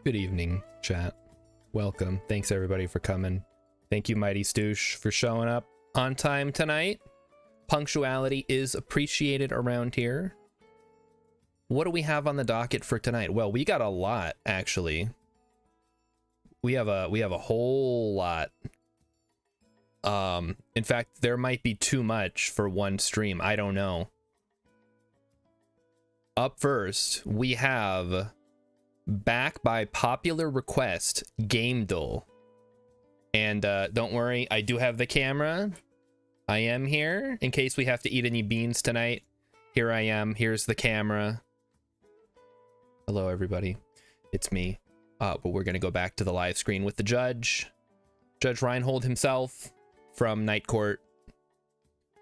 Good evening, chat. Welcome. Thanks everybody for coming. Thank you, Mighty Stoosh, for showing up on time tonight. Punctuality is appreciated around here. What do we have on the docket for tonight? Well, we got a lot, actually. We have a whole lot. In fact, there might be too much for one stream. I don't know. Up first, we have, back by popular request, Game Duel. And don't worry, I do have the camera. I am here in case we have to eat any beans tonight. Here I am. Here's the camera. Hello, everybody. It's me. But we're going to go back to the live screen with the judge. Judge Reinhold himself from Night Court.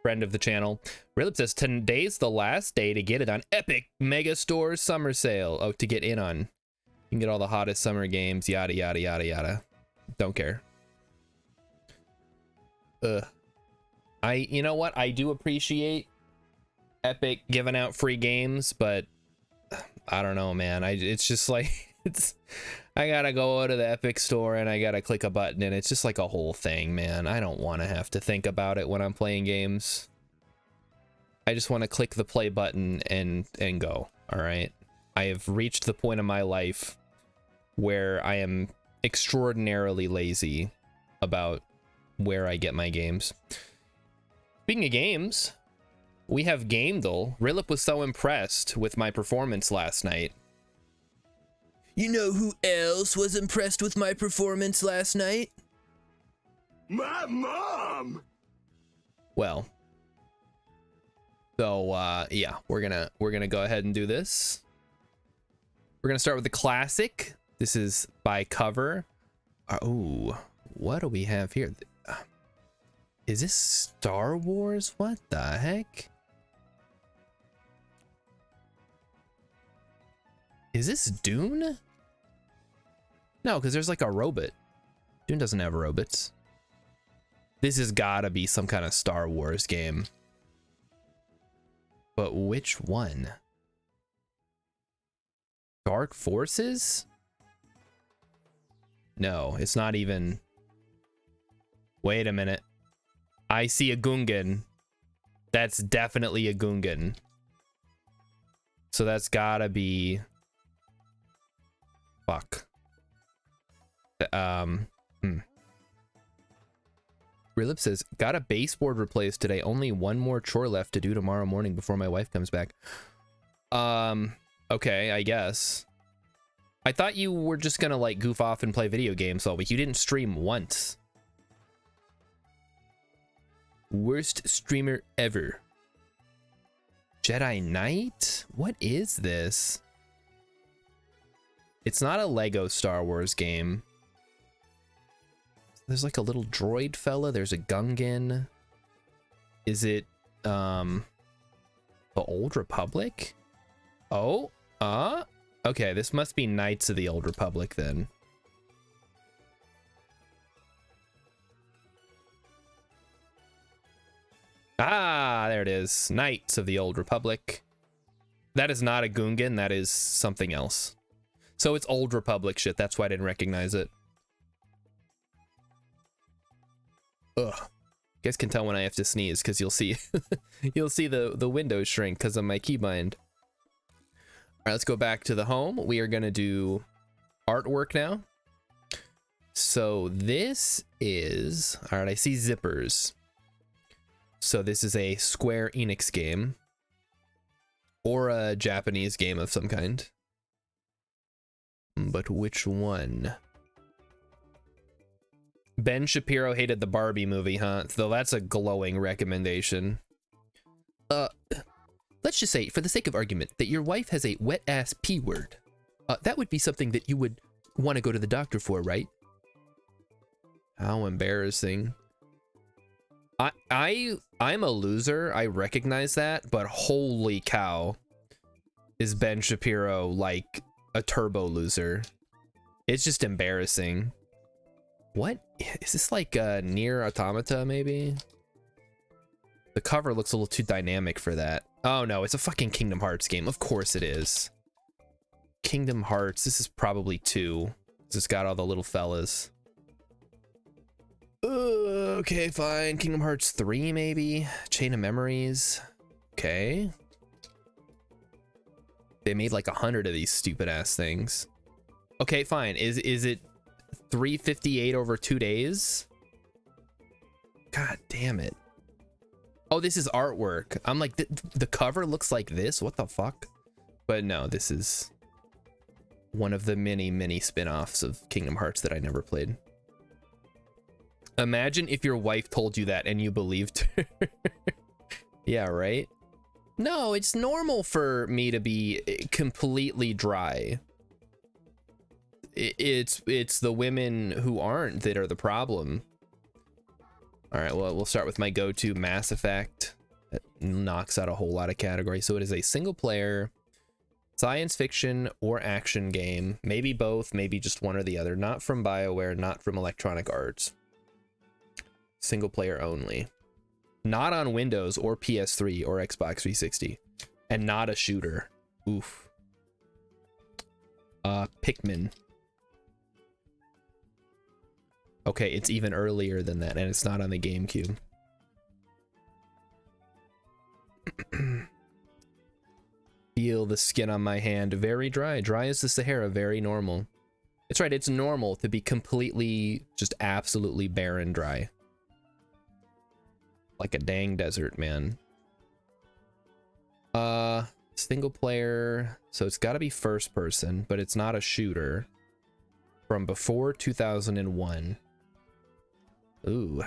Friend of the channel. Rilip says, today's the last day to get it on Epic Mega Store Summer Sale. Oh, to get in on. You can get all the hottest summer games, yada, yada, yada, yada. Don't care. You know what? I do appreciate Epic giving out free games, but I don't know, man. It's just like, I gotta go to the Epic store and I gotta click a button and it's just like a whole thing, man. I don't want to have to think about it when I'm playing games. I just want to click the play button and go. All right. I have reached the point in my life where I am extraordinarily lazy about where I get my games. Speaking of games, we have Game Duel. Rilip was so impressed with my performance last night. You know who else was impressed with my performance last night? My mom! Well. So, yeah, we're gonna go ahead and do this. We're gonna start with the classic. This is by cover. Oh, what do we have here? Is this Star Wars? What the heck? Is this Dune? No, because there's like a robot. Dune doesn't have robots. This has gotta be some kind of Star Wars game. But which one? Dark Forces? No, it's not even. Wait a minute. I see a Gungan. That's definitely a Gungan. So that's gotta be. Fuck. Rilip says, got a baseboard replaced today. Only one more chore left to do tomorrow morning before my wife comes back. Okay, I guess. I thought you were just gonna like goof off and play video games all week. You didn't stream once. Worst streamer ever. Jedi Knight? What is this? It's not a Lego Star Wars game. There's like a little droid fella. There's a Gungan. Is it the Old Republic? Oh, okay, this must be Knights of the Old Republic then. Ah, there it is. Knights of the Old Republic. That is not a Gungan, that is something else. So it's Old Republic shit, that's why I didn't recognize it. Ugh. You guys can tell when I have to sneeze because you'll see you'll see the windows shrink because of my keybind. All right, let's go back to the home. We are gonna do artwork now. So this is, all right, I see zippers. So this is a Square Enix game or a Japanese game of some kind. But which one? Ben Shapiro hated the Barbie movie, huh? Though that's a glowing recommendation. Let's just say, for the sake of argument, that your wife has a wet-ass P word. That would be something that you would want to go to the doctor for, right? How embarrassing. I'm a loser, I recognize that, but holy cow, is Ben Shapiro like a turbo loser. It's just embarrassing. What is this, like Nier Automata maybe? The cover looks a little too dynamic for that. Oh no, it's a fucking Kingdom Hearts game. Of course it is. Kingdom Hearts. This is probably 2. It's got all the little fellas. Okay, fine. Kingdom Hearts 3, maybe. Chain of Memories. Okay. They made like 100 of these stupid ass things. Okay, fine. Is it 358 over 2 days? God damn it. Oh, this is artwork. I'm like, the cover looks like this. What the fuck? But no, this is one of the many spin-offs of Kingdom Hearts that I never played. Imagine if your wife told you that and you believed her. Yeah, right? No, it's normal for me to be completely dry. It's the women who aren't that are the problem. All right, well, we'll start with my go-to, Mass Effect. That knocks out a whole lot of categories. So it is a single-player science fiction or action game. Maybe both, maybe just one or the other. Not from BioWare, not from Electronic Arts. Single-player only. Not on Windows or PS3 or Xbox 360. And not a shooter. Oof. Pikmin. Okay, it's even earlier than that, and it's not on the GameCube. Feel the skin on my hand. Very dry. Dry as the Sahara. Very normal. It's right, it's normal to be completely, just absolutely barren dry. Like a dang desert, man. Single player. So it's got to be first person, but it's not a shooter. From before 2001. Ooh.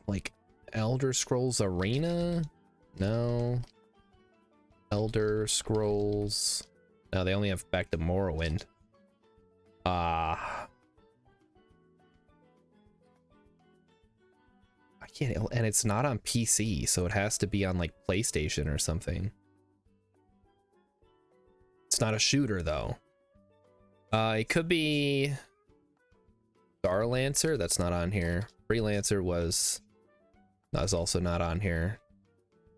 Like Elder Scrolls Arena? No. Elder Scrolls. No, they only have back to Morrowind. I can't, and it's not on PC, so it has to be on like PlayStation or something. It's not a shooter though. It could be Starlancer. That's not on here. Freelancer was also not on here.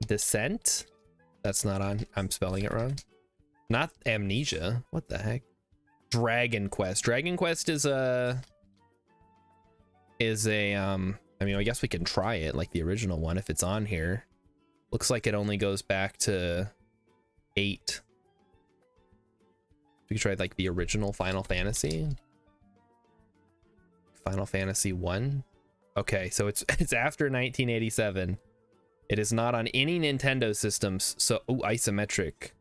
Descent. That's not on. I'm spelling it wrong. Not Amnesia. What the heck? Dragon Quest. Dragon Quest is a. I mean, I guess we can try it like the original one if it's on here. Looks like it only goes back to 8. We could try like the original Final Fantasy. Final Fantasy 1. Okay, so it's after 1987. It is not on any Nintendo systems. So, ooh, isometric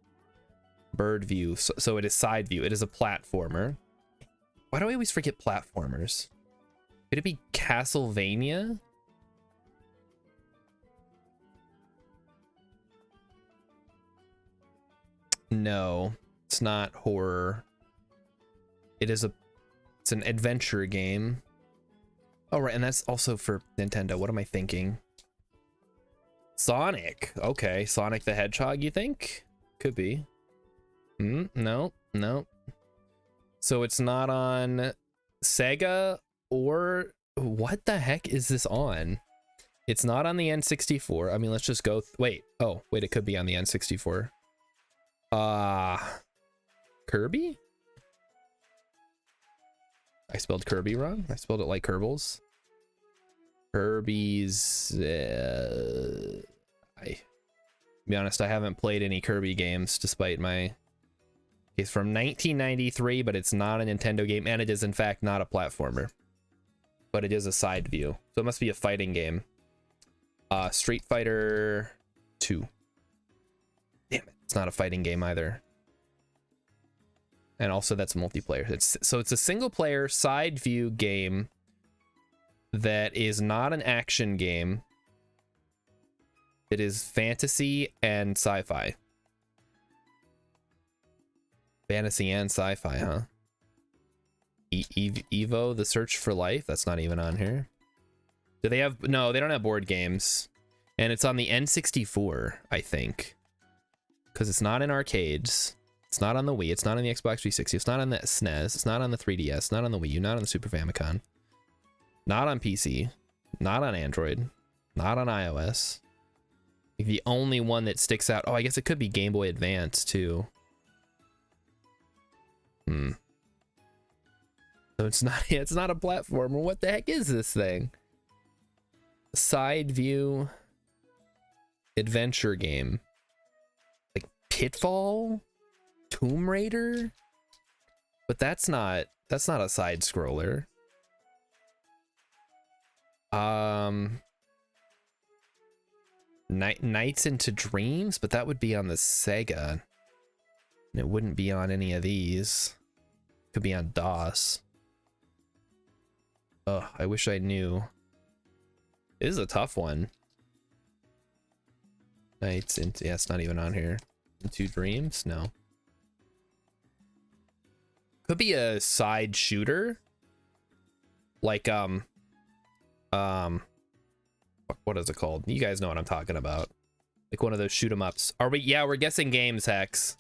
bird view. So it is side view. It is a platformer. Why do I always forget platformers? Could it be Castlevania? No, it's not horror. It's an adventure game. Oh, right, and that's also for Nintendo. What am I thinking? Sonic. Okay, Sonic the Hedgehog, you think? Could be. No. So it's not on Sega or what the heck is this on? It's not on the N64. I mean, let's just go. Wait, it could be on the N64. Kirby? I spelled Kirby wrong. I spelled it like Kerbals. Kirby's. To be honest, I haven't played any Kirby games despite my. It's from 1993, but it's not a Nintendo game, and it is in fact not a platformer. But it is a side view, so it must be a fighting game. Street Fighter 2. Damn it, it's not a fighting game either. And also that's multiplayer. It's a single player side view game that is not an action game. It is fantasy and sci-fi. Fantasy and sci-fi, huh? Evo, The Search for Life. That's not even on here. Do they have? No, they don't have board games. And it's on the N64, I think. Because it's not in arcades. It's not on the Wii. It's not on the Xbox 360. It's not on the SNES. It's not on the 3DS. Not on the Wii U. Not on the Super Famicom. Not on PC. Not on Android. Not on iOS. The only one that sticks out. Oh, I guess it could be Game Boy Advance too. So it's not. It's not a platformer. What the heck is this thing? Side view adventure game. Like Pitfall, Tomb Raider. But that's not a side scroller. Nights into Dreams, but that would be on the Sega. And it wouldn't be on any of these. Could be on DOS. Oh, I wish I knew. This is a tough one. Nights into, yeah, it's not even on here. Into Dreams? No. Could be a side shooter. Like, what is it called? You guys know what I'm talking about. Like one of those shoot 'em ups. Are we? Yeah, we're guessing games, Hex.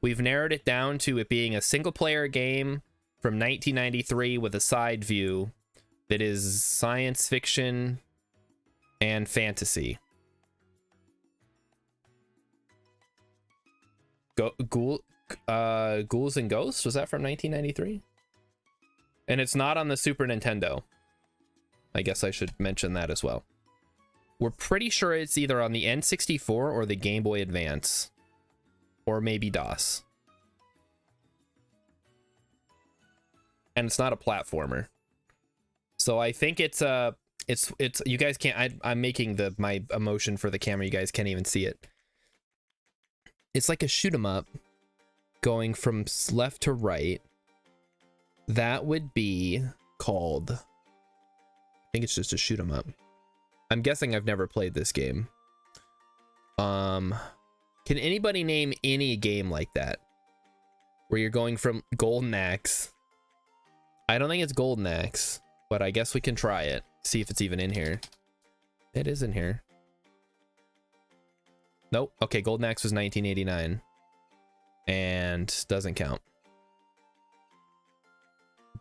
We've narrowed it down to it being a single player game from 1993 with a side view that is science fiction and fantasy. Ghouls and Ghosts? Was that from 1993? And it's not on the Super Nintendo. I guess I should mention that as well. We're pretty sure it's either on the N64 or the Game Boy Advance. Or maybe DOS. And it's not a platformer. So I think it's you guys can't, I'm making my emotion for the camera, you guys can't even see it. It's like a shoot 'em up going from left to right. That would be called, I think it's just a shoot 'em up. I'm guessing I've never played this game. Can anybody name any game like that? Where you're going from Golden Axe. I don't think it's Golden Axe, but I guess we can try it. See if it's even in here. It is in here. Nope. Okay, Golden Axe was 1989. And doesn't count.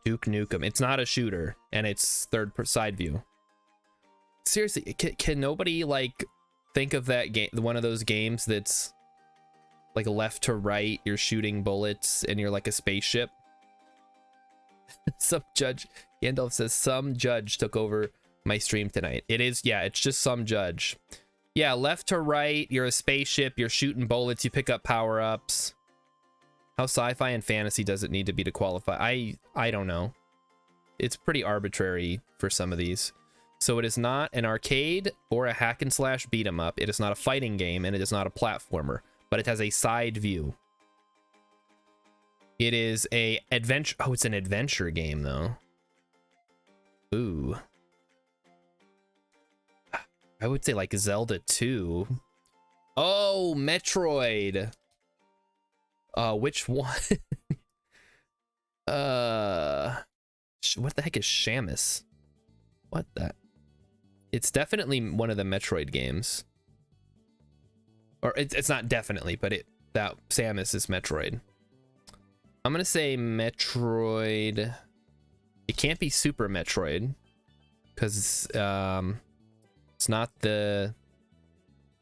Duke Nukem. It's not a shooter, and it's side view. Seriously, can nobody like think of that game, one of those games that's like left to right, you're shooting bullets and you're like a spaceship? Some judge, Gandalf says, some judge took over my stream tonight. It is, yeah, it's just some judge. Yeah, left to right, you're a spaceship, you're shooting bullets, you pick up power-ups. How sci-fi and fantasy does it need to be to qualify? I don't know. It's pretty arbitrary for some of these. So it is not an arcade or a hack and slash beat 'em up. It is not a fighting game, and it is not a platformer, but it has a side view. It is a adventure. Oh, it's an adventure game though. Ooh. I would say like Zelda 2. Oh, Metroid. Which one? What the heck is Shamus? What the? It's definitely one of the Metroid games. Or it's not definitely, but that Samus is Metroid. I'm gonna say Metroid. It can't be Super Metroid, because it's not the.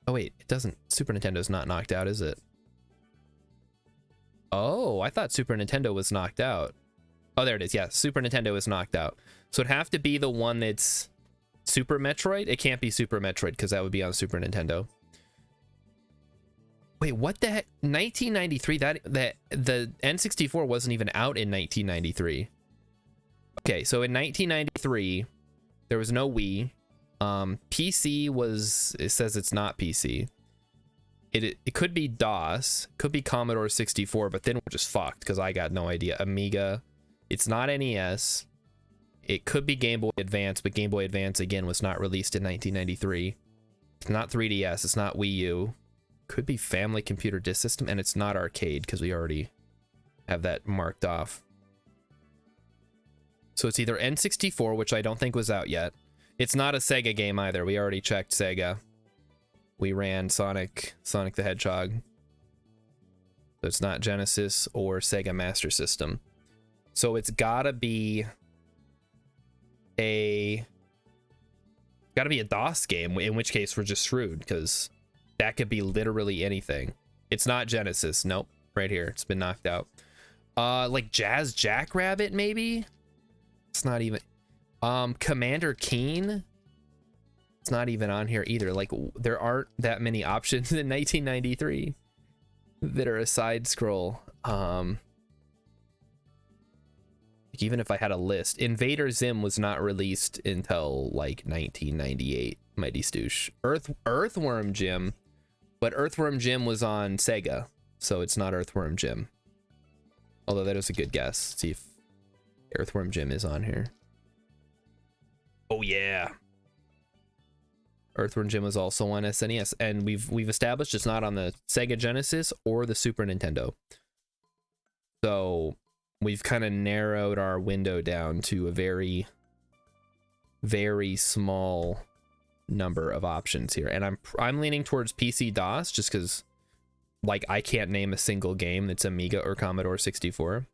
Oh wait, it doesn't. Super Nintendo's not knocked out, is it? Oh, I thought Super Nintendo was knocked out. Oh, there it is. Yeah, Super Nintendo is knocked out. So it'd have to be the one that's Super Metroid. It can't be Super Metroid because that would be on Super Nintendo. Wait, what the heck? 1993? The N64 wasn't even out in 1993. Okay, so in 1993, there was no Wii. PC was, it says it's not PC. It could be DOS, could be Commodore 64, but then we're just fucked because I got no idea. Amiga. It's not NES. It could be Game Boy Advance, but Game Boy Advance, again, was not released in 1993. It's not 3DS. It's not Wii U. Could be Family Computer Disk System, and it's not arcade because we already have that marked off. So it's either N64, which I don't think was out yet. It's not a Sega game either. We already checked Sega. We ran Sonic the Hedgehog. So it's not Genesis or Sega Master System. So it's gotta be a DOS game, in which case we're just screwed because That could be literally anything. It's not Genesis. Nope. Right here. It's been knocked out. Like Jazz Jackrabbit, maybe? It's not even... Commander Keen? It's not even on here either. Like, there aren't that many options in 1993 that are a side scroll. Even if I had a list, Invader Zim was not released until like 1998. Mighty Stoosh. Earthworm Jim, but Earthworm Jim was on Sega, so it's not Earthworm Jim. Although that is a good guess. Let's see if Earthworm Jim is on here. Oh yeah. Earthworm Jim was also on SNES, and we've established it's not on the Sega Genesis or the Super Nintendo. So we've kind of narrowed our window down to a very, very small number of options here. And I'm leaning towards PC DOS just because, like, I can't name a single game that's Amiga or Commodore 64.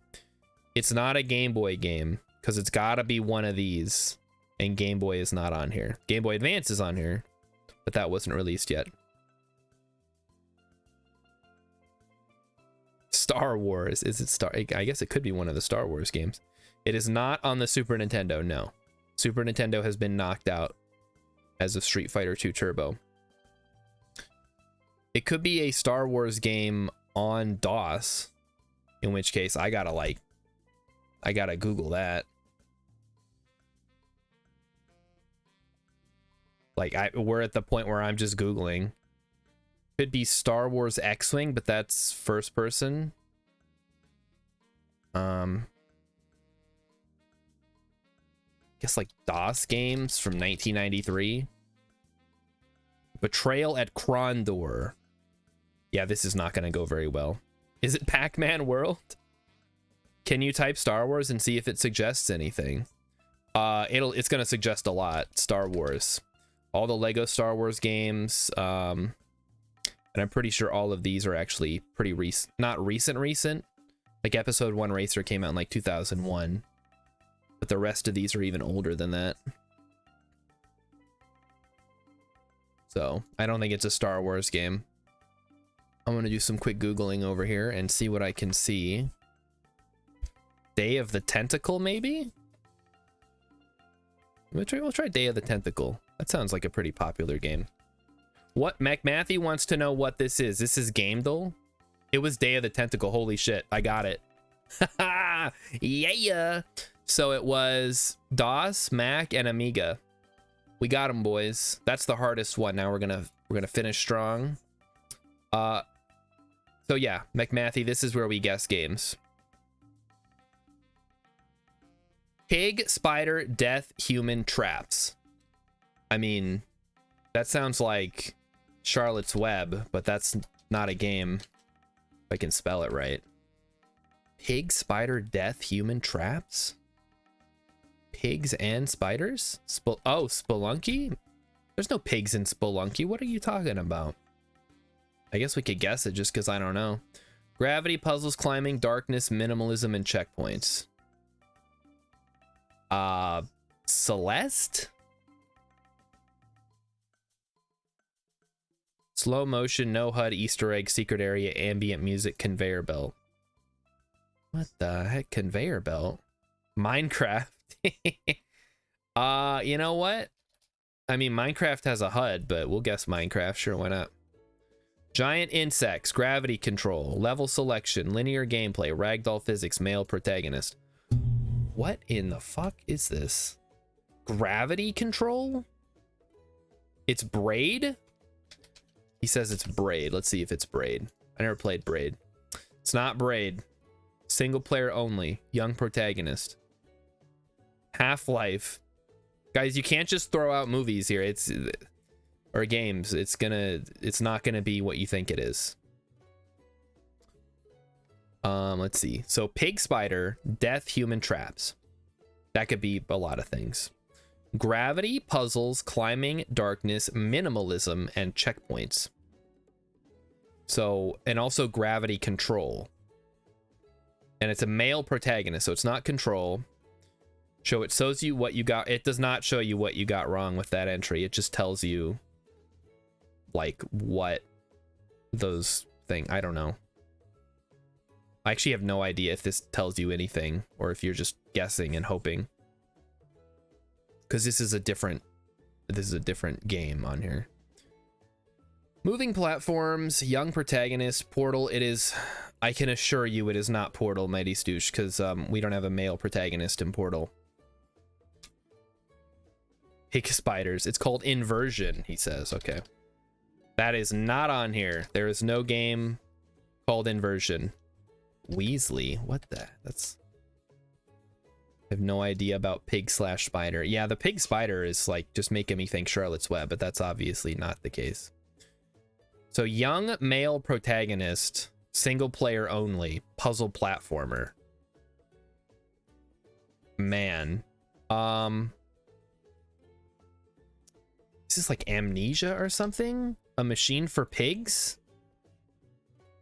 It's not a Game Boy game because it's got to be one of these, and Game Boy is not on here. Game Boy Advance is on here, but that wasn't released yet. Star Wars. Is it Star? I guess it could be one of the Star Wars games. It is not on the Super Nintendo, no. Super Nintendo has been knocked out as of Street Fighter 2 Turbo. It could be a Star Wars game on DOS, in which case I gotta Google that. Like, we're at the point where I'm just Googling. Could be Star Wars X-Wing, but that's first person. Guess like DOS games from 1993. Betrayal at Krondor. Yeah, this is not going to go very well. Is it Pac-Man World? Can you type Star Wars and see if it suggests anything? It's going to suggest a lot. Star Wars. All the Lego Star Wars games. And I'm pretty sure all of these are actually pretty recent. Not recent. Like Episode 1 Racer came out in like 2001. But the rest of these are even older than that. So, I don't think it's a Star Wars game. I'm going to do some quick Googling over here and see what I can see. Day of the Tentacle, maybe? We'll try Day of the Tentacle. That sounds like a pretty popular game. What? McMathy wants to know what this is. This is Gamedle? It was Day of the Tentacle. Holy shit. I got it. Yeah. So it was DOS, Mac, and Amiga. We got them, boys. That's the hardest one. Now we're gonna finish strong. So yeah, McMathy, this is where we guess games. Pig, spider, death, human, traps. I mean, that sounds like Charlotte's Web, but that's not a game. If I can spell it right. Pig, spider, death, human, traps? Pigs and spiders? Oh, Spelunky? There's no pigs in Spelunky. What are you talking about? I guess we could guess it just because I don't know. Gravity, puzzles, climbing, darkness, minimalism, and checkpoints. Celeste? Slow motion, no HUD, Easter egg, secret area, ambient music, conveyor belt. What the heck? Conveyor belt? Minecraft. You know what? I mean, Minecraft has a HUD, but we'll guess Minecraft. Sure, why not? Giant insects, gravity control, level selection, linear gameplay, ragdoll physics, male protagonist. What in the fuck is this? Gravity control? It's Braid? He says it's Braid. Let's see if it's Braid. I never played Braid. It's not Braid. Single player only. Young protagonist. Half-Life. Guys, you can't just throw out movies here. Or games. It's not gonna be what you think it is. Let's see. So pig, spider, death, human, traps. That could be a lot of things. Gravity, puzzles, climbing, darkness, minimalism, and checkpoints. So, and also gravity control. And it's a male protagonist, so it's not control. It shows you what you got. It does not show you what you got wrong with that entry. It just tells you like what those thing. I don't know. I actually have no idea if this tells you anything or if you're just guessing and hoping. Because this is a different game on here. Moving platforms, young protagonist, Portal. It is, I can assure you it is not Portal, Mighty Stoosh, because we don't have a male protagonist in Portal. Hick spiders. It's called Inversion, he says. Okay. That is not on here. There is no game called Inversion. Weasley? What the? That's... I have no idea about pig/spider. Yeah, the pig spider is like just making me think Charlotte's Web, but that's obviously not the case. So young male protagonist, single player only, puzzle platformer. Man. Is this like Amnesia or something? A machine for pigs?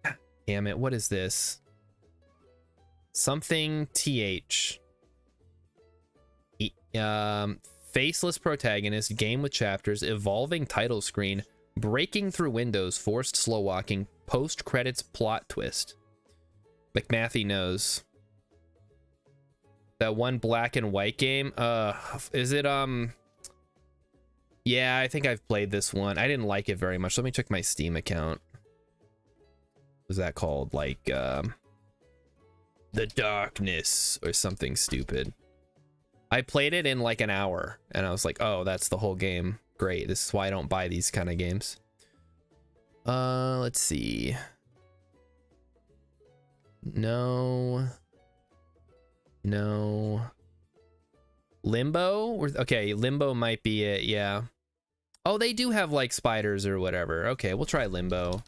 God damn it, what is this? Something TH. Faceless protagonist, game with chapters, evolving title screen, breaking through windows, forced slow walking, post credits plot twist. McMathy knows. That one black and white game. Is it yeah, I think I've played this one. I didn't like it very much. Let me check my Steam account. What was that called? Like The Darkness or something stupid. I played it in like an hour and I was like, oh, that's the whole game. Great. This is why I don't buy these kind of games. Let's see. No. Limbo? Okay, Limbo might be it, yeah. Oh, they do have like spiders or whatever. Okay, we'll try Limbo.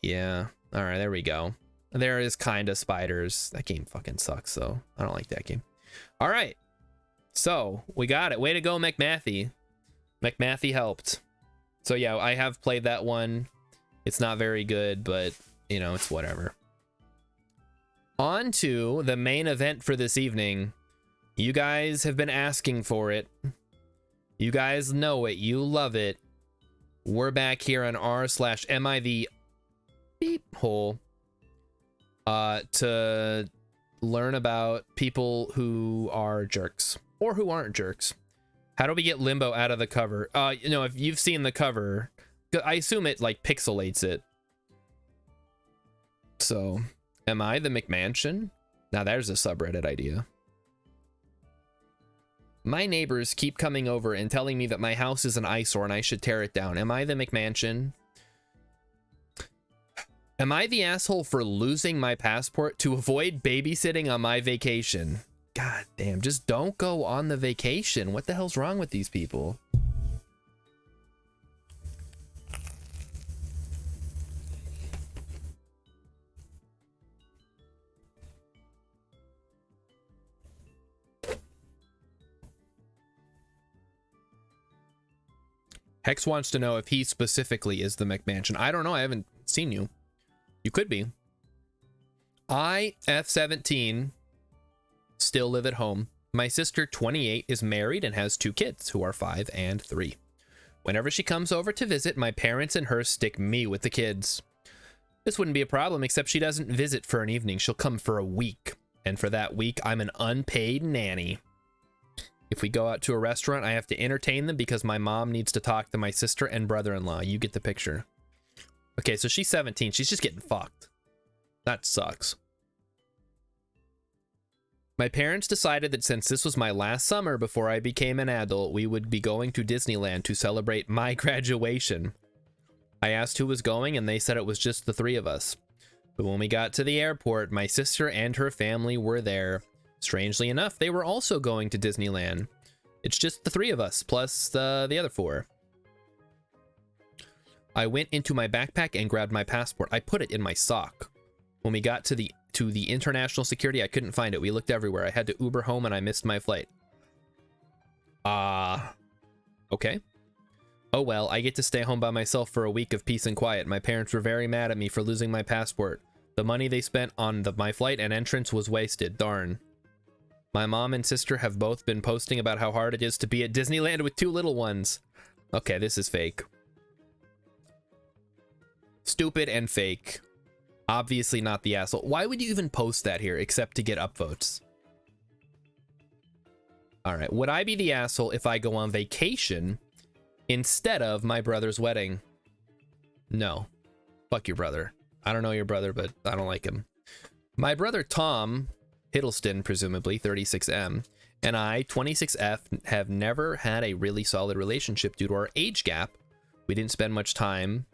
Yeah. All right, there we go. There is kind of spiders. That game fucking sucks, though. I don't like that game. All right. So, we got it. Way to go, McMathy. McMathy helped. So, yeah, I have played that one. It's not very good, but, you know, it's whatever. On to the main event for this evening. You guys have been asking for it. You guys know it. You love it. We're back here on r/mi the beep hole to learn about people who are jerks or who aren't jerks. How do we get Limbo out of the cover? You know, if you've seen the cover, I assume it like pixelates it. So, am I the McMansion? Now there's a subreddit idea. My neighbors keep coming over and telling me that my house is an eyesore and I should tear it down. Am I the McMansion? Am I the asshole for losing my passport to avoid babysitting on my vacation? God damn, just don't go on the vacation. What the hell's wrong with these people? Hex wants to know if he specifically is the McMansion. I don't know. I haven't seen you. You could be. I, F17, still live at home. My sister, 28, is married and has 2 kids who are 5 and 3. Whenever she comes over to visit, my parents and her stick me with the kids. This wouldn't be a problem, except she doesn't visit for an evening. She'll come for a week. And for that week, I'm an unpaid nanny. If we go out to a restaurant, I have to entertain them because my mom needs to talk to my sister and brother-in-law. You get the picture. Okay, so she's 17. She's just getting fucked. That sucks. My parents decided that since this was my last summer before I became an adult, we would be going to Disneyland to celebrate my graduation. I asked who was going, and they said it was just the 3 of us. But when we got to the airport, my sister and her family were there. Strangely enough, they were also going to Disneyland. It's just the 3 of us, plus the other 4. I went into my backpack and grabbed my passport. I put it in my sock. When we got to the international security, I couldn't find it. We looked everywhere. I had to Uber home and I missed my flight. Okay. Oh well, I get to stay home by myself for a week of peace and quiet. My parents were very mad at me for losing my passport. The money they spent on my flight and entrance was wasted. Darn. My mom and sister have both been posting about how hard it is to be at Disneyland with 2 little ones. Okay, this is fake. stupid and fake. Obviously not the asshole. Why would you even post that here except to get upvotes? All right. Would I be the asshole if I go on vacation instead of my brother's wedding? No. Fuck your brother. I don't know your brother, but I don't like him. My brother Tom Hiddleston, presumably 36M, and I, 26F, have never had a really solid relationship due to our age gap. We didn't spend much time,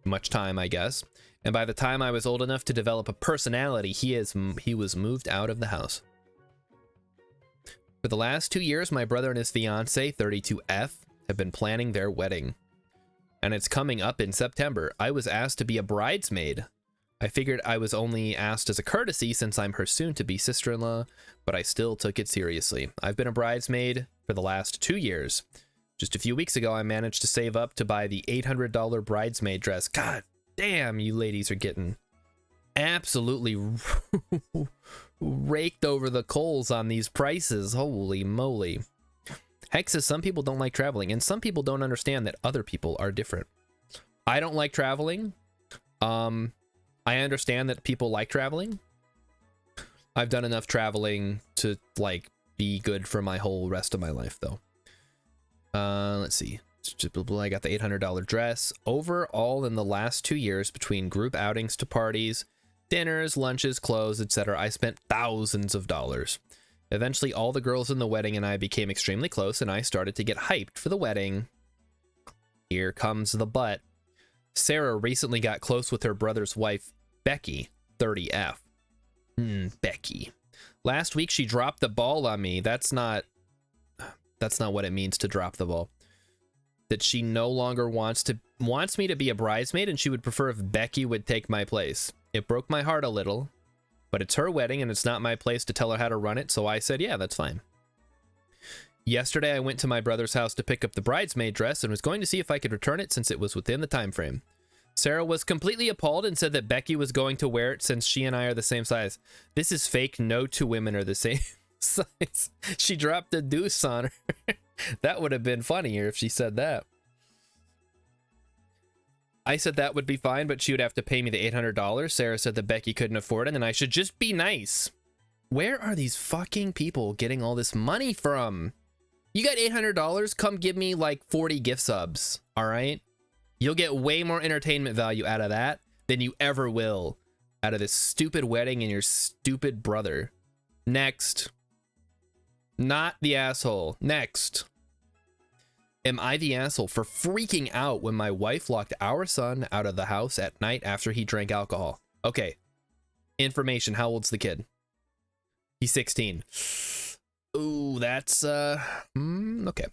I guess. And by the time I was old enough to develop a personality, he was moved out of the house. For the last 2 years, my brother and his fiance, 32F, have been planning their wedding. And it's coming up in September. I was asked to be a bridesmaid. I figured I was only asked as a courtesy since I'm her soon-to-be sister-in-law, but I still took it seriously. I've been a bridesmaid for the last 2 years. Just a few weeks ago, I managed to save up to buy the $800 bridesmaid dress. God damn, you ladies are getting absolutely raked over the coals on these prices. Holy moly. Hex says some people don't like traveling, and some people don't understand that other people are different. I don't like traveling. I understand that people like traveling. I've done enough traveling to, like, be good for my whole rest of my life, though. Let's see. I got the $800 dress. Overall, in the last 2 years, between group outings to parties, dinners, lunches, clothes, etc., I spent thousands of dollars. Eventually, all the girls in the wedding and I became extremely close, and I started to get hyped for the wedding. Here comes the but. Sarah recently got close with her brother's wife, Becky, 30F. Becky. Last week, she dropped the ball on me. That's not what it means to drop the ball. That she no longer wants me to be a bridesmaid, and she would prefer if Becky would take my place. It broke my heart a little, but it's her wedding and it's not my place to tell her how to run it, so I said, yeah, that's fine. Yesterday, I went to my brother's house to pick up the bridesmaid dress and was going to see if I could return it since it was within the time frame. Sarah was completely appalled and said that Becky was going to wear it since she and I are the same size. This is fake. No two women are the same size. She dropped a deuce on her. That would have been funnier if she said that. I said that would be fine, but she would have to pay me the $800. Sarah said that Becky couldn't afford it and I should just be nice. Where are these fucking people getting all this money from? You got $800? Come give me like 40 gift subs, all right? You'll get way more entertainment value out of that than you ever will out of this stupid wedding and your stupid brother. Next. Not the asshole. Next. Am I the asshole for freaking out when my wife locked our son out of the house at night after he drank alcohol? Okay. Information. How old's the kid? He's 16. Ooh, that's, okay.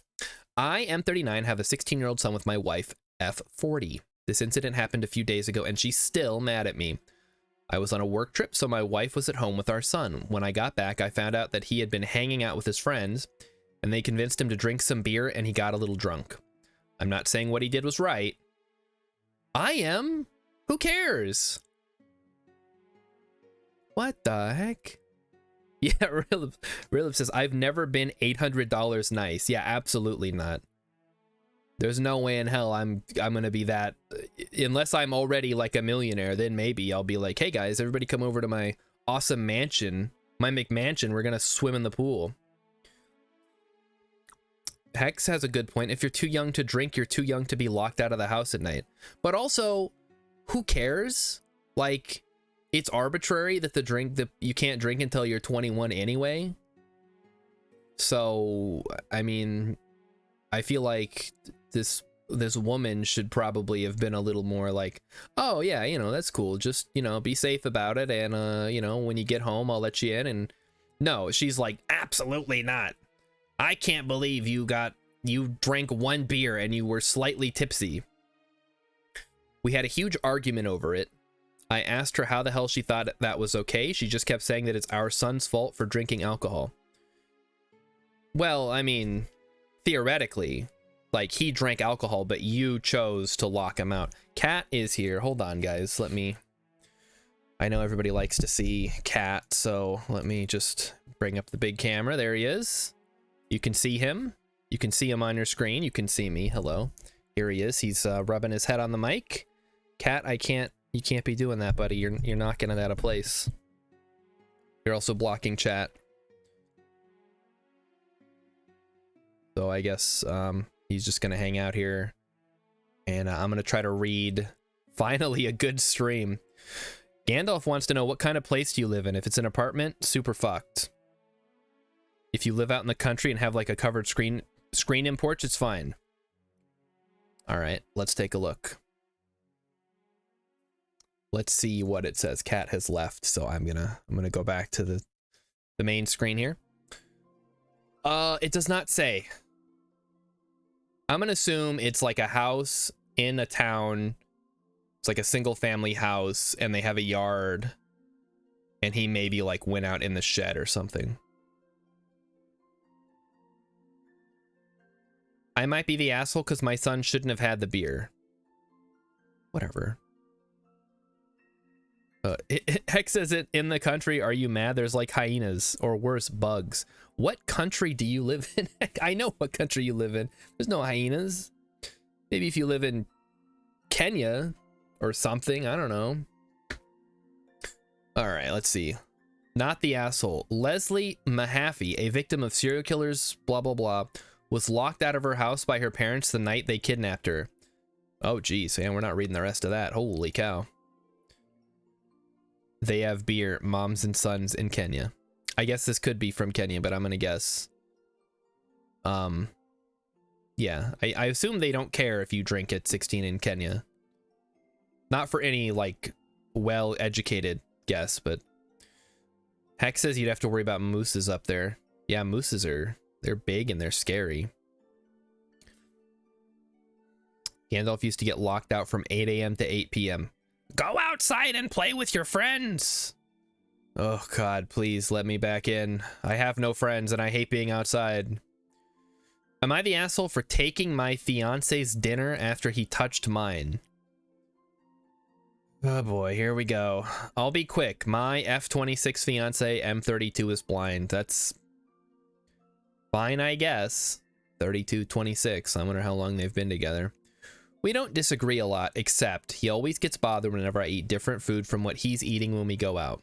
I am 39, have a 16-year-old son with my wife, F40. This incident happened a few days ago, and she's still mad at me. I was on a work trip, so my wife was at home with our son. When I got back, I found out that he had been hanging out with his friends, and they convinced him to drink some beer, and he got a little drunk. I'm not saying what he did was right. I am? Who cares? What the heck? Yeah, Rilip says, I've never been $800 nice. Yeah, absolutely not. There's no way in hell I'm gonna be that. Unless I'm already like a millionaire, then maybe I'll be like, hey guys, everybody come over to my awesome mansion, my McMansion. We're gonna swim in the pool. Hex has a good point. If you're too young to drink, you're too young to be locked out of the house at night. But also, who cares? Like, it's arbitrary that you can't drink until you're 21 anyway. So, I mean, I feel like this woman should probably have been a little more like, oh yeah, you know, that's cool. Just, you know, be safe about it. And, you know, when you get home, I'll let you in. And no, she's like, absolutely not. I can't believe you drank one beer and you were slightly tipsy. We had a huge argument over it. I asked her how the hell she thought that was okay. She just kept saying that it's our son's fault for drinking alcohol. Well, I mean, theoretically, like, he drank alcohol, but you chose to lock him out. Cat is here. Hold on, guys. I know everybody likes to see Cat, so let me just bring up the big camera. There he is. You can see him. You can see him on your screen. You can see me. Hello. Here he is. He's rubbing his head on the mic. Cat, you can't be doing that, buddy. You're knocking it out of place. You're also blocking chat. So I guess he's just gonna hang out here, and I'm gonna try to read finally a good stream. Gandalf wants to know, what kind of place do you live in? If it's an apartment, super fucked. If you live out in the country and have like a covered screen in porch, it's fine. All right, let's take a look. Let's see what it says. Cat has left, so I'm gonna go back to the main screen here. It does not say. I'm gonna assume it's like a house in a town. It's like a single family house, and they have a yard, and he maybe like went out in the shed or something. I might be the asshole because my son shouldn't have had the beer. Whatever. Hex says it in the country. Are you mad? There's like hyenas or worse, bugs. What country do you live in? I know what country you live in. There's no hyenas. Maybe if you live in Kenya or something. I don't know. All right, let's see. Not the asshole. Leslie Mahaffey, a victim of serial killers, blah, blah, blah, was locked out of her house by her parents the night they kidnapped her. Oh, geez, man, we're not reading the rest of that. Holy cow. They have beer, moms and sons in Kenya. I guess this could be from Kenya, but I'm gonna guess. Yeah, I assume they don't care if you drink at 16 in Kenya. Not for any, like, well-educated guess, but... Hex says you'd have to worry about mooses up there. Yeah, mooses they're big and they're scary. Gandalf used to get locked out from 8 a.m. to 8 p.m. Go outside and play with your friends! Oh god, please let me back in. I have no friends and I hate being outside. Am I the asshole for taking my fiance's dinner after he touched mine? Oh boy, here we go. I'll be quick. My F26 fiance M32 is blind. That's fine, I guess. 32, 26. I wonder how long they've been together. We don't disagree a lot, except he always gets bothered whenever I eat different food from what he's eating when we go out.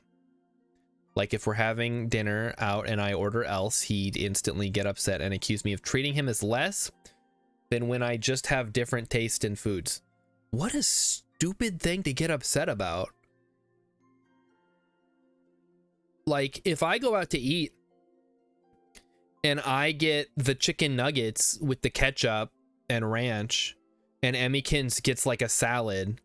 Like if we're having dinner out and I order else, he'd instantly get upset and accuse me of treating him as less than when I just have different taste in foods. What a stupid thing to get upset about. Like if I go out to eat and I get the chicken nuggets with the ketchup and ranch, and Emmykins gets like a salad,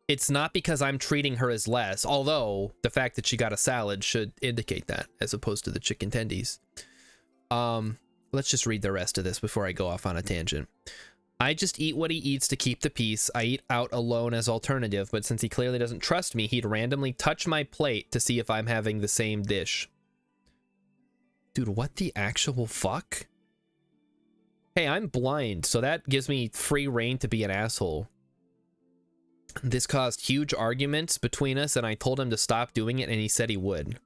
it's not because I'm treating her as less, although the fact that she got a salad should indicate that, as opposed to the chicken tendies. Let's just read the rest of this before I go off on a tangent. I just eat what he eats to keep the peace. I eat out alone as alternative, but since he clearly doesn't trust me, he'd randomly touch my plate to see if I'm having the same dish. Dude, what the actual fuck? Hey, I'm blind, so that gives me free reign to be an asshole. This caused huge arguments between us, and I told him to stop doing it, and he said he would.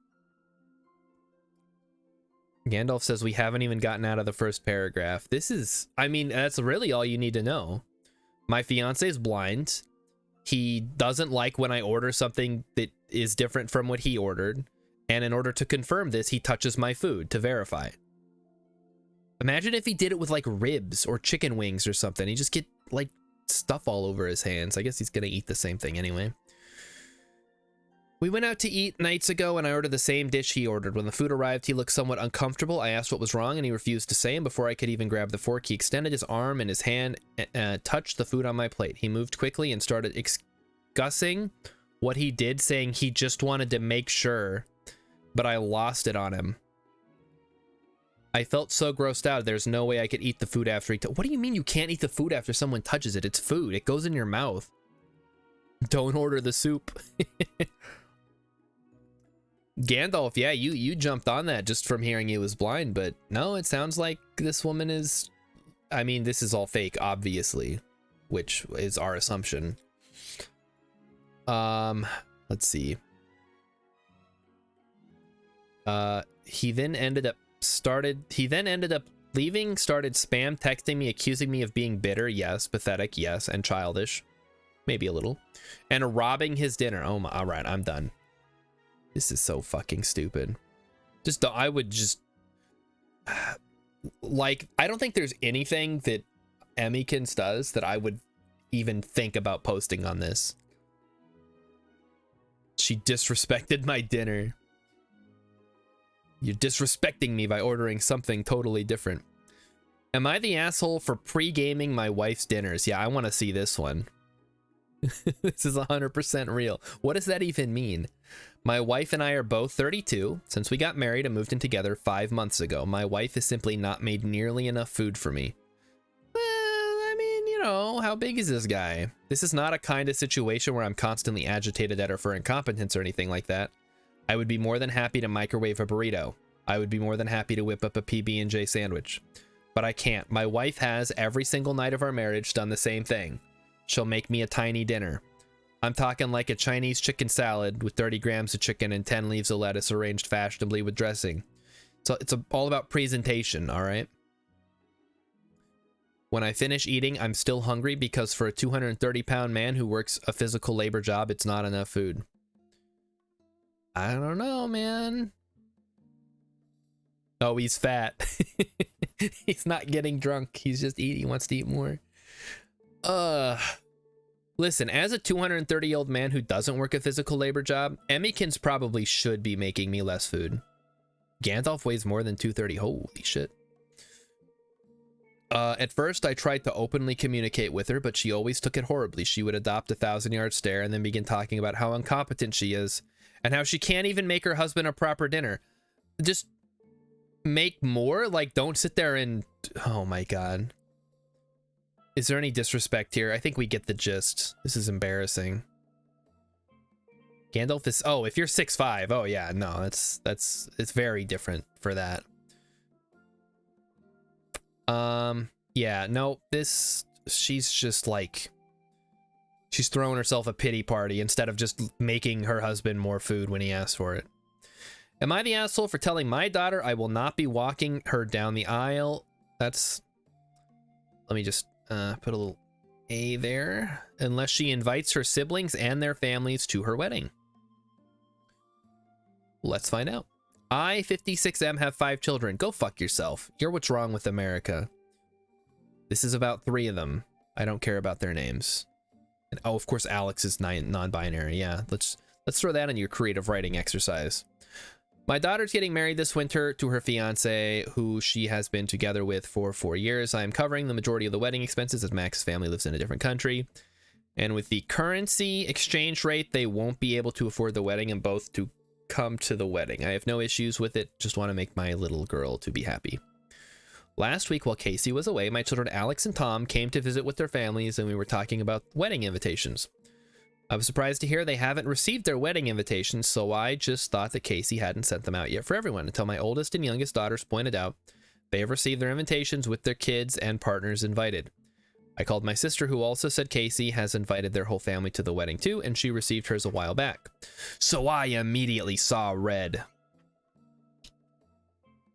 Gandalf says we haven't even gotten out of the first paragraph. This is, I mean, that's really all you need to know. My fiance is blind. He doesn't like when I order something that is different from what he ordered. And in order to confirm this, he touches my food to verify. Imagine if he did it with like ribs or chicken wings or something. He just get like stuff all over his hands. I guess he's gonna eat the same thing anyway. We went out to eat nights ago and I ordered the same dish he ordered. When the food arrived, he looked somewhat uncomfortable. I asked what was wrong and he refused to say, and before I could even grab the fork, he extended his arm and his hand touched the food on my plate. He moved quickly and started discussing what he did, saying he just wanted to make sure, but I lost it on him. I felt so grossed out. There's no way I could eat the food after he... What do you mean you can't eat the food after someone touches it? It's food. It goes in your mouth. Don't order the soup. Gandalf, yeah, you jumped on that just from hearing he was blind, but no, it sounds like this woman is... I mean, this is all fake, obviously, which is our assumption. Let's see. He then ended up Leaving started spam texting me, accusing me of being bitter, yes, pathetic, yes, and childish, maybe a little, and robbing his dinner. Oh my, all right, I'm done. This is so fucking stupid. I would just, like, I don't think there's anything that Emmykins does that I would even think about posting on this. She disrespected my dinner. You're disrespecting me by ordering something totally different. Am I the asshole for pre-gaming my wife's dinners? Yeah, I want to see this one. This is 100% real. What does that even mean? My wife and I are both 32 since we got married and moved in together 5 months ago. My wife has simply not made nearly enough food for me. Well, I mean, you know, how big is this guy? This is not a kind of situation where I'm constantly agitated at her for incompetence or anything like that. I would be more than happy to microwave a burrito. I would be more than happy to whip up a PB&J sandwich. But I can't. My wife has, every single night of our marriage, done the same thing. She'll make me a tiny dinner. I'm talking like a Chinese chicken salad with 30 grams of chicken and 10 leaves of lettuce arranged fashionably with dressing. So it's all about presentation, all right? When I finish eating, I'm still hungry because for a 230-pound man who works a physical labor job, it's not enough food. I don't know, man. Oh, he's fat. He's not getting drunk. He's just eating. He wants to eat more. Listen, as a 230-year-old man who doesn't work a physical labor job, Emmykins probably should be making me less food. Gandalf weighs more than 230. Holy shit. At first, I tried to openly communicate with her, but she always took it horribly. She would adopt a 1,000-yard stare and then begin talking about how incompetent she is and how she can't even make her husband a proper dinner. Just make more? Like, don't sit there and... Oh my god. Is there any disrespect here? I think we get the gist. This is embarrassing. Gandalf is... Oh, if you're 6'5", oh yeah, no, it's very different for that. Yeah, no, she's just like... She's throwing herself a pity party instead of just making her husband more food when he asks for it. Am I the asshole for telling my daughter I will not be walking her down the aisle? That's... Let me just put a little A there. Unless she invites her siblings and their families to her wedding. Let's find out. I, 56M, have 5 children. Go fuck yourself. You're what's wrong with America. This is about 3 of them. I don't care about their names. And oh, of course, Alex is non-binary. Yeah, let's throw that in your creative writing exercise. My daughter's getting married this winter to her fiance, who she has been together with for 4 years. I am covering the majority of the wedding expenses as Max's family lives in a different country. And with the currency exchange rate, they won't be able to afford the wedding and both to come to the wedding. I have no issues with it. Just want to make my little girl to be happy. Last week, while Casey was away, my children Alex and Tom came to visit with their families, and we were talking about wedding invitations. I was surprised to hear they haven't received their wedding invitations, so I just thought that Casey hadn't sent them out yet for everyone, until my oldest and youngest daughters pointed out they have received their invitations with their kids and partners invited. I called my sister, who also said Casey has invited their whole family to the wedding too, and she received hers a while back. So I immediately saw red.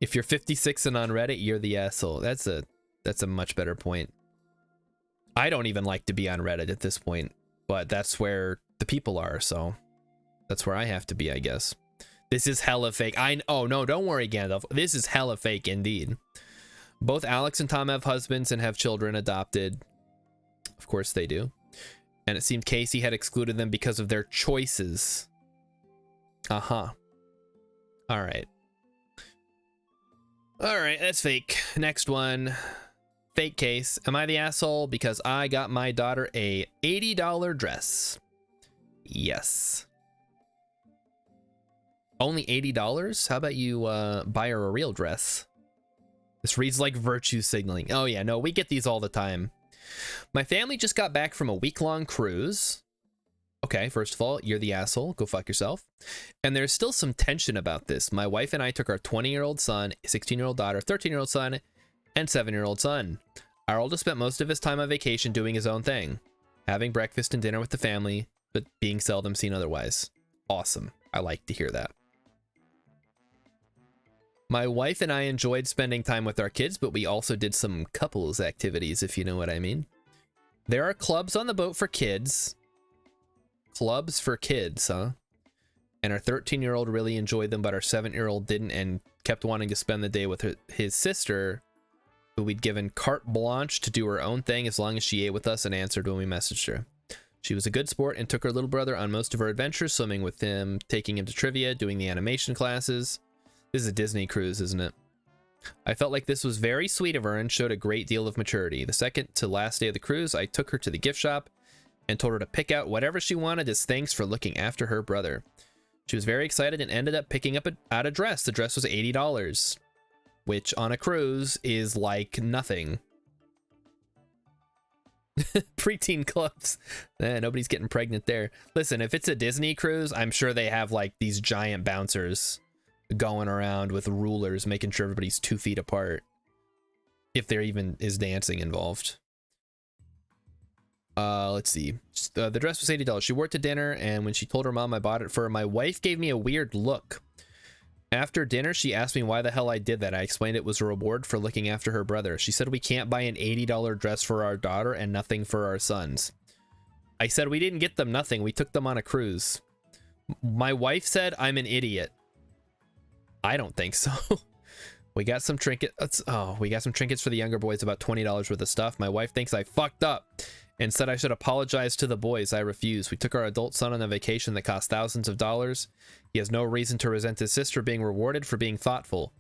If you're 56 and on Reddit, you're the asshole. That's a much better point. I don't even like to be on Reddit at this point, but that's where the people are, so that's where I have to be, I guess. This is hella fake. Oh no, don't worry, Gandalf. This is hella fake indeed. Both Alex and Tom have husbands and have children adopted. Of course they do. And it seemed Casey had excluded them because of their choices. Uh-huh. All right. All right, that's fake. Next one. Fake case. Am I the asshole because I got my daughter a $80 dress? Yes. Only $80? How about you buy her a real dress? This reads like virtue signaling. Oh yeah, no, we get these all the time. My family just got back from a week-long cruise. Okay, first of all, you're the asshole. Go fuck yourself. And there's still some tension about this. My wife and I took our 20-year-old son, 16-year-old daughter, 13-year-old son, and 7-year-old son. Our oldest spent most of his time on vacation doing his own thing, having breakfast and dinner with the family, but being seldom seen otherwise. Awesome. I like to hear that. My wife and I enjoyed spending time with our kids, but we also did some couples activities, if you know what I mean. There are clubs on the boat for kids. Clubs for kids, huh? And our 13-year-old really enjoyed them, but our 7-year-old didn't and kept wanting to spend the day with his sister, who we'd given carte blanche to do her own thing as long as she ate with us and answered when we messaged her. She was a good sport and took her little brother on most of her adventures, swimming with him, taking him to trivia, doing the animation classes. This is a Disney cruise, isn't it? I felt like this was very sweet of her and showed a great deal of maturity. The second to last day of the cruise, I took her to the gift shop and told her to pick out whatever she wanted as thanks for looking after her brother. She was very excited and ended up picking out a dress. The dress was $80, which on a cruise is like nothing. Preteen clubs. Nobody's getting pregnant there. Listen, if it's a Disney cruise, I'm sure they have like these giant bouncers going around with rulers, making sure everybody's 2 feet apart. If there even is dancing involved. Let's see. The dress was $80. She wore it to dinner, and when she told her mom I bought it for her, my wife gave me a weird look. After dinner, she asked me why the hell I did that. I explained it was a reward for looking after her brother. She said we can't buy an $80 dress for our daughter and nothing for our sons. I said we didn't get them nothing. We took them on a cruise. My wife said I'm an idiot. I don't think so. We got some trinkets. Oh, we got some trinkets for the younger boys, about $20 worth of stuff. My wife thinks I fucked up and said I should apologize to the boys. I refused. We took our adult son on a vacation that cost thousands of dollars. He has no reason to resent his sister being rewarded for being thoughtful.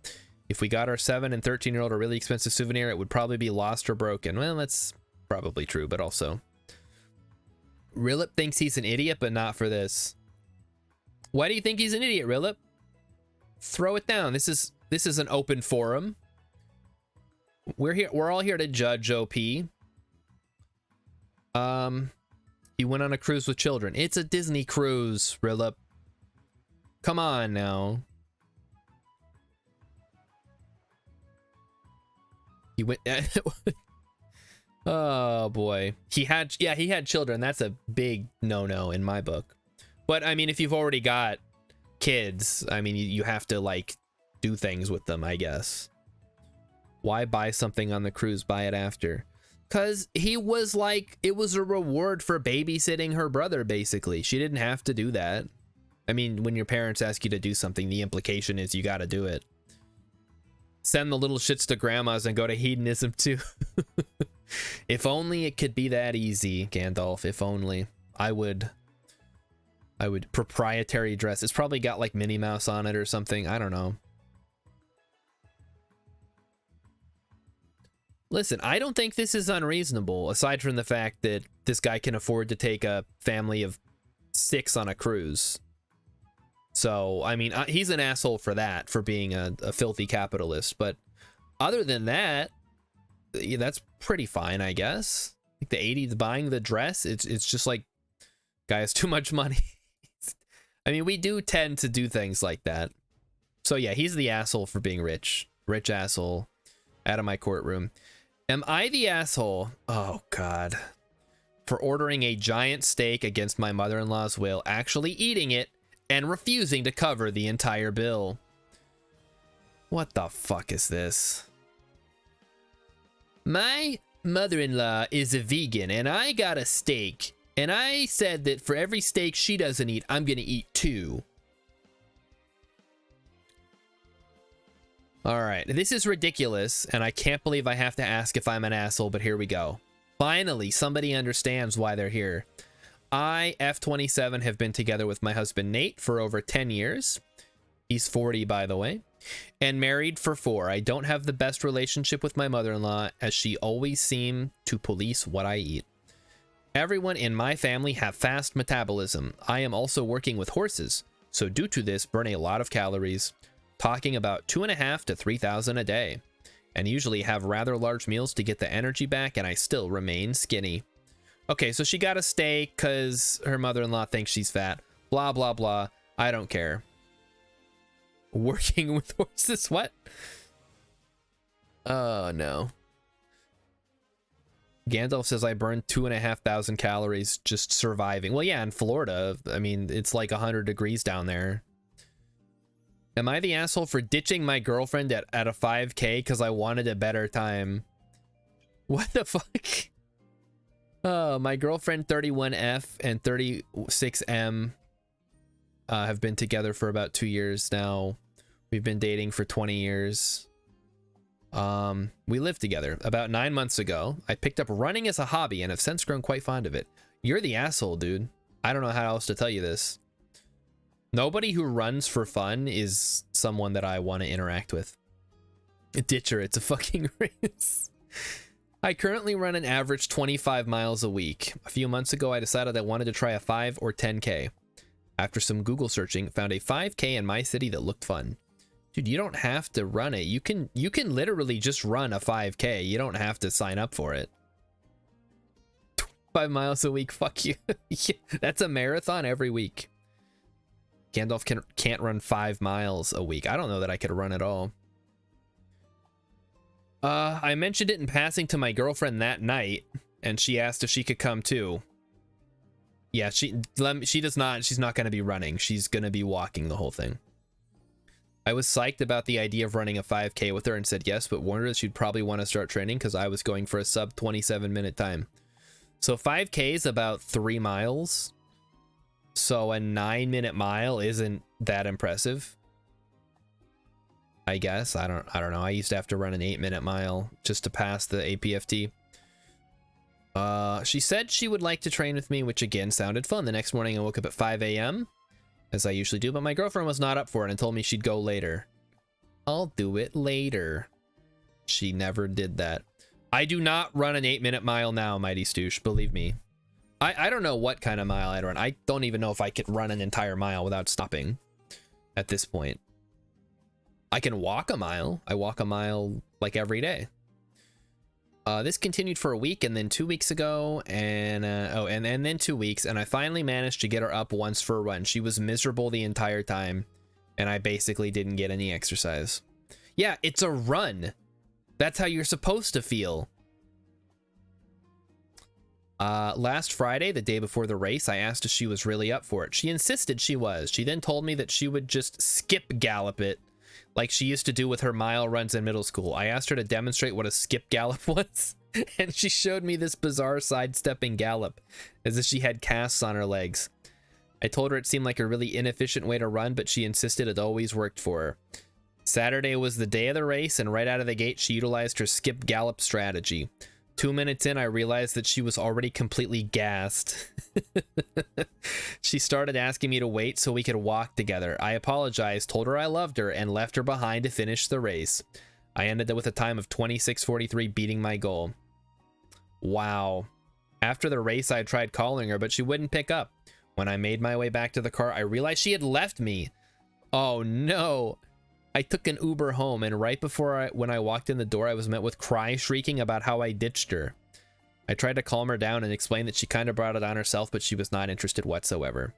If we got our 7 and 13-year-old a really expensive souvenir, it would probably be lost or broken. Well, that's probably true, but also. Rilip thinks he's an idiot, but not for this. Why do you think he's an idiot, Rilip? Throw it down. This is an open forum. We're all here to judge OP. He went on a cruise with children. It's a Disney cruise, Rilip. Come on now. He went oh boy. He had children. That's a big no-no in my book. But I mean, if you've already got kids, I mean, you have to like do things with them, I guess. Why buy something on the cruise? Buy it after. Because he was like, it was a reward for babysitting her brother, basically. She didn't have to do that. I mean, when your parents ask you to do something, the implication is you got to do it. Send the little shits to grandmas and go to hedonism too. If only it could be that easy, Gandalf. If only. I would proprietary dress. It's probably got like Minnie Mouse on it or something. I don't know. Listen, I don't think this is unreasonable, aside from the fact that this guy can afford to take a family of 6 on a cruise. So, I mean, he's an asshole for that, for being a filthy capitalist. But other than that, yeah, that's pretty fine, I guess. Like the 80s buying the dress, it's just like, guy has too much money. I mean, we do tend to do things like that. So yeah, he's the asshole for being rich. Rich asshole. Out of my courtroom. Am I the asshole? Oh, God. For ordering a giant steak against my mother-in-law's will, actually eating it, and refusing to cover the entire bill. What the fuck is this? My mother-in-law is a vegan, and I got a steak. And I said that for every steak she doesn't eat, I'm gonna eat 2. All right, this is ridiculous, and I can't believe I have to ask if I'm an asshole, but here we go. Finally, somebody understands why they're here. I, F27, have been together with my husband Nate for over 10 years. He's 40, by the way, and married for 4. I don't have the best relationship with my mother-in-law, as she always seemed to police what I eat. Everyone in my family have fast metabolism. I am also working with horses, so due to this, burn a lot of calories. Talking about 2,500 to 3,000 a day, and usually have rather large meals to get the energy back, and I still remain skinny. Okay, so she got a steak because her mother-in-law thinks she's fat. Blah, blah, blah. I don't care. Working with horses? What? Oh, no. Gandalf says I burned 2,500 calories just surviving. Well, yeah, in Florida, I mean, it's like 100 degrees down there. Am I the asshole for ditching my girlfriend at a 5K because I wanted a better time? What the fuck? My girlfriend 31F and 36M have been together for about 2 years now. We've been dating for 20 years. We lived together. About 9 months ago, I picked up running as a hobby and have since grown quite fond of it. You're the asshole, dude. I don't know how else to tell you this. Nobody who runs for fun is someone that I want to interact with. Ditcher, it's a fucking race. I currently run an average 25 miles a week. A few months ago, I decided I wanted to try a 5 or 10K. After some Google searching, found a 5K in my city that looked fun. Dude, you don't have to run it. You can literally just run a 5K. You don't have to sign up for it. 5 miles a week, fuck you. That's a marathon every week. Gandalf can't run 5 miles a week. I don't know that I could run at all. I mentioned it in passing to my girlfriend that night, and she asked if she could come too. Yeah, she does not. She's not going to be running. She's going to be walking the whole thing. I was psyched about the idea of running a 5K with her and said yes, but warned her that she'd probably want to start training because I was going for a sub 27-minute time. So 5K is about 3 miles. So a 9-minute mile isn't that impressive, I guess. I don't know. I used to have to run an 8-minute mile just to pass the APFT. She said she would like to train with me, which again sounded fun. The next morning I woke up at 5 a.m. as I usually do, but my girlfriend was not up for it and told me she'd go later. I'll do it later. She never did that. I do not run an 8-minute mile now, Mighty Stoosh, believe me. I don't know what kind of mile I'd run. I don't even know if I could run an entire mile without stopping at this point. I can walk a mile. I walk a mile like every day. This continued for a week, and then 2 weeks ago, and then 2 weeks, and I finally managed to get her up once for a run. She was miserable the entire time, and I basically didn't get any exercise. Yeah, it's a run. That's how you're supposed to feel. Last Friday, the day before the race, I asked if she was really up for it. She insisted she was. She then told me that she would just skip gallop it like she used to do with her mile runs in middle school. I asked her to demonstrate what a skip gallop was, and she showed me this bizarre sidestepping gallop as if she had casts on her legs. I told her it seemed like a really inefficient way to run, but she insisted it always worked for her. Saturday was the day of the race, and right out of the gate, she utilized her skip gallop strategy. 2 minutes in, I realized that she was already completely gassed. She started asking me to wait so we could walk together. I apologized, told her I loved her, and left her behind to finish the race. I ended up with a time of 26:43, beating my goal. Wow. After the race, I tried calling her, but she wouldn't pick up. When I made my way back to the car, I realized she had left me. Oh no. I took an Uber home, and right before when I walked in the door, I was met with cries shrieking about how I ditched her. I tried to calm her down and explain that she kind of brought it on herself, but she was not interested whatsoever.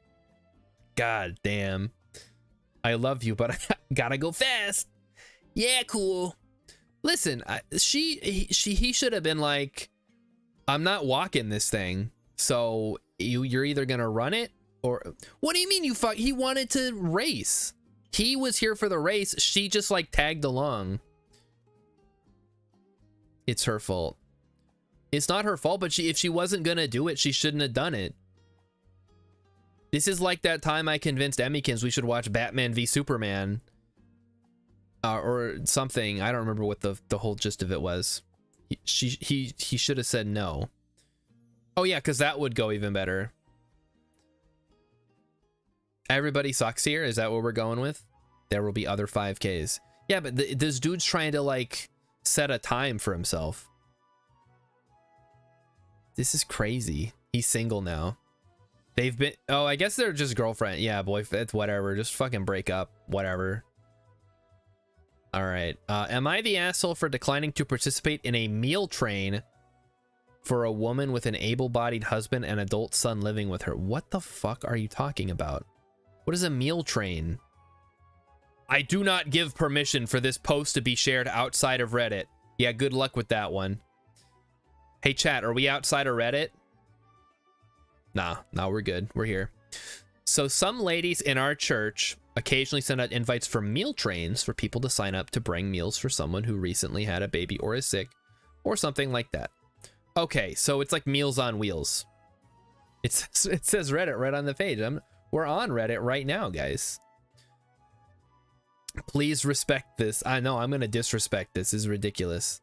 God damn. I love you, but I gotta go fast. Yeah, cool. Listen, he should have been like, I'm not walking this thing, so you're either gonna run it or... What do you mean he wanted to race? He was here for the race. She just like tagged along. It's her fault. It's not her fault, but if she wasn't gonna do it, she shouldn't have done it. This is like that time I convinced Emmykins we should watch Batman v Superman. Or something. I don't remember what the whole gist of it was. He should have said no. Oh yeah, because that would go even better. Everybody sucks here? Is that what we're going with? There will be other 5Ks. Yeah, but this dude's trying to like set a time for himself. This is crazy. He's single now. They've been... Oh, I guess they're just girlfriend. Yeah, boyfriend. It's whatever. Just fucking break up. Whatever. All right. Am I the asshole for declining to participate in a meal train for a woman with an able-bodied husband and adult son living with her? What the fuck are you talking about? What is a meal train? I do not give permission for this post to be shared outside of Reddit. Yeah, good luck with that one. Hey chat, are we outside of Reddit? Nah, we're good. We're here. So some ladies in our church occasionally send out invites for meal trains for people to sign up to bring meals for someone who recently had a baby or is sick or something like that. Okay, so it's like Meals on Wheels. It says Reddit right on the page. We're on Reddit right now, guys. Please respect this. I know I'm going to disrespect this. This is ridiculous.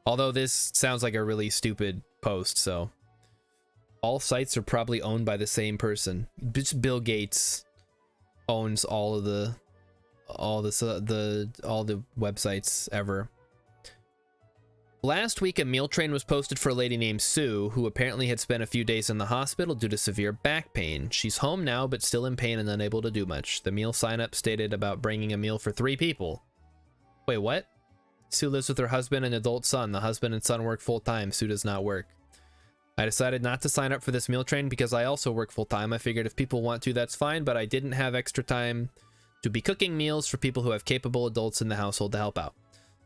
Although this sounds like a really stupid post, so all sites are probably owned by the same person. Bill Gates owns all the websites ever. Last week, a meal train was posted for a lady named Sue, who apparently had spent a few days in the hospital due to severe back pain. She's home now, but still in pain and unable to do much. The meal sign-up stated about bringing a meal for 3 people. Wait, what? Sue lives with her husband and adult son. The husband and son work full-time. Sue does not work. I decided not to sign up for this meal train because I also work full-time. I figured if people want to, that's fine, but I didn't have extra time to be cooking meals for people who have capable adults in the household to help out.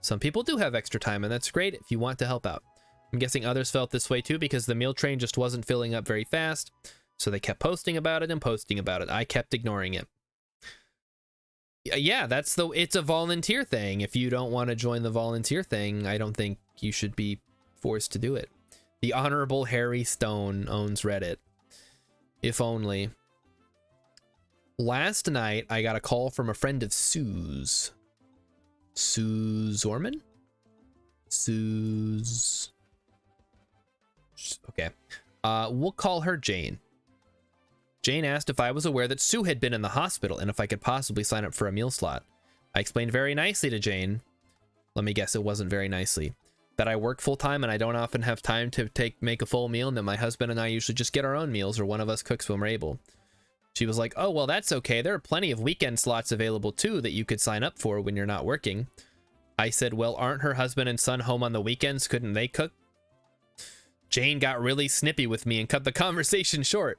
Some people do have extra time, and that's great if you want to help out. I'm guessing others felt this way too because the meal train just wasn't filling up very fast, so they kept posting about it and posting about it. I kept ignoring it. Yeah, it's a volunteer thing. If you don't want to join the volunteer thing, I don't think you should be forced to do it. The Honorable Harry Stone owns Reddit. If only. Last night, I got a call from a friend of Sue's. Sue Zorman? Sue's... Okay. We'll call her Jane. Jane asked if I was aware that Sue had been in the hospital and if I could possibly sign up for a meal slot. I explained very nicely to Jane, let me guess, it wasn't very nicely, that I work full-time and I don't often have time to make a full meal, and that my husband and I usually just get our own meals, or one of us cooks when we're able. She was like, oh, well, that's okay. There are plenty of weekend slots available too that you could sign up for when you're not working. I said, well, aren't her husband and son home on the weekends? Couldn't they cook? Jane got really snippy with me and cut the conversation short.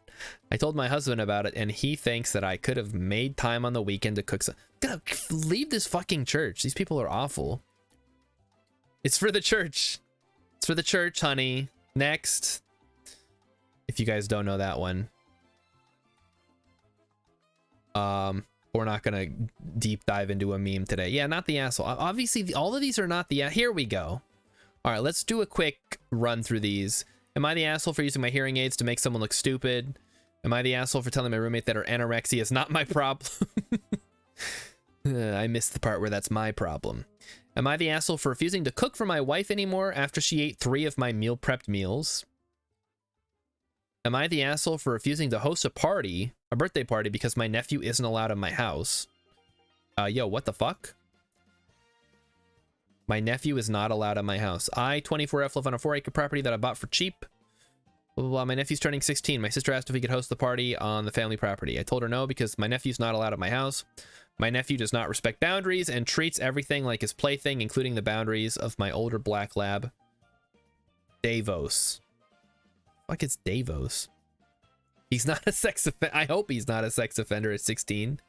I told my husband about it, and he thinks that I could have made time on the weekend to cook some. Gotta leave this fucking church. These people are awful. It's for the church. It's for the church, honey. Next. If you guys don't know that one. We're not gonna deep dive into a meme today. Yeah, not the asshole. Obviously, all of these are not the... Here we go. All right, let's do a quick run through these. Am I the asshole for using my hearing aids to make someone look stupid? Am I the asshole for telling my roommate that her anorexia is not my problem? I missed the part where that's my problem. Am I the asshole for refusing to cook for my wife anymore after she ate 3 of my meal prepped meals? Am I the asshole for refusing to host a birthday party, because my nephew isn't allowed in my house? Yo, what the fuck? My nephew is not allowed in my house. I, 24F, live on a 4-acre property that I bought for cheap. Blah, blah, blah. My nephew's turning 16. My sister asked if he could host the party on the family property. I told her no because my nephew's not allowed at my house. My nephew does not respect boundaries and treats everything like his plaything, including the boundaries of my older black lab, Davos. Fuck, it's Davos. He's not a sex offender. I hope he's not a sex offender at 16.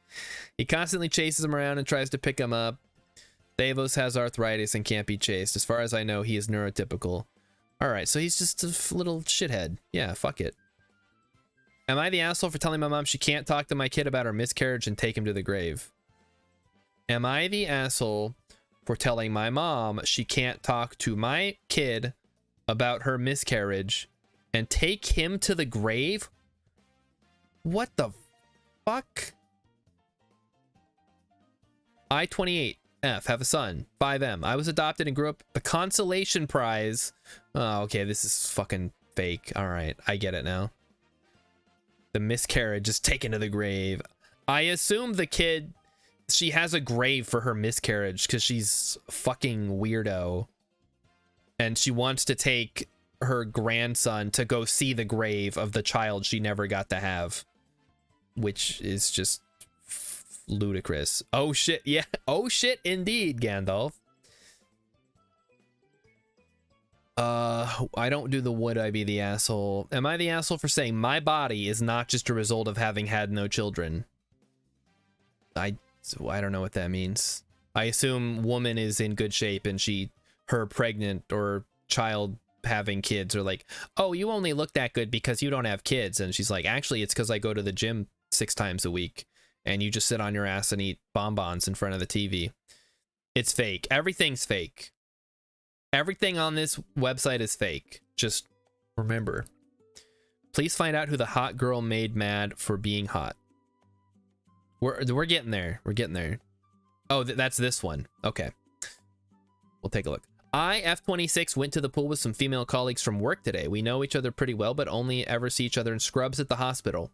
He constantly chases him around and tries to pick him up. Davos has arthritis and can't be chased. As far as I know, he is neurotypical. All right, so he's just a little shithead. Yeah, fuck it. Am I the asshole for telling my mom she can't talk to my kid about her miscarriage and take him to the grave? Am I the asshole for telling my mom she can't talk to my kid about her miscarriage and take him to the grave? What the fuck? I, 28F, have a son, 5M. I was adopted and grew up the consolation prize. Oh, okay, this is fucking fake. All right, I get it now. The miscarriage is taken to the grave. I assume the kid, she has a grave for her miscarriage because she's a fucking weirdo. And she wants to take her grandson to go see the grave of the child she never got to have. Which is just ludicrous. Oh shit, yeah. Oh shit, indeed, Gandalf. I don't do the would I be the asshole. Am I the asshole for saying my body is not just a result of having had no children? I don't know what that means. I assume woman is in good shape and her pregnant or child having kids are like, oh, you only look that good because you don't have kids. And she's like, actually, it's because I go to the gym 6 times a week, and you just sit on your ass and eat bonbons in front of the TV. It's fake. Everything's fake. Everything on this website is fake. Just remember. Please find out who the hot girl made mad for being hot. We're getting there. We're getting there. Oh, that's this one. Okay. We'll take a look. I, F26, went to the pool with some female colleagues from work today. We know each other pretty well, but only ever see each other in scrubs at the hospital.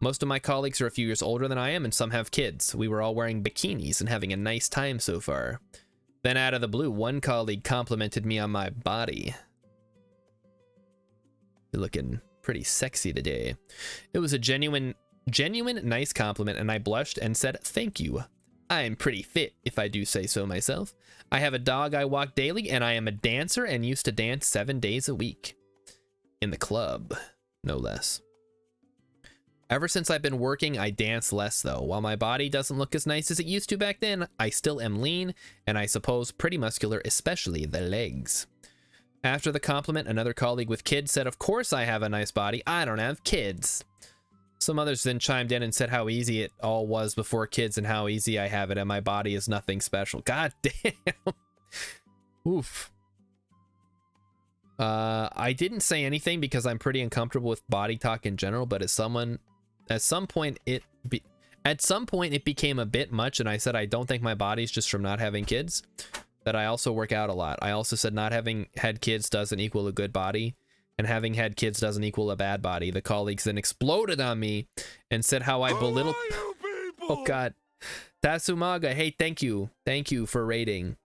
Most of my colleagues are a few years older than I am, and some have kids. We were all wearing bikinis and having a nice time so far. Then out of the blue, one colleague complimented me on my body. You're looking pretty sexy today. It was a genuine nice compliment, and I blushed and said thank you. I'm pretty fit, if I do say so myself. I have a dog I walk daily, and I am a dancer and used to dance 7 days a week. In the club, no less. Ever since I've been working, I dance less though. While my body doesn't look as nice as it used to back then, I still am lean, and I suppose pretty muscular, especially the legs. After the compliment, another colleague with kids said, of course I have a nice body, I don't have kids. Some others then chimed in and said how easy it all was before kids and how easy I have it, and my body is nothing special. God damn. Oof. I didn't say anything because I'm pretty uncomfortable with body talk in general, but at some point it became a bit much, and I said I don't think my body's just from not having kids, that I also work out a lot. I also said not having had kids doesn't equal a good body, and having had kids doesn't equal a bad body. The colleagues then exploded on me and said how I belittle. Oh God, Tatsumaga, hey, thank you for rating.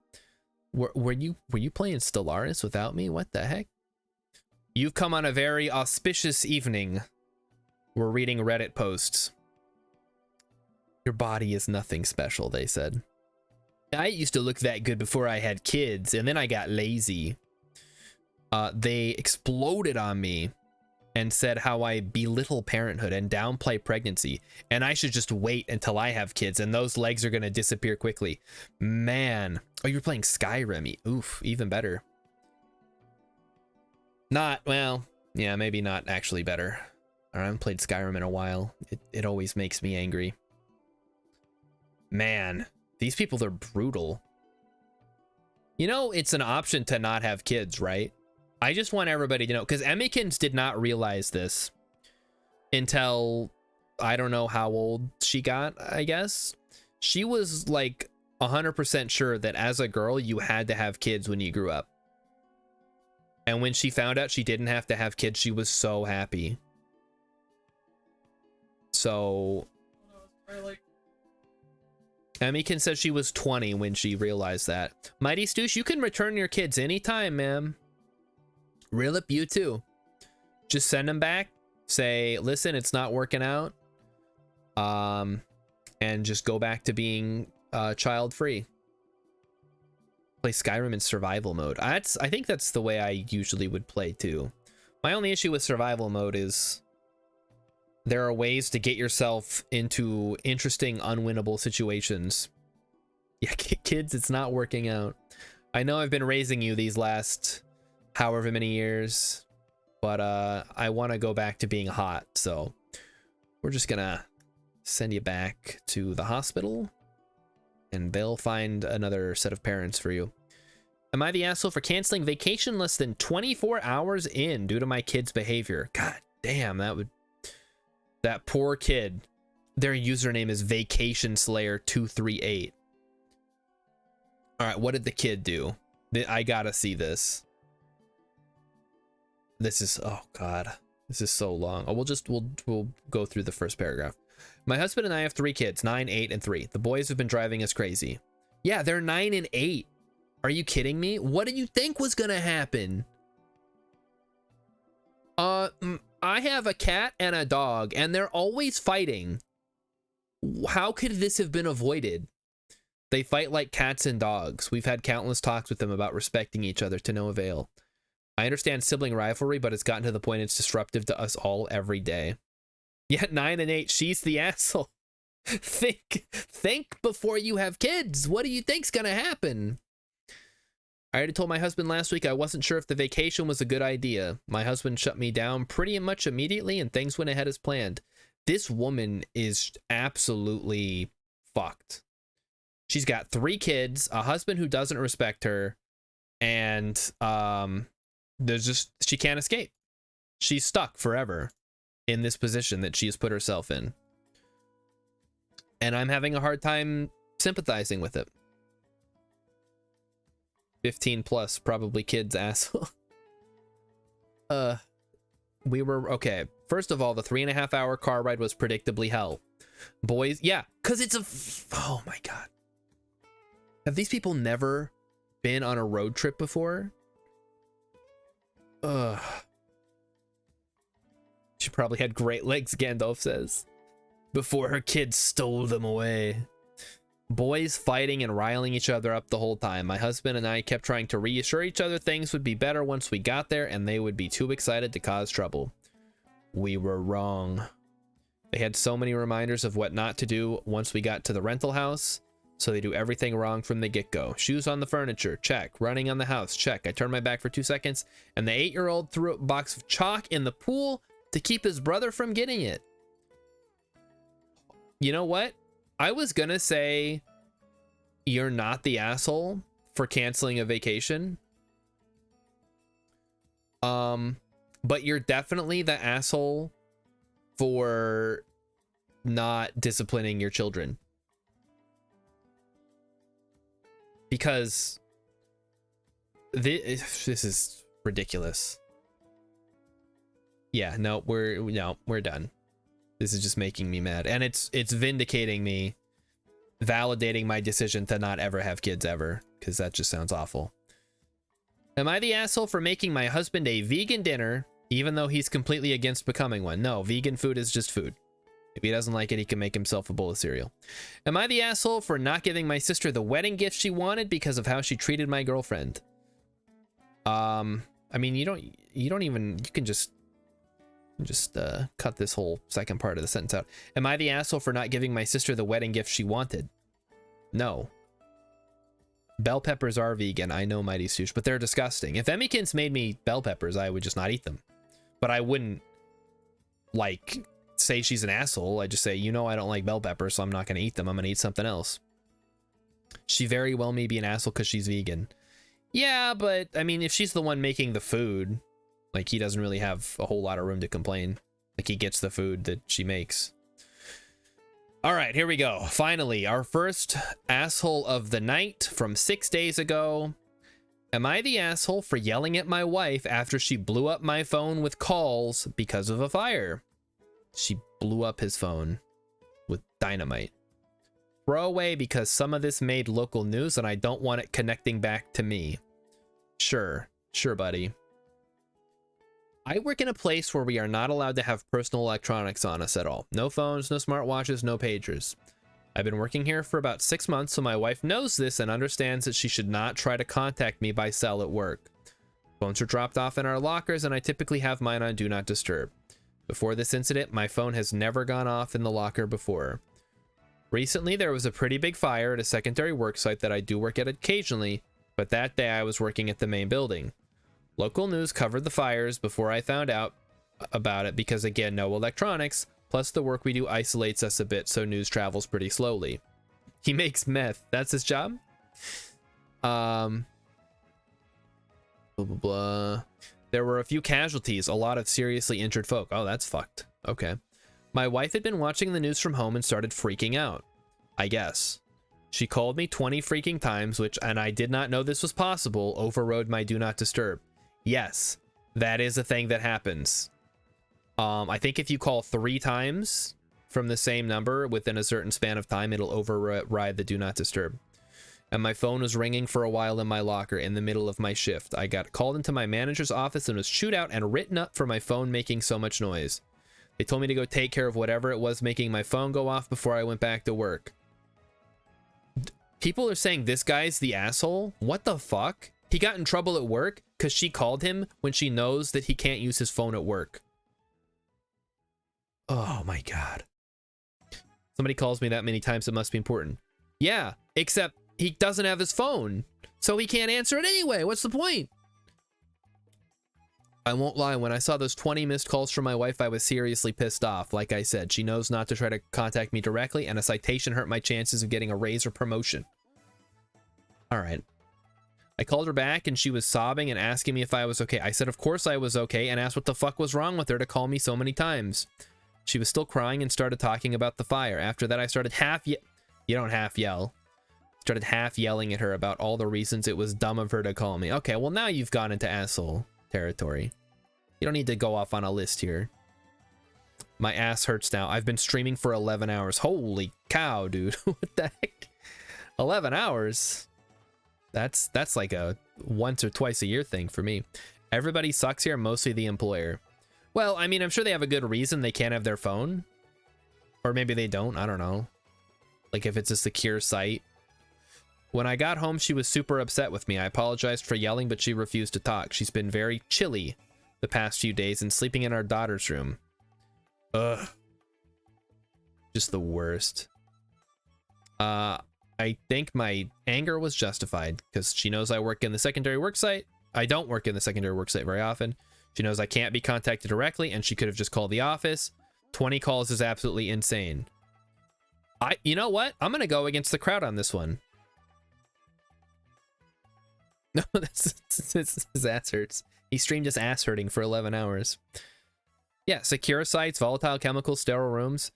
Were you playing Stellaris without me? What the heck? You've come on a very auspicious evening. We're reading Reddit posts. Your body is nothing special, they said. I used to look that good before I had kids, and then I got lazy. They exploded on me and said how I belittle parenthood and downplay pregnancy, and I should just wait until I have kids, and those legs are going to disappear quickly. Man. Oh, you're playing Skyrim. Oof, even better. Not, well, yeah, maybe not actually better. I haven't played Skyrim in a while. It always makes me angry. Man, these people are brutal. You know, it's an option to not have kids, right? I just want everybody to know, because Emmykins did not realize this until I don't know how old she got, I guess. She was like 100% sure that as a girl, you had to have kids when you grew up. And when she found out she didn't have to have kids, she was so happy. So Emmykin says she was 20 when she realized that. Mighty Stoosh, you can return your kids anytime, ma'am. Rilip, you too. Just send them back. Say, listen, it's not working out. And just go back to being child free. Play Skyrim in survival mode. I think that's the way I usually would play too. My only issue with survival mode is there are ways to get yourself into interesting, unwinnable situations. Yeah, kids, it's not working out. I know I've been raising you these last however many years, but I want to go back to being hot, so we're just gonna send you back to the hospital, and they'll find another set of parents for you. Am I the asshole for canceling vacation less than 24 hours in due to my kid's behavior? God damn, that poor kid. Their username is VacationSlayer238. All right, what did the kid do? I gotta see this. This is, oh God, this is so long. Oh, we'll go through the first paragraph. My husband and I have 3 kids, 9, 8, and 3. The boys have been driving us crazy. Yeah, they're 9 and 8. Are you kidding me? What did you think was gonna happen? I have a cat and a dog, and they're always fighting. How could this have been avoided? They fight like cats and dogs. We've had countless talks with them about respecting each other to no avail. I understand sibling rivalry, but it's gotten to the point it's disruptive to us all every day. Yeah, 9 and 8, she's the asshole. Think before you have kids. What do you think's gonna happen? I already told my husband last week I wasn't sure if the vacation was a good idea. My husband shut me down pretty much immediately, and things went ahead as planned. this woman is absolutely fucked. She's got 3 kids, a husband who doesn't respect her, and she can't escape. She's stuck forever in this position that she has put herself in. And I'm having a hard time sympathizing with it. 15 plus, probably kids, asshole. We were okay. First of all, the 3.5-hour car ride was predictably hell. Boys, yeah, because it's oh my god. Have these people never been on a road trip before? Ugh. She probably had great legs, Gandalf says, before her kids stole them away. Boys fighting and riling each other up the whole time. My husband and I kept trying to reassure each other things would be better once we got there and they would be too excited to cause trouble. We were wrong. They had so many reminders of what not to do once we got to the rental house, so they do everything wrong from the get-go. Shoes on the furniture, check. Running on the house, check. I turned my back for 2 seconds, and the 8-year-old threw a box of chalk in the pool to keep his brother from getting it. You know what? I was gonna say you're not the asshole for canceling a vacation. But you're definitely the asshole for not disciplining your children. Because this is ridiculous. Yeah, no, we're done. This is just making me mad, and it's vindicating me, validating my decision to not ever have kids ever, because that just sounds awful. Am I the asshole for making my husband a vegan dinner, even though he's completely against becoming one? No, vegan food is just food. If he doesn't like it, he can make himself a bowl of cereal. Am I the asshole for not giving my sister the wedding gift she wanted because of how she treated my girlfriend? I mean, you can just cut this whole second part of the sentence out. Am I the asshole for not giving my sister the wedding gift she wanted? No. Bell peppers are vegan, I know, Mighty Stoosh, but they're disgusting. If Emmykins made me bell peppers, I would just not eat them. But I wouldn't, like, say she's an asshole. I just say, you know, I don't like bell peppers, so I'm not going to eat them. I'm going to eat something else. She very well may be an asshole because she's vegan. Yeah, but, I mean, if she's the one making the food, like, he doesn't really have a whole lot of room to complain. Like, he gets the food that she makes. All right, here we go. Finally, our first asshole of the night from 6 days ago. Am I the asshole for yelling at my wife after she blew up my phone with calls because of a fire? She blew up his phone with dynamite. Throw away because some of this made local news and I don't want it connecting back to me. Sure, buddy. I work in a place where we are not allowed to have personal electronics on us at all. No phones, no smartwatches, no pagers. I've been working here for about 6 months, so my wife knows this and understands that she should not try to contact me by cell at work. Phones are dropped off in our lockers, and I typically have mine on Do Not Disturb. Before this incident, my phone has never gone off in the locker before. Recently, there was a pretty big fire at a secondary work site that I do work at occasionally, but that day I was working at the main building. Local news covered the fires before I found out about it because, again, no electronics, plus the work we do isolates us a bit, so news travels pretty slowly. He makes meth. That's his job? Blah, blah, blah. There were a few casualties, a lot of seriously injured folk. Oh, that's fucked. Okay. My wife had been watching the news from home and started freaking out, I guess. She called me 20 freaking times, which, and I did not know this was possible, overrode my Do Not Disturb. Yes, that is a thing that happens. I think if you call 3 times from the same number within a certain span of time, it'll override the Do Not Disturb. And my phone was ringing for a while in my locker in the middle of my shift. I got called into my manager's office and was chewed out and written up for my phone making so much noise. They told me to go take care of whatever it was making my phone go off before I went back to work. People are saying this guy's the asshole? What the fuck? He got in trouble at work because she called him when she knows that he can't use his phone at work. Oh my god. Somebody calls me that many times, it must be important. Yeah, except he doesn't have his phone, so he can't answer it anyway. What's the point? I won't lie, when I saw those 20 missed calls from my wife, I was seriously pissed off. Like I said, she knows not to try to contact me directly, and a citation hurt my chances of getting a raise or promotion. All right. I called her back, and she was sobbing and asking me if I was okay. I said, of course I was okay, and asked what the fuck was wrong with her to call me so many times. She was still crying and started talking about the fire. After that, I started you don't half yell. Started half yelling at her about all the reasons it was dumb of her to call me. Okay, well, now you've gone into asshole territory. You don't need to go off on a list here. My ass hurts now. I've been streaming for 11 hours. Holy cow, dude. What the heck? 11 hours? That's like a once or twice a year thing for me. Everybody sucks here, mostly the employer. Well, I mean, I'm sure they have a good reason they can't have their phone. Or maybe they don't. I don't know. Like if it's a secure site. When I got home, she was super upset with me. I apologized for yelling, but she refused to talk. She's been very chilly the past few days and sleeping in our daughter's room. Ugh. Just the worst. I think my anger was justified because she knows I work in the secondary work site. I don't work in the secondary work site very often. She knows I can't be contacted directly, and she could have just called the office. 20 calls is absolutely insane. You know what? I'm going to go against the crowd on this one. No, his ass hurts. He streamed his ass hurting for 11 hours. Yeah, secure sites, volatile chemicals, sterile rooms.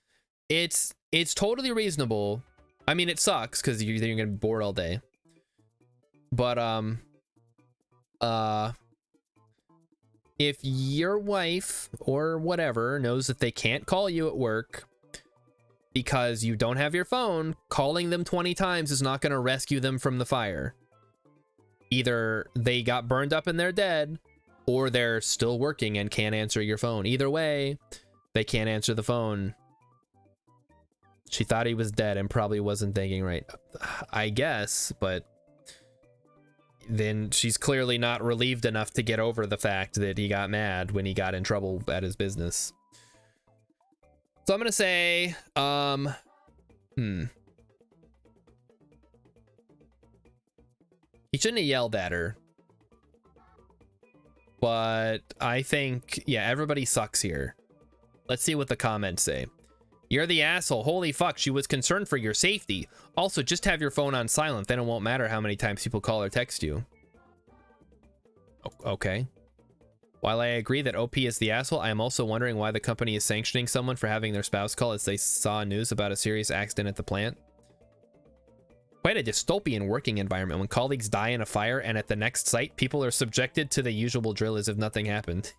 It's totally reasonable. I mean, it sucks because you're going to be bored all day. But, if your wife or whatever knows that they can't call you at work because you don't have your phone, calling them 20 times is not going to rescue them from the fire. Either they got burned up and they're dead, or they're still working and can't answer your phone. Either way, they can't answer the phone. She thought he was dead and probably wasn't thinking right, I guess, but then she's clearly not relieved enough to get over the fact that he got mad when he got in trouble at his business. So I'm gonna say, he shouldn't have yelled at her. But I think, yeah, everybody sucks here. Let's see what the comments say. You're the asshole. Holy fuck, she was concerned for your safety. Also, just have your phone on silent, then it won't matter how many times people call or text you. Okay. While I agree that OP is the asshole, I am also wondering why the company is sanctioning someone for having their spouse call as they saw news about a serious accident at the plant. Quite a dystopian working environment when colleagues die in a fire and at the next site, people are subjected to the usual drill as if nothing happened.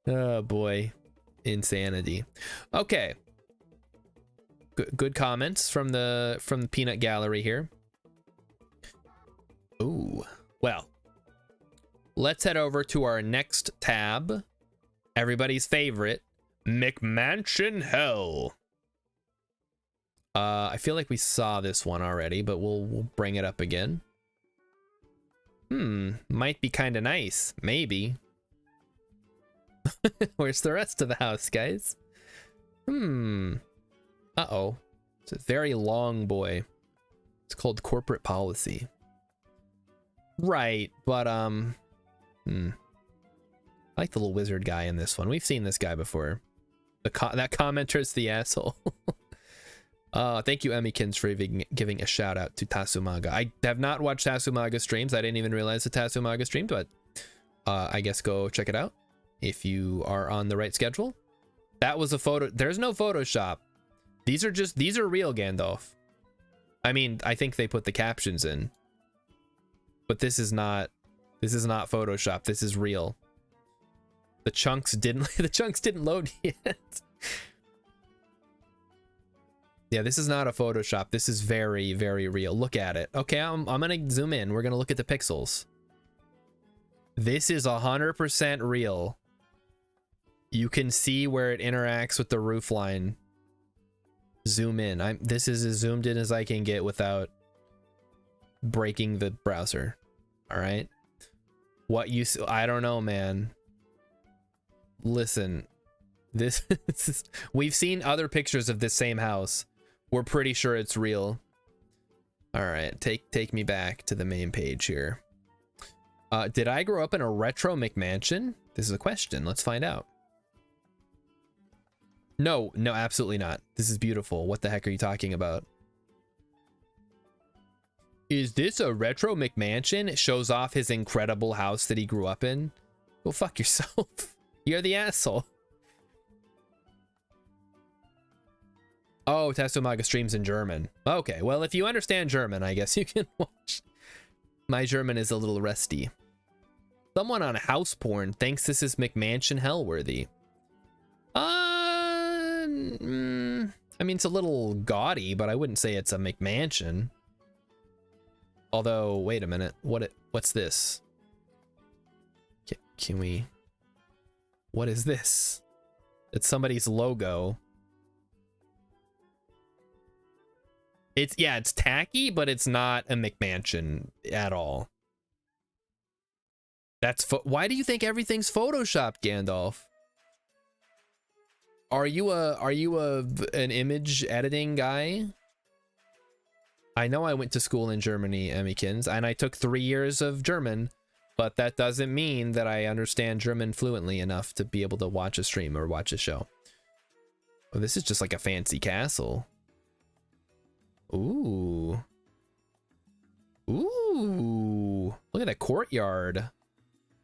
Oh boy. Insanity. Okay. Good comments from the peanut gallery here. Ooh. Well, let's head over to our next tab. Everybody's favorite, McMansion Hell. I feel like we saw this one already, but we'll bring it up again. Might be kind of nice. Maybe. Where's the rest of the house, guys? Uh-oh. It's a very long boy. It's called corporate policy. Right, but, I like the little wizard guy in this one. We've seen this guy before. That commenter's the asshole. Thank you, Emmykins, for giving a shout out to Tasumaga. I have not watched Tasumaga streams. I didn't even realize that Tasumaga streamed, but I guess go check it out if you are on the right schedule. That was a photo. There's no Photoshop. These are real Gandalf. I mean, I think they put the captions in, but this is not Photoshop. This is real. The chunks didn't load yet. Yeah, this is not a Photoshop. This is very, very real. Look at it. Okay, I'm gonna zoom in. We're gonna look at the pixels. This is 100% real. You can see where it interacts with the roof line. Zoom in. This is as zoomed in as I can get without breaking the browser. All right. I don't know, man. Listen, we've seen other pictures of this same house. We're pretty sure it's real. All right, take me back to the main page here. Did I grow up in a retro McMansion? This is a question. Let's find out. No, no, absolutely not. This is beautiful. What the heck are you talking about? Is this a retro McMansion? It shows off his incredible house that he grew up in. Go fuck yourself. You're the asshole. Oh, Testomaga streams in German. Okay, well, if you understand German, I guess you can watch. My German is a little rusty. Someone on house porn thinks this is McMansion hellworthy. I mean, it's a little gaudy, but I wouldn't say it's a McMansion. Although, wait a minute. What's this? Can we... What is this? It's somebody's logo. It's tacky, but it's not a McMansion at all. Why do you think everything's photoshopped, Gandalf? Are you an image editing guy? I know I went to school in Germany, Emmykins, and I took 3 years of German, but that doesn't mean that I understand German fluently enough to be able to watch a stream or watch a show. Oh, this is just like a fancy castle. Ooh. Ooh. Look at that courtyard.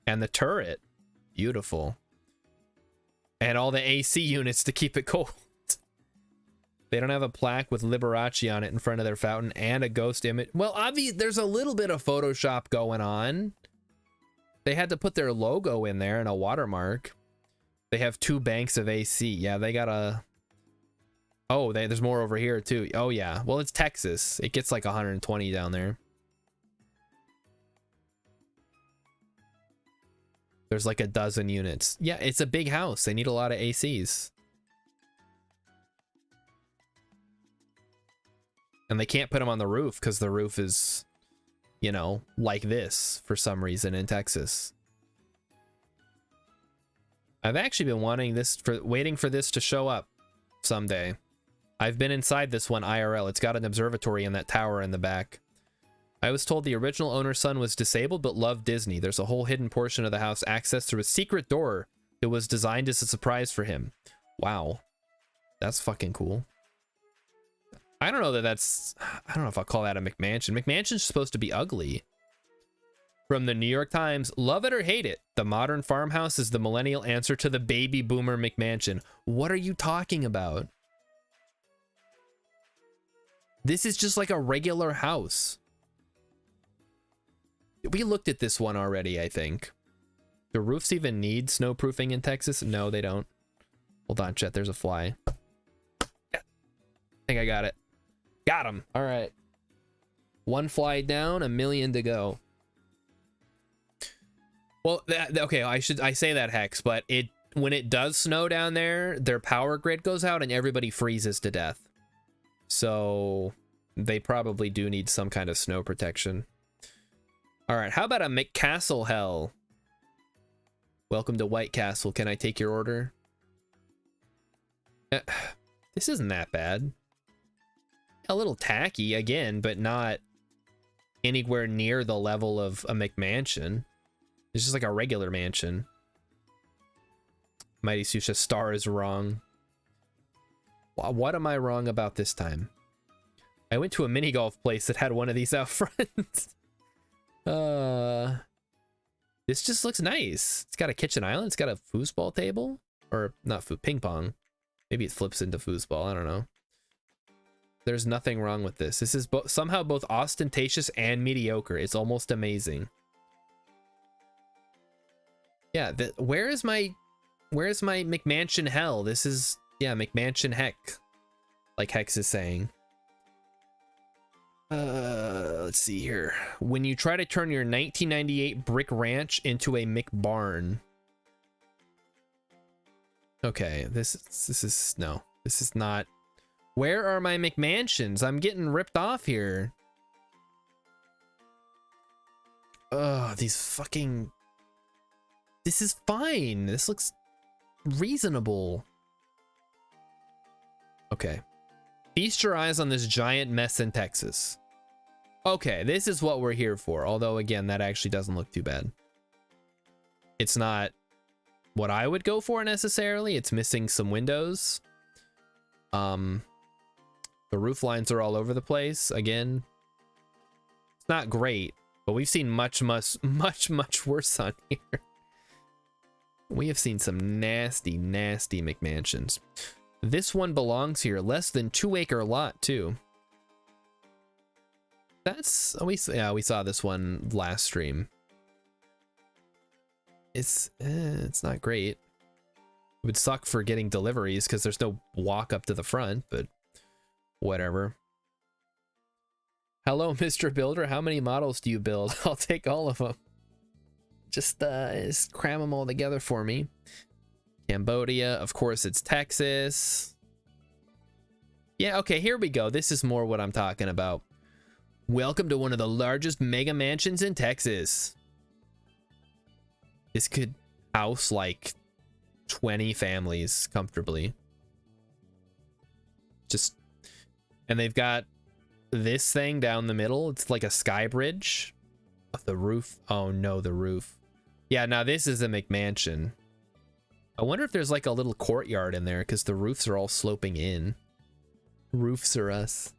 And the turret. Beautiful. And all the AC units to keep it cold. They don't have a plaque with Liberace on it in front of their fountain and a ghost image. Well, obviously, there's a little bit of Photoshop going on. They had to put their logo in there and a watermark. They have 2 banks of AC. Yeah, they got a... Oh, there's more over here, too. Oh, yeah. Well, it's Texas. It gets like 120 down there. There's like a dozen units. Yeah, it's a big house. They need a lot of ACs. And they can't put them on the roof because the roof is, you know, like this for some reason in Texas. I've actually been waiting for this to show up someday. I've been inside this one IRL. It's got an observatory in that tower in the back. I was told the original owner's son was disabled but loved Disney. There's a whole hidden portion of the house accessed through a secret door that was designed as a surprise for him. Wow. That's fucking cool. I don't know I don't know if I'll call that a McMansion. McMansion's supposed to be ugly. From the New York Times, love it or hate it, the modern farmhouse is the millennial answer to the baby boomer McMansion. What are you talking about? This is just like a regular house. We looked at this one already, I think. Do roofs even need snowproofing in Texas? No, they don't. Hold on, Chet, there's a fly. Yeah. I think I got it. Got him. All right. 1 fly down, 1 million to go. Well, okay, I say that, Hex, but when it does snow down there, their power grid goes out and everybody freezes to death. So they probably do need some kind of snow protection. All right, how about a McCastle hell? Welcome to White Castle. Can I take your order? This isn't that bad. A little tacky again, but not anywhere near the level of a McMansion. It's just like a regular mansion. Mighty Susha star is wrong. What am I wrong about this time? I went to a mini golf place that had one of these out front. This just looks nice. It's got a kitchen island. It's got a foosball table, or not ping pong. Maybe it flips into foosball. I don't know. There's nothing wrong with this. This is somehow both ostentatious and mediocre. It's almost amazing. Yeah, where's my McMansion hell? This is, yeah, McMansion heck. Like Hex is saying. Let's see here. When you try to turn your 1998 brick ranch into a McBarn. Okay, this is no. This is not. Where are my McMansions? I'm getting ripped off here. Ugh, these fucking... This is fine. This looks reasonable. Okay. Feast your eyes on this giant mess in Texas. Okay, this is what we're here for. Although, again, that actually doesn't look too bad. It's not what I would go for necessarily. It's missing some windows. The roof lines are all over the place. Again, it's not great, but we've seen much worse on here. We have seen some nasty McMansions. This one belongs here. Less than 2-acre lot too. That's we saw this one last stream. It's not great. It would suck for getting deliveries because there's no walk up to the front, but whatever. Hello, Mr. Builder. How many models do you build? I'll take all of them. Just cram them all together for me. Cambodia, of course, it's Texas. Yeah, okay, here we go. This is more what I'm talking about. Welcome to one of the largest mega mansions in Texas. This could house like 20 families comfortably. And they've got this thing down the middle. It's like a sky bridge. The roof. Oh no, the roof. Yeah, now this is a McMansion. I wonder if there's like a little courtyard in there because the roofs are all sloping in. Roofs are us.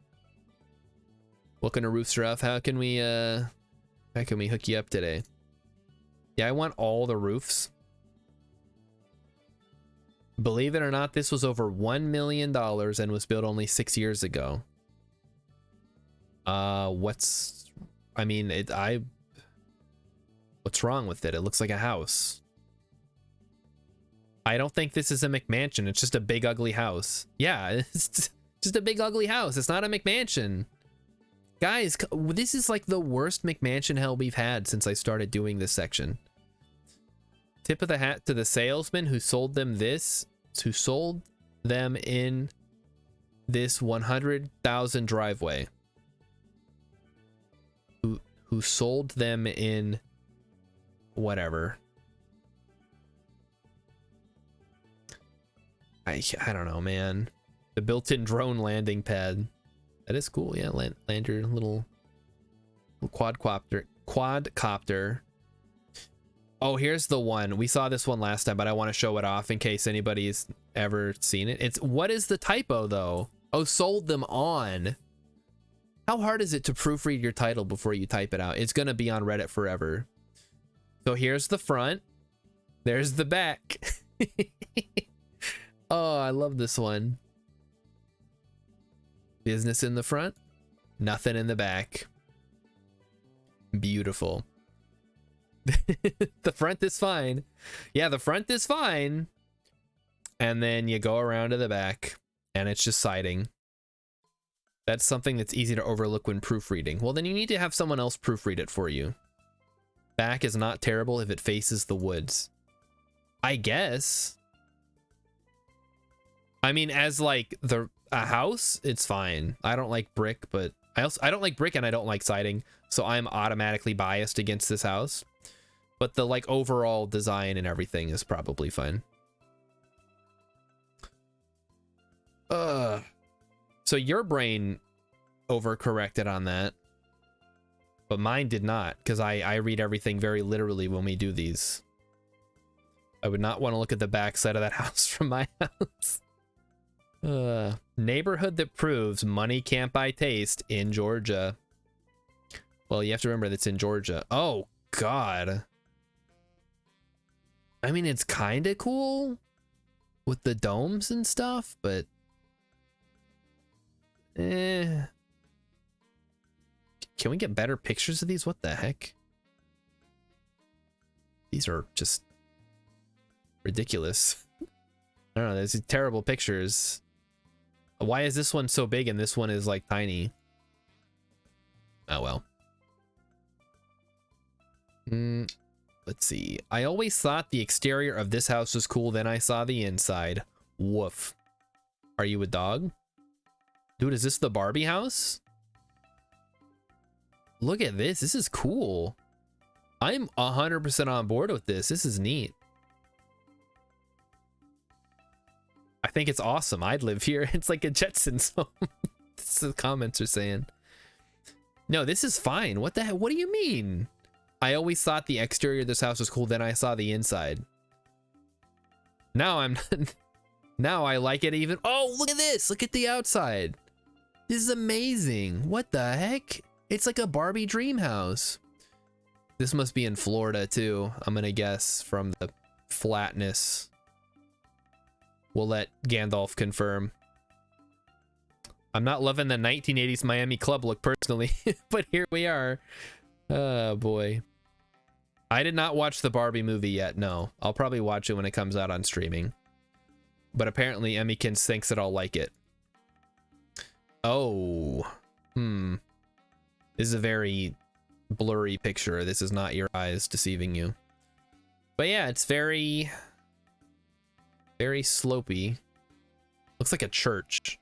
Welcome to Roofs Are Off. How can we hook you up today? Yeah, I want all the roofs. Believe it or not, this was over $1 million and was built only 6 years ago. What's wrong with it? It looks like a house. I don't think this is a McMansion. It's just a big ugly house. Yeah, it's just a big ugly house. It's not a McMansion. Guys, this is like the worst McMansion hell we've had since I started doing this section. Tip of the hat to the salesman who sold them this, in this 100,000 driveway. Who sold them in whatever. I don't know, man. The built-in drone landing pad. That is cool. Yeah, land your little quadcopter. Oh, here's the one. We saw this one last time, but I want to show it off in case anybody's ever seen it. What is the typo though? Oh, sold them on. How hard is it to proofread your title before you type it out? It's gonna be on Reddit forever. So here's the front. There's the back. Oh, I love this one. Business in the front, nothing in the back. Beautiful. The front is fine. Yeah, the front is fine. And then you go around to the back and it's just siding. That's something that's easy to overlook when proofreading. Well, then you need to have someone else proofread it for you. Back is not terrible if it faces the woods. I guess. I mean, as like a house, it's fine. I don't like brick, but I don't like brick and I don't like siding, so I'm automatically biased against this house. But the like overall design and everything is probably fine. So your brain overcorrected on that, but mine did not, because I read everything very literally when we do these. I would not want to look at the back side of that house from my house. Neighborhood that proves money can't buy taste in Georgia. Well, you have to remember that's in Georgia. Oh God. I mean, it's kind of cool with the domes and stuff, but can we get better pictures of these? What the heck? These are just ridiculous. I don't know, there's terrible pictures. Why is this one so big and this one is like tiny? Oh well. Let's see. I always thought the exterior of this house was cool, then I saw the inside. Woof. Are you a dog? Dude, is this the Barbie house? Look at this. This is cool. I'm 100% on board with this. This is neat. I think it's awesome. I'd live here. It's like a Jetsons home. That's what the comments are saying. No, this is fine. What the heck? What do you mean? I always thought the exterior of this house was cool, then I saw the inside. Now I'm now I like it even. Oh, look at this. Look at the outside. This is amazing. What the heck? It's like a Barbie dream house. This must be in Florida too, I'm gonna guess, from the flatness. We'll let Gandalf confirm. I'm not loving the 1980s Miami club look personally, but here we are. Oh boy. I did not watch the Barbie movie yet, no. I'll probably watch it when it comes out on streaming. But apparently Emmykins thinks that I'll like it. Oh. This is a very blurry picture. This is not your eyes deceiving you. But yeah, it's very slopey. Looks like a church.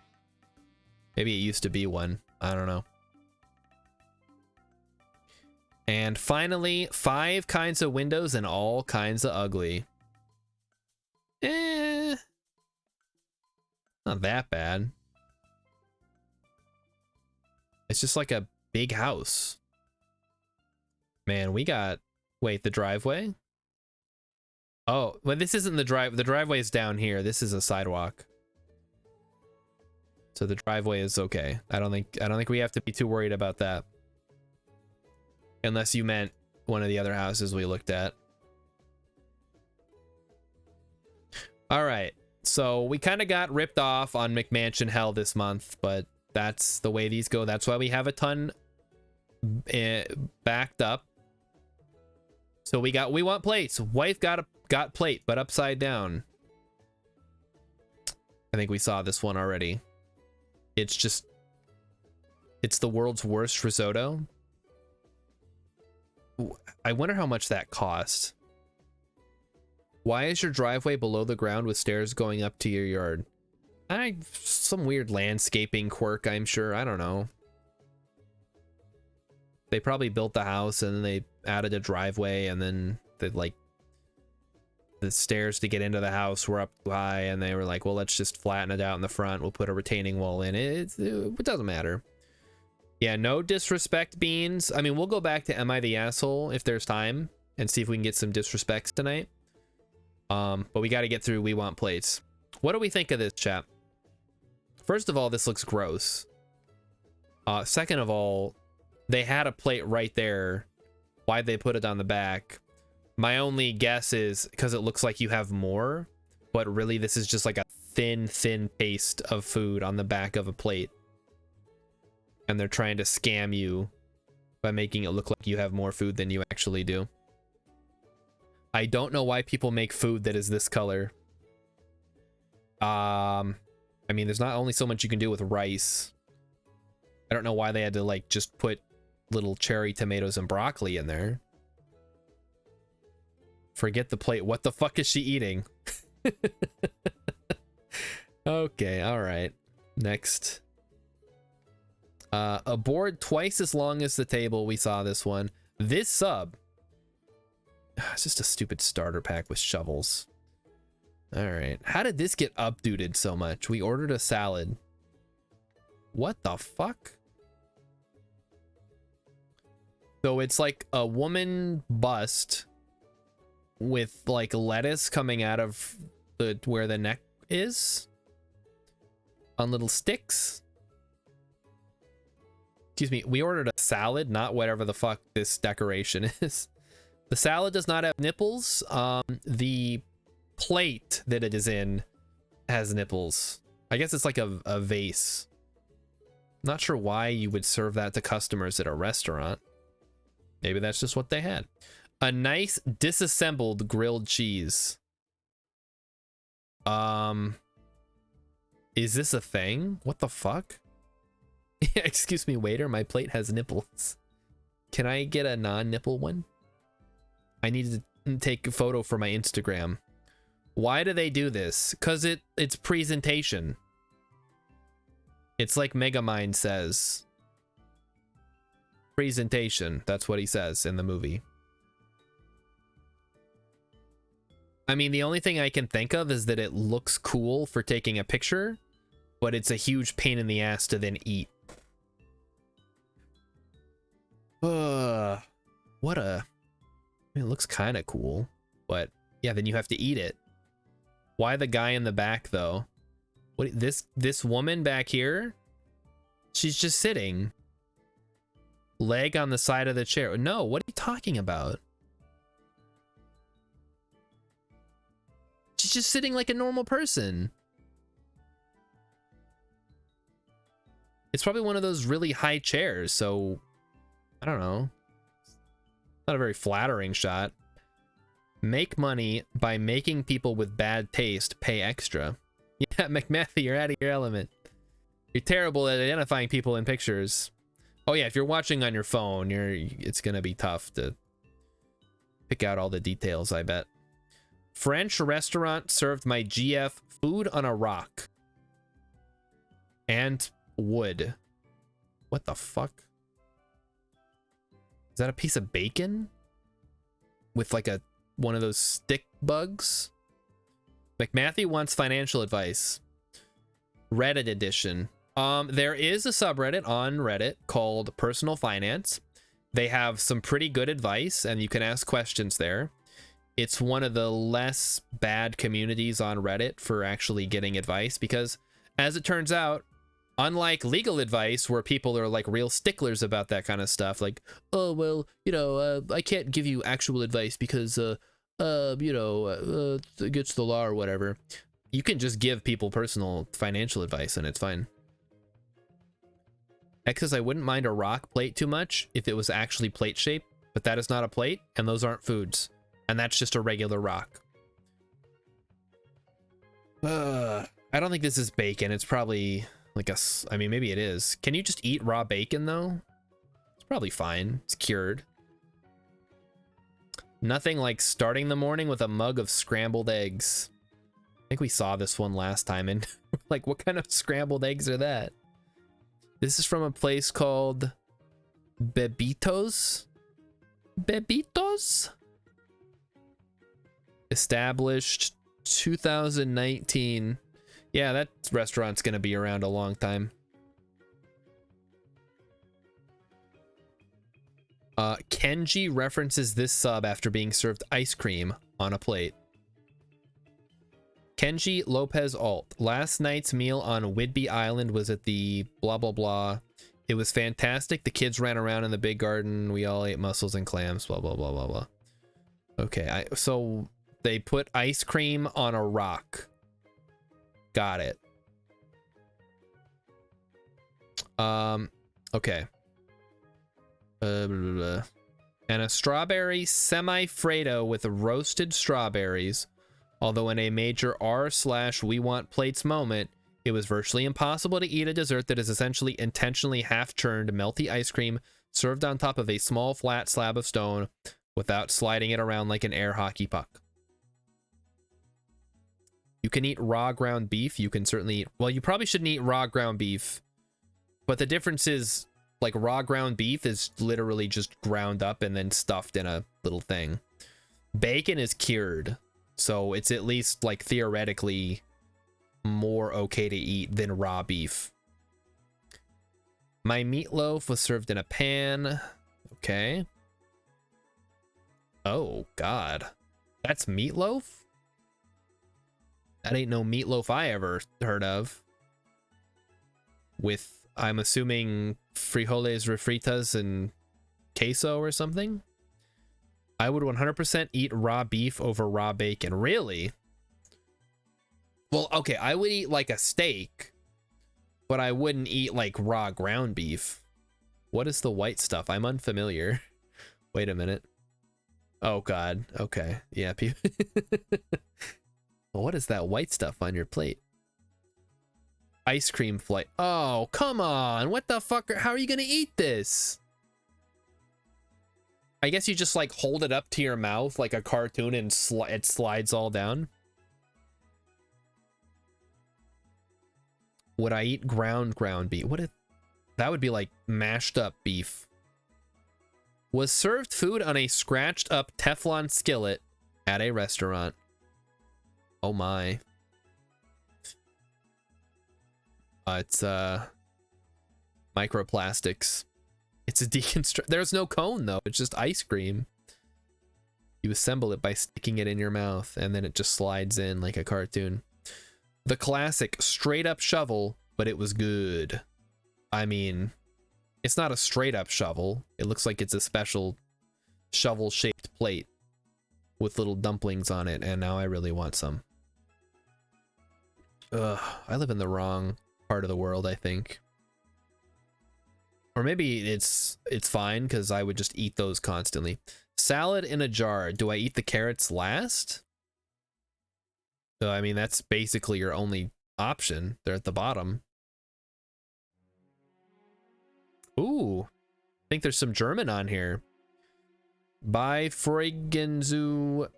Maybe it used to be one. I don't know. And finally, 5 kinds of windows and all kinds of ugly. Not that bad. It's just like a big house. Man, we got... Wait, the driveway? Oh, well, this isn't the drive. The driveway is down here. This is a sidewalk. So the driveway is okay. I don't think we have to be too worried about that. Unless you meant one of the other houses we looked at. All right. So we kind of got ripped off on McMansion Hell this month, but that's the way these go. That's why we have a ton backed up. So we want plates. Wife got plate, but upside down. I think we saw this one already. It's the world's worst risotto. I wonder how much that cost. Why is your driveway below the ground with stairs going up to your yard? Some weird landscaping quirk, I'm sure. I don't know. They probably built the house and then they added a driveway, and then the stairs to get into the house were up too high, and they were like, well, let's just flatten it out in the front. We'll put a retaining wall in it. It doesn't matter. Yeah, no disrespect, Beans. I mean, we'll go back to Am I the Asshole if there's time and see if we can get some disrespects tonight. But we got to get through We Want Plates. What do we think of this, chat? First of all, this looks gross. Second of all, they had a plate right there. Why'd they put it on the back? My only guess is because it looks like you have more, but really this is just like a thin paste of food on the back of a plate. And they're trying to scam you by making it look like you have more food than you actually do. I don't know why people make food that is this color. I mean, there's not only so much you can do with rice. I don't know why they had to like just put little cherry tomatoes and broccoli in there. Forget the plate. What the fuck is she eating? Okay, all right. Next. A board twice as long as the table. We saw this one. This sub. It's just a stupid starter pack with shovels. All right. How did this get updated so much? We ordered a salad. What the fuck? So it's like a woman bust with like lettuce coming out of where the neck is on little sticks. Excuse me, we ordered a salad, not whatever the fuck this decoration is. The salad does not have nipples. The plate that it is in has nipples. I guess it's like a vase. Not sure why you would serve that to customers at a restaurant. Maybe that's just what they had. A nice disassembled grilled cheese. Is this a thing? What the fuck? Excuse me, waiter, my plate has nipples. Can I get a non-nipple one? I need to take a photo for my Instagram. Why do they do this? Because it's presentation. It's like Megamind says. Presentation. That's what he says in the movie. I mean, the only thing I can think of is that it looks cool for taking a picture, but it's a huge pain in the ass to then eat. What a mean, it looks kind of cool, but yeah, then you have to eat it. Why the guy in the back though? What, this woman back here? She's just sitting. Leg on the side of the chair. No, what are you talking about? She's just sitting like a normal person. It's probably one of those really high chairs, so I don't know. Not a very flattering shot. Make money by making people with bad taste pay extra. Yeah, McMathy, you're out of your element. You're terrible at identifying people in pictures. Oh yeah, if you're watching on your phone, it's gonna be tough to pick out all the details, I bet. French restaurant served my GF food on a rock. And wood. What the fuck? Is that a piece of bacon? With like one of those stick bugs? McMathy wants financial advice. Reddit edition. There is a subreddit on Reddit called Personal Finance. They have some pretty good advice and you can ask questions there. It's one of the less bad communities on Reddit for actually getting advice because, as it turns out, unlike legal advice where people are like real sticklers about that kind of stuff, like, oh, well, you know, I can't give you actual advice because, you know, against the law or whatever. You can just give people personal financial advice and it's fine. X says, I wouldn't mind a rock plate too much if it was actually plate shaped, but that is not a plate and those aren't foods. And that's just a regular rock. I don't think this is bacon. It's probably like I mean, maybe it is. Can you just eat raw bacon though? It's probably fine. It's cured. Nothing like starting the morning with a mug of scrambled eggs. I think we saw this one last time and like, what kind of scrambled eggs are that? This is from a place called Bebitos. Bebitos? Established 2019. Yeah, that restaurant's gonna be around a long time. Kenji references this sub after being served ice cream on a plate. Kenji Lopez Alt. Last night's meal on Whidbey Island was at the blah blah blah. It was fantastic. The kids ran around in the big garden. We all ate mussels and clams. Blah blah blah blah blah. Okay, so they put ice cream on a rock. Got it. Okay. Blah, blah, blah. And a strawberry semi-Fredo with roasted strawberries. Although in a major r/we want plates moment, it was virtually impossible to eat a dessert that is essentially intentionally half-churned melty ice cream served on top of a small flat slab of stone without sliding it around like an air hockey puck. You can eat raw ground beef. You can certainly eat... Well, you probably shouldn't eat raw ground beef. But the difference is, like, raw ground beef is literally just ground up and then stuffed in a little thing. Bacon is cured. So it's at least, like, theoretically more okay to eat than raw beef. My meatloaf was served in a pan. Okay. Oh, God. That's meatloaf? That ain't no meatloaf I ever heard of. With, I'm assuming, frijoles refritas and queso or something? I would 100% eat raw beef over raw bacon. Really? Well, okay, I would eat like a steak, but I wouldn't eat like raw ground beef. What is the white stuff? I'm unfamiliar. Wait a minute. Oh, God. Okay. Yeah. What is that white stuff on your plate? Ice cream flight. Oh, come on. What the fuck? How are you going to eat this? I guess you just like hold it up to your mouth like a cartoon and it slides all down. Would I eat ground beef? What if that would be like mashed up beef? Was served food on a scratched up Teflon skillet at a restaurant. Oh my. It's microplastics. It's a deconstruct. There's no cone though. It's just ice cream. You assemble it by sticking it in your mouth, and then it just slides in like a cartoon. The classic straight up shovel, but it was good. I mean, it's not a straight up shovel. It looks like it's a special shovel shaped plate with little dumplings on it, and now I really want some. Ugh, I live in the wrong part of the world, I think. Or maybe it's fine because I would just eat those constantly. Salad in a jar. Do I eat the carrots last? I mean, that's basically your only option. They're at the bottom. Ooh, I think there's some German on here. Bei Freugen zu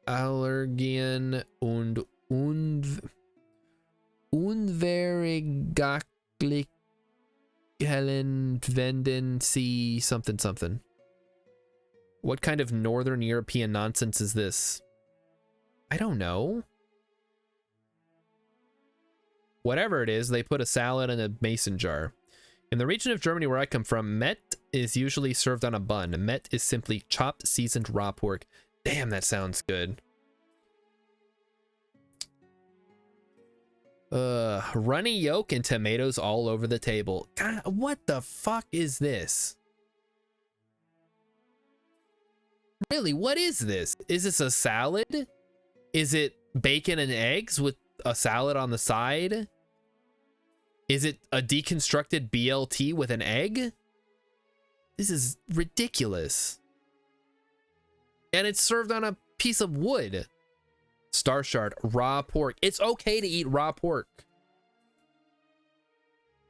Allergien und unvergaglich Helen Venden see something something. What kind of Northern European nonsense is this? I don't know. Whatever it is, they put a salad in a mason jar. In the region of Germany where I come from, Met is usually served on a bun. Met is simply chopped, seasoned raw pork. Damn, that sounds good. Runny yolk and tomatoes all over the table. God, what the fuck is this? Really, what is this? Is this a salad? Is it bacon and eggs with a salad on the side? Is it a deconstructed BLT with an egg? This is ridiculous. And it's served on a piece of wood. Star Shard, raw pork. It's okay to eat raw pork.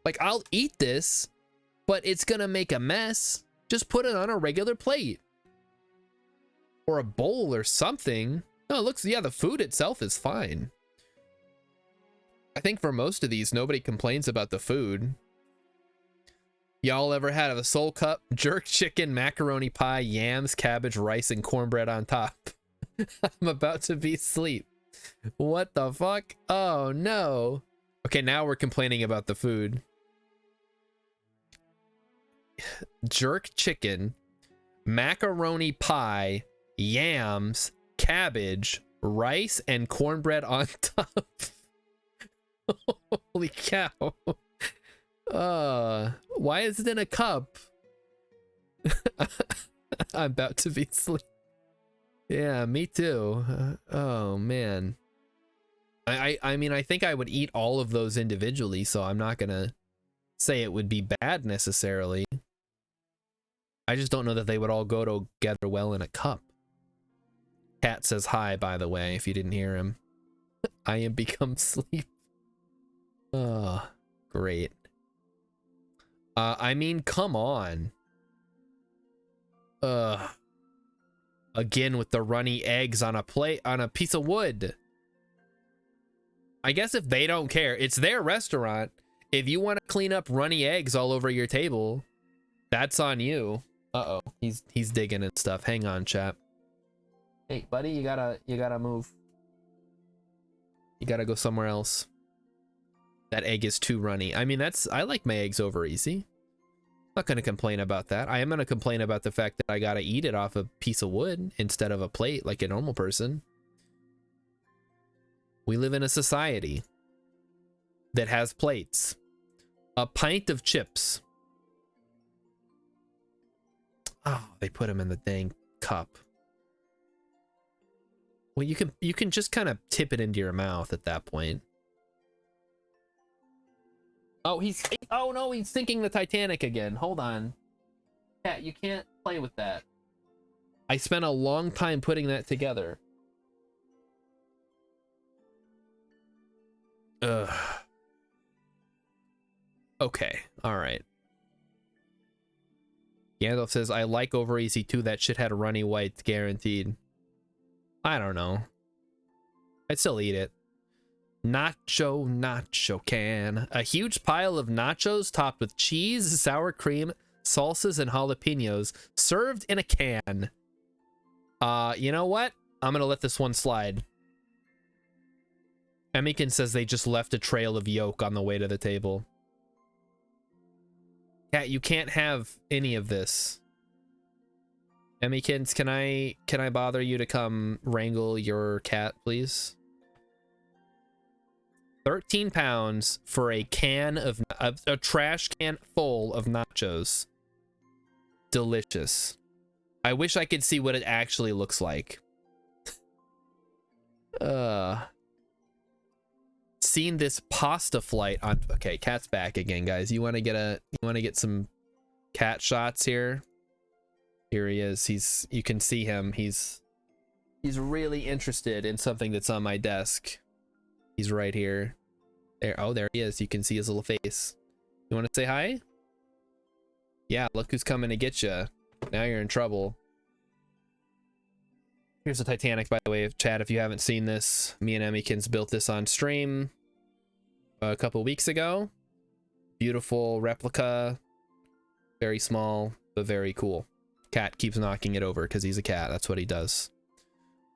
Like, I'll eat this, but it's gonna make a mess. Just put it on a regular plate. Or a bowl or something. No, it looks, yeah, the food itself is fine. I think for most of these, nobody complains about the food. Y'all ever had a soul cup, jerk chicken, macaroni pie, yams, cabbage, rice, and cornbread on top? I'm about to be asleep. What the fuck? Oh no. Okay, now we're complaining about the food. Jerk chicken, macaroni pie, yams, cabbage, rice, and cornbread on top. Holy cow. Why is it in a cup? I'm about to be asleep. Yeah, me too. Oh man. I mean, I think I would eat all of those individually, so I'm not gonna say it would be bad necessarily. I just don't know that they would all go together well in a cup. Cat says hi, by the way, if you didn't hear him. I am become sleep. Oh, great. I mean, come on. Again with the runny eggs on a plate, on a piece of wood. I guess if they don't care, it's their restaurant. If you want to clean up runny eggs all over your table, that's on you. Uh-oh, he's digging and stuff. Hang on, chap. Hey, buddy, you gotta move. You gotta go somewhere else. That egg is too runny. I mean, I like my eggs over easy. Not gonna complain about that. I am gonna complain about the fact that I gotta eat it off a piece of wood instead of a plate like a normal person. We live in a society that has plates. A pint of chips. Oh, they put them in the dang cup. Well, you can just kind of tip it into your mouth at that point. Oh, oh no, he's sinking the Titanic again. Hold on. Yeah, you can't play with that. I spent a long time putting that together. Ugh. Okay, all right. Gandalf says, I like Over Easy too. That shit had a runny white, guaranteed. I don't know. I'd still eat it. Nacho can. A huge pile of nachos topped with cheese, sour cream, salsas, and jalapenos, served in a can. You know what? I'm gonna let this one slide. Emikin says they just left a trail of yolk on the way to the table. Cat, you can't have any of this. Emmykins, can I bother you to come wrangle your cat, please? 13 pounds for a can of a trash can full of nachos. Delicious. I wish I could see what it actually looks like. Seen this pasta flight on. Okay, cat's back again, guys. You want to get some cat shots here? Here he is. You can see him. He's really interested in something that's on my desk. He's right here. There. Oh, there he is. You can see his little face. You want to say hi? Yeah, look who's coming to get you. Now you're in trouble. Here's the Titanic, by the way, Chad, if you haven't seen this. Me and Emmykins built this on stream a couple weeks ago. Beautiful replica. Very small, but very cool. Cat keeps knocking it over because he's a cat. That's what he does.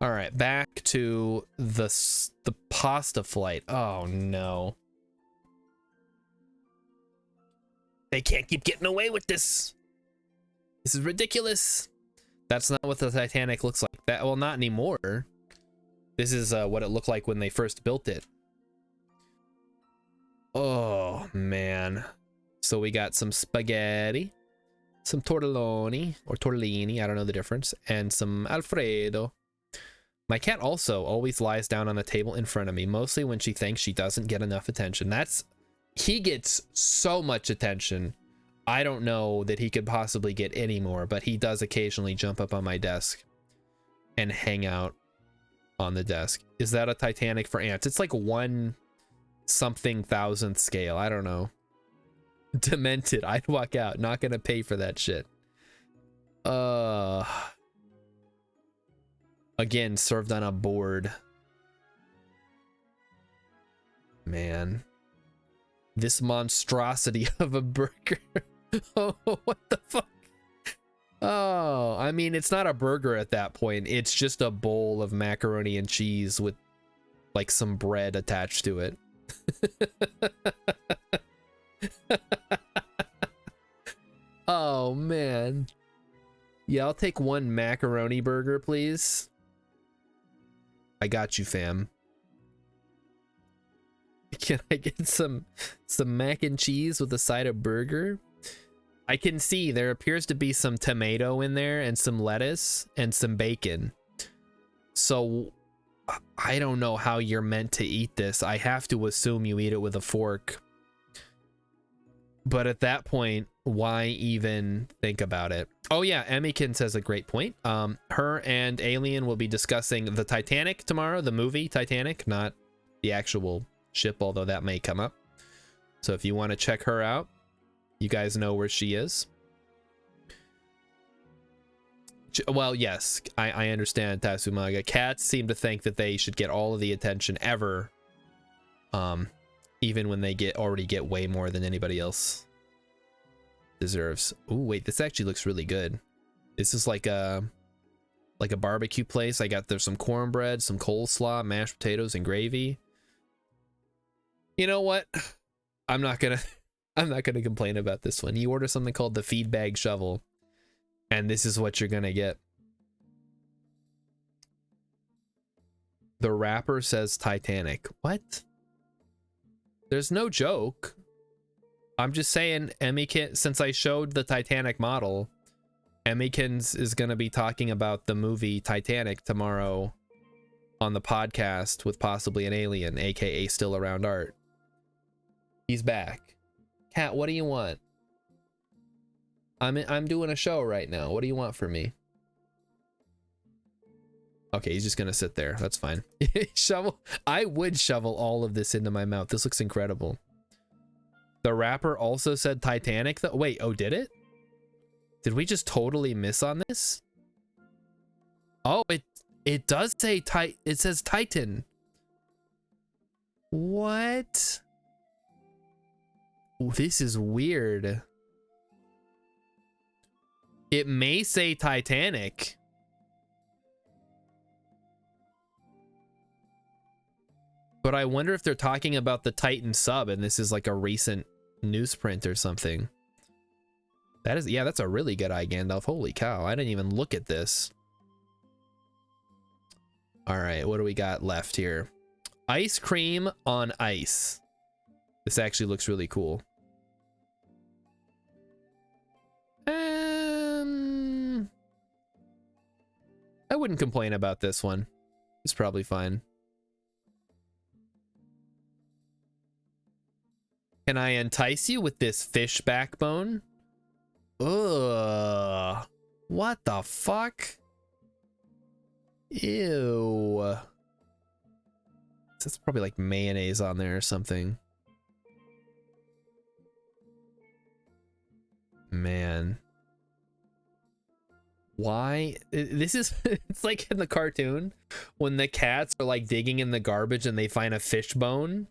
All right, back to the pasta flight. Oh, no. They can't keep getting away with this. This is ridiculous. That's not what the Titanic looks like. Well, not anymore. This is what it looked like when they first built it. Oh, man. So we got some spaghetti, some tortellini, or tortellini, I don't know the difference, and some Alfredo. My cat also always lies down on the table in front of me, mostly when she thinks she doesn't get enough attention. He gets so much attention. I don't know that he could possibly get any more, but he does occasionally jump up on my desk and hang out on the desk. Is that a Titanic for ants? It's like 1 something thousandth scale. I don't know. Demented. I'd walk out. Not gonna pay for that shit. Again, served on a board. Man. This monstrosity of a burger. Oh, what the fuck? Oh, I mean, it's not a burger at that point. It's just a bowl of macaroni and cheese with like some bread attached to it. Oh, man. Yeah, I'll take 1 macaroni burger, please. I got you, fam. Can I get some mac and cheese with a side of burger? I can see there appears to be some tomato in there and some lettuce and some bacon. So I don't know how you're meant to eat this. I have to assume you eat it with a fork. But at that point, why even think about it? Oh yeah, Emmykins has a great point. Her and Alien will be discussing the Titanic tomorrow, the movie Titanic, not the actual ship, although that may come up. So if you want to check her out, you guys know where she is. Well, yes, I understand, Tasumaga. Cats seem to think that they should get all of the attention ever, even when they already get way more than anybody else deserves. Ooh, wait, this actually looks really good. This is like a barbecue place. There's some cornbread, some coleslaw, mashed potatoes, and gravy. You know what? I'm not gonna complain about this one. You order something called the feed bag shovel, and this is what you're gonna get. The wrapper says Titanic. What? There's no joke. I'm just saying, Emmykins, since I showed the Titanic model, Emmykins is gonna be talking about the movie Titanic tomorrow on the podcast with possibly an alien, aka Still Around Art. He's back. Cat, what do you want? I'm doing a show right now. What do you want from me? Okay, he's just gonna sit there. That's fine. Shovel. I would shovel all of this into my mouth. This looks incredible. The wrapper also said Titanic though. Wait, oh, did it? Did we just totally miss on this? Oh, it does say it says Titan. What? Ooh, this is weird. It may say Titanic. But I wonder if they're talking about the Titan sub and this is like a recent newsprint or something. That is, yeah, that's a really good eye, Gandalf. Holy cow, I didn't even look at this. All right, what do we got left here? Ice cream on ice. This actually looks really cool. I wouldn't complain about this one. It's probably fine. Can I entice you with this fish backbone? Ugh. What the fuck? Ew. That's probably like mayonnaise on there or something. Man. Why? This is, it's like in the cartoon when the cats are like digging in the garbage and they find a fish bone.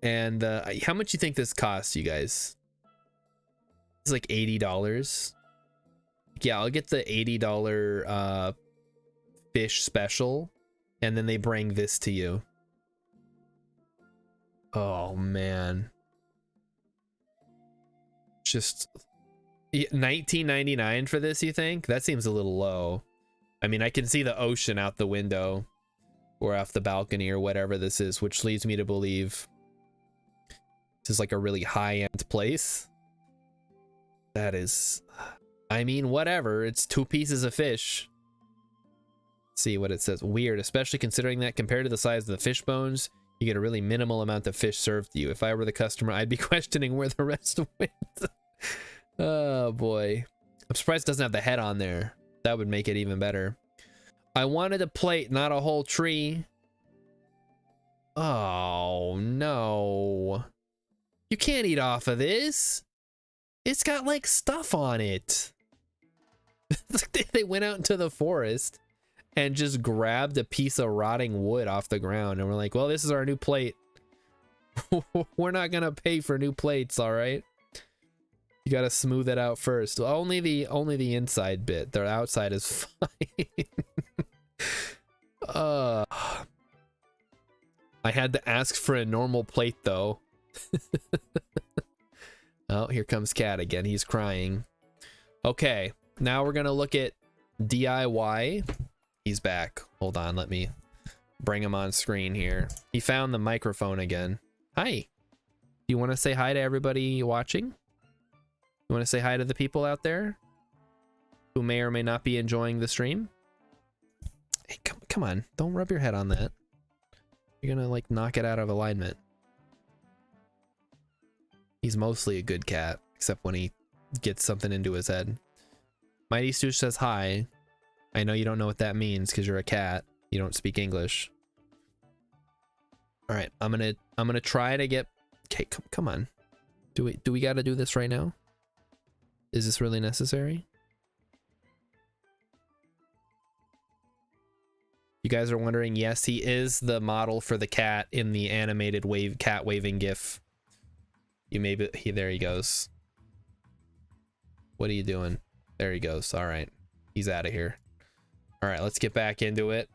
And how much you think this costs, you guys? It's like $80. Yeah, I'll get the $80 fish special, and then they bring this to you. Oh man. Just $19.99 for this, you think? That seems a little low. I mean, I can see the ocean out the window or off the balcony or whatever this is, which leads me to believe this is like a really high-end place. That is, I mean, whatever. It's 2 pieces of fish. Let's see what it says. Weird, especially considering that compared to the size of the fish bones, you get a really minimal amount of fish served to you. If I were the customer, I'd be questioning where the rest went. Oh boy. I'm surprised it doesn't have the head on there. That would make it even better. I wanted a plate, not a whole tree. Oh no. You can't eat off of this. It's got like stuff on it. It's like they went out into the forest and just grabbed a piece of rotting wood off the ground and we're like, well, this is our new plate. We're not gonna pay for new plates, all right? You gotta smooth it out first. Only the inside bit. The outside is fine. I had to ask for a normal plate though. Oh, here comes Cat again. He's crying. Okay, now we're gonna look at DIY. He's back. Hold on, let me bring him on screen here. He found the microphone again. Hi. Do you want to say hi to everybody watching? You want to say hi to the people out there who may or may not be enjoying the stream? Hey, come on. Don't rub your head on that. You're gonna like knock it out of alignment. He's mostly a good cat, except when he gets something into his head. Mighty Stoosh says hi. I know you don't know what that means because you're a cat. You don't speak English. All right, I'm gonna try to get. Okay, come on. Do we got to do this right now? Is this really necessary? You guys are wondering, yes, he is the model for the cat in the animated cat waving gif. You maybe there he goes. What are you doing? There he goes. All right, he's out of here. All right, let's get back into it.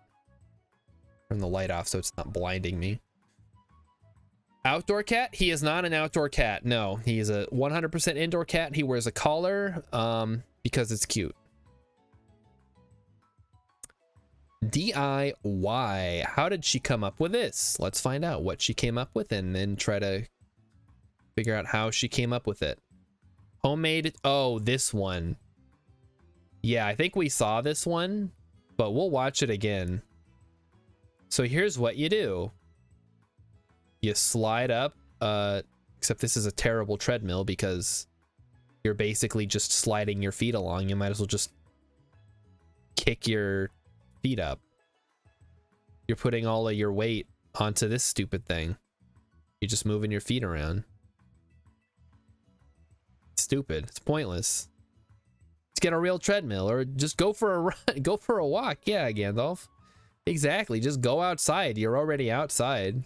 Turn the light off so it's not blinding me. Outdoor cat? He is not an outdoor cat. No, he is a 100% indoor cat. He wears a collar because it's cute. DIY. How did she come up with this? Let's find out what she came up with and then try to figure out how she came up with it. Homemade. Oh, this one. Yeah, I think we saw this one, but we'll watch it again. So here's what you do. You slide up, except this is a terrible treadmill because you're basically just sliding your feet along. You might as well just kick your feet up. You're putting all of your weight onto this stupid thing. You're just moving your feet around. It's stupid. It's pointless. Let's get a real treadmill or just go for a run. Go for a walk. Yeah, Gandalf. Exactly. Just go outside. You're already outside.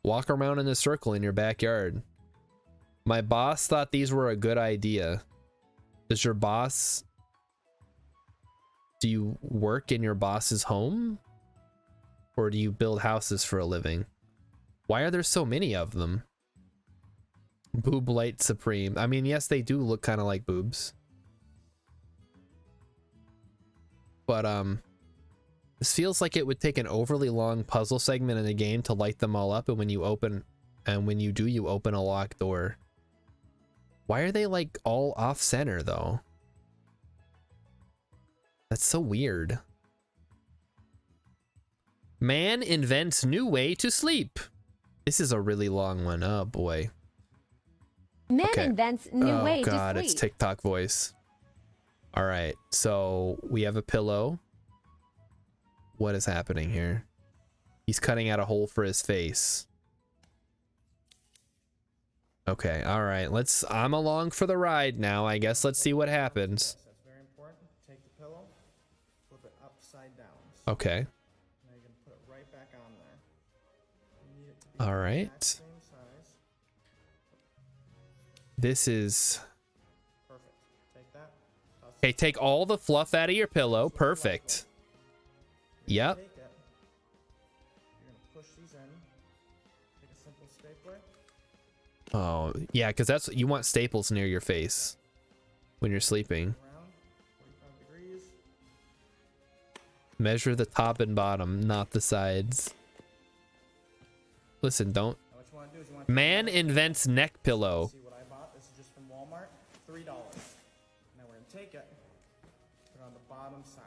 Walk around in a circle in your backyard. My boss thought these were a good idea. Does your boss... Do you work in your boss's home? Or do you build houses for a living? Why are there so many of them? Boob light supreme. I mean, yes, they do look kind of like boobs. But, this feels like it would take an overly long puzzle segment in the game to light them all up, and when you open you open a locked door. Why are they like all off center though? That's so weird. Man invents new way to sleep. This is a really long one. Oh boy. Man invents new way to sleep. Oh god, it's TikTok voice. All right, so we have a pillow. What is happening here? He's cutting out a hole for his face. Okay, all right. I'm along for the ride now. I guess let's see what happens. That's very important. Take the pillow, flip it upside down. Okay. Now you're gonna put it right back on there. You need it to be All the right. exact same size. This is... Perfect. Take that. Okay, take all the fluff out of your pillow. Perfect. Yep. Take it. You're gonna push these in. Take a simple stapler. Oh, yeah, because that's you want staples near your face when you're sleeping. Around 45 degrees. Measure the top and bottom, not the sides. Listen, don't. Now what you want to do is you want to Man invents neck pillow. see what I bought. This is just from Walmart. $3. Now we're gonna take it. Put it on the bottom side.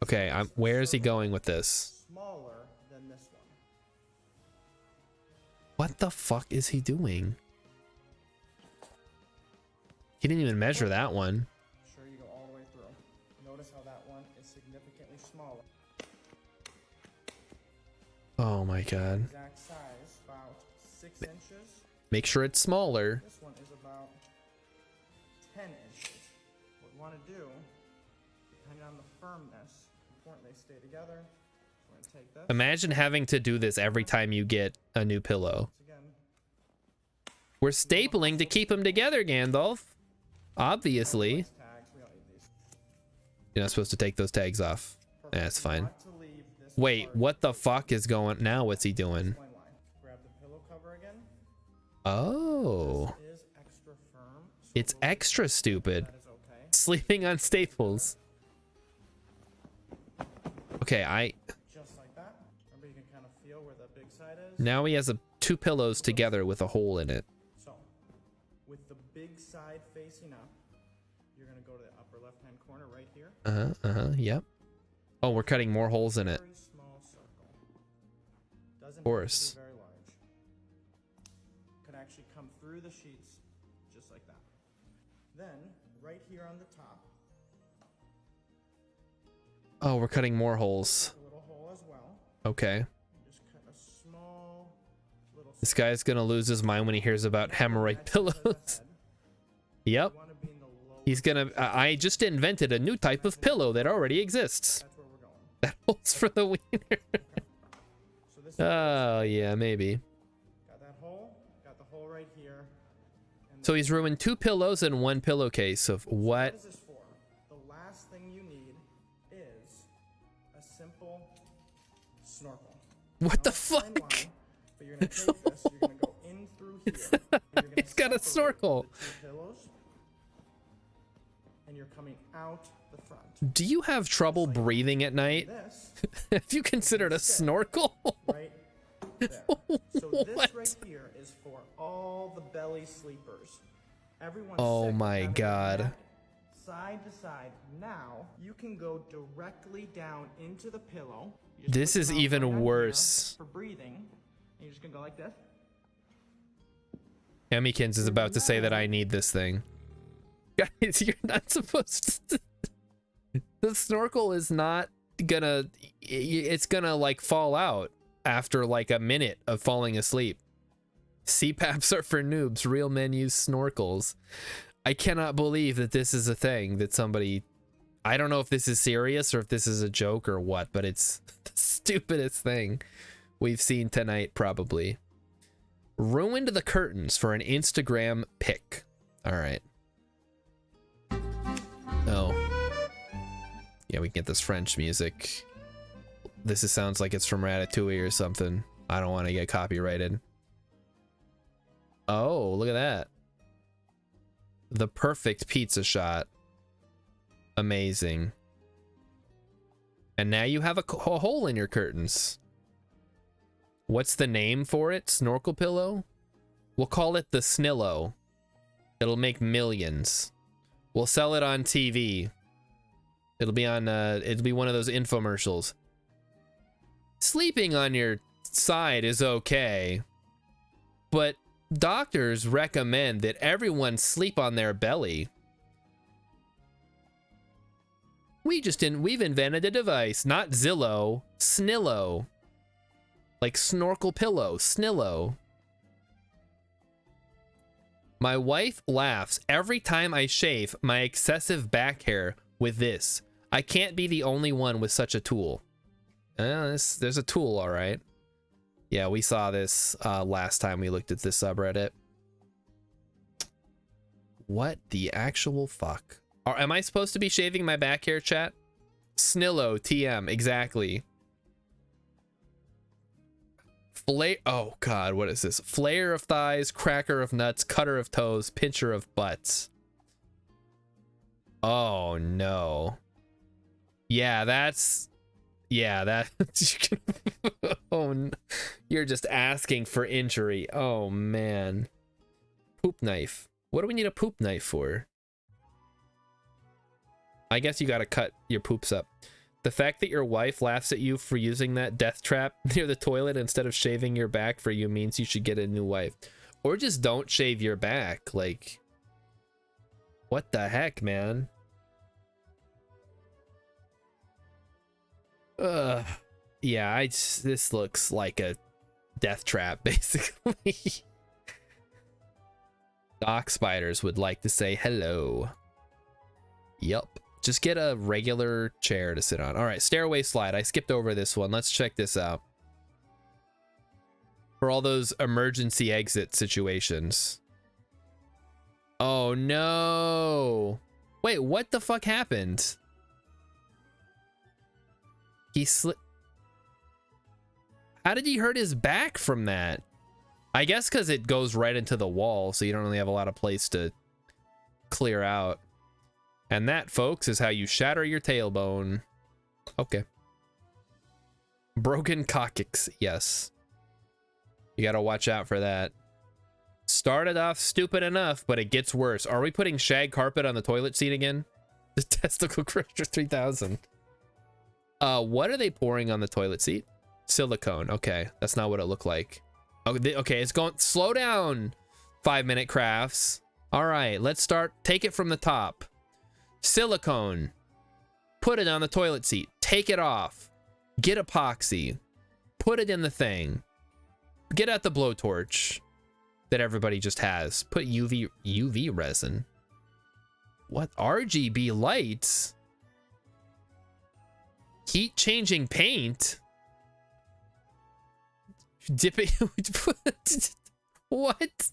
Okay, where is he going with this? Smaller than this one. What the fuck is he doing? He didn't even measure that one. Sure, you go all the way through. Notice how that one is significantly smaller. Oh my god. Exact size, about 6 inches. Make sure it's smaller. This one is about 10 inches. What we want to do, depending on the firmness, important they stay together. So we're going to take this. Imagine having to do this every time you get a new pillow. Once again, We're stapling to keep them together, Gandalf. Obviously. tags, we don't need these. You're not supposed to take those tags off. Perfect. That's You fine. want to leave this Wait, part- what the fuck is going now? What's he doing? Explain why. Grab the pillow cover again. Oh, This is extra firm. So it's we'll- extra stupid. That is okay. Sleeping on staples. Okay, Just like that. Remember, you can kind of feel where the big side is. now he has two pillows together with a hole in it. So, with the big side facing up, you're going to go to the upper left-hand corner right here. Yep. Oh, we're cutting more holes in it. Very small circle. Doesn't course. have to be very large. Could actually come through the sheets just like that. Then, right here on the top, Oh, we're cutting more holes. a little hole as well. Okay. Just cut a small little. This guy's gonna lose his mind when he hears about hemorrhoid pillows. Yep. You want to be in the lower. He's gonna... I just invented a new type of pillow that already exists. That's where we're going. That holds for the wiener. So this is Oh, yeah, maybe. got that hole. Got the hole right here. And So he's ruined two pillows and one pillowcase of what what? is this for? The last thing you need is a simple snorkel. What the Don't explain fuck? why, but you're gonna take this. You're gonna go in through here. and you're gonna He's got a separate snorkel. the two pillows, and you're coming out the front. Do you have trouble breathing at night? This Have you considered a snorkel? right there. So this What? right here is for all the belly sleepers. Everyone's Oh sick of my having their God. neck side to side. Now you can go directly down into the pillow. You just This put your is mouth even right on here worse. for breathing. And you're just gonna go like this. Emmykins is about to say that I need this thing. Guys, you're not supposed to... The snorkel is not gonna... It's gonna, like, fall out after, like, a minute of falling asleep. CPAPs are for noobs. Real men use snorkels. I cannot believe that this is a thing that somebody... I don't know if this is serious or if this is a joke or what, but it's the stupidest thing we've seen tonight, probably. Ruined the curtains for an Instagram pic. All right. Oh. Yeah, we can get this French music. Sounds like it's from Ratatouille or something. I don't want to get copyrighted. Oh, look at that. The perfect pizza shot. Amazing. And now you have a hole in your curtains. What's the name for it? Snorkel pillow? We'll call it the Snillo. It'll make millions. We'll sell it on TV. It'll be on, it'll be one of those infomercials. Sleeping on your side is okay, but doctors recommend that everyone sleep on their belly. We've invented a device, not Zillow, Snillo. Like snorkel pillow, Snillo. My wife laughs every time I shave my excessive back hair with this. I can't be the only one with such a tool. There's a tool, all right. Yeah, we saw this last time we looked at this subreddit. What the actual fuck? Am I supposed to be shaving my back hair, chat? Snillo, TM, exactly. Oh god, what is this? Flayer of thighs, cracker of nuts, cutter of toes, pincher of butts. Oh no. Yeah, that's... Yeah, that... Oh, no. You're just asking for injury. Oh man. Poop knife. What do we need a poop knife for? I guess you gotta cut your poops up. The fact that your wife laughs at you for using that death trap near the toilet instead of shaving your back for you means you should get a new wife. Or just don't shave your back. Like, what the heck, man? Yeah, this looks like a death trap, basically. Dock spiders would like to say hello. Yup. Just get a regular chair to sit on. All right, stairway slide. I skipped over this one. Let's check this out. For all those emergency exit situations. Oh no. Wait, what the fuck happened? He slipped. How did he hurt his back from that? I guess because it goes right into the wall, so you don't really have a lot of place to clear out. And that, folks, is how you shatter your tailbone. Okay. Broken coccyx, yes. You gotta watch out for that. Started off stupid enough, but it gets worse. Are we putting shag carpet on the toilet seat again? The Testicle Crusher 3000. What are they pouring on the toilet seat? Silicone. Okay, that's not what it looked like. Okay, it's going... Slow down, 5-minute crafts. All right, let's start. Take it from the top. Silicone. Put it on the toilet seat. Take it off. Get epoxy. Put it in the thing. Get out the blowtorch that everybody just has. Put UV resin. What? RGB lights? Heat changing paint? Dip it. What?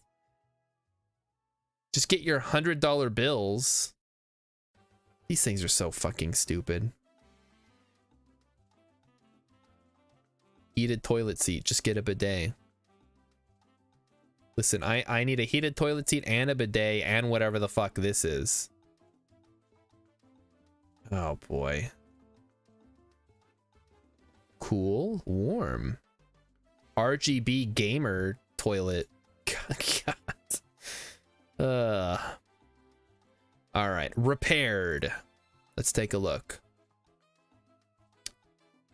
Just get your $100 bills. These things are so fucking stupid. Heated toilet seat. Just get a bidet. Listen, I need a heated toilet seat and a bidet and whatever the fuck this is. Oh boy. Cool. Warm. RGB gamer toilet. God. All right, repaired. Let's take a look.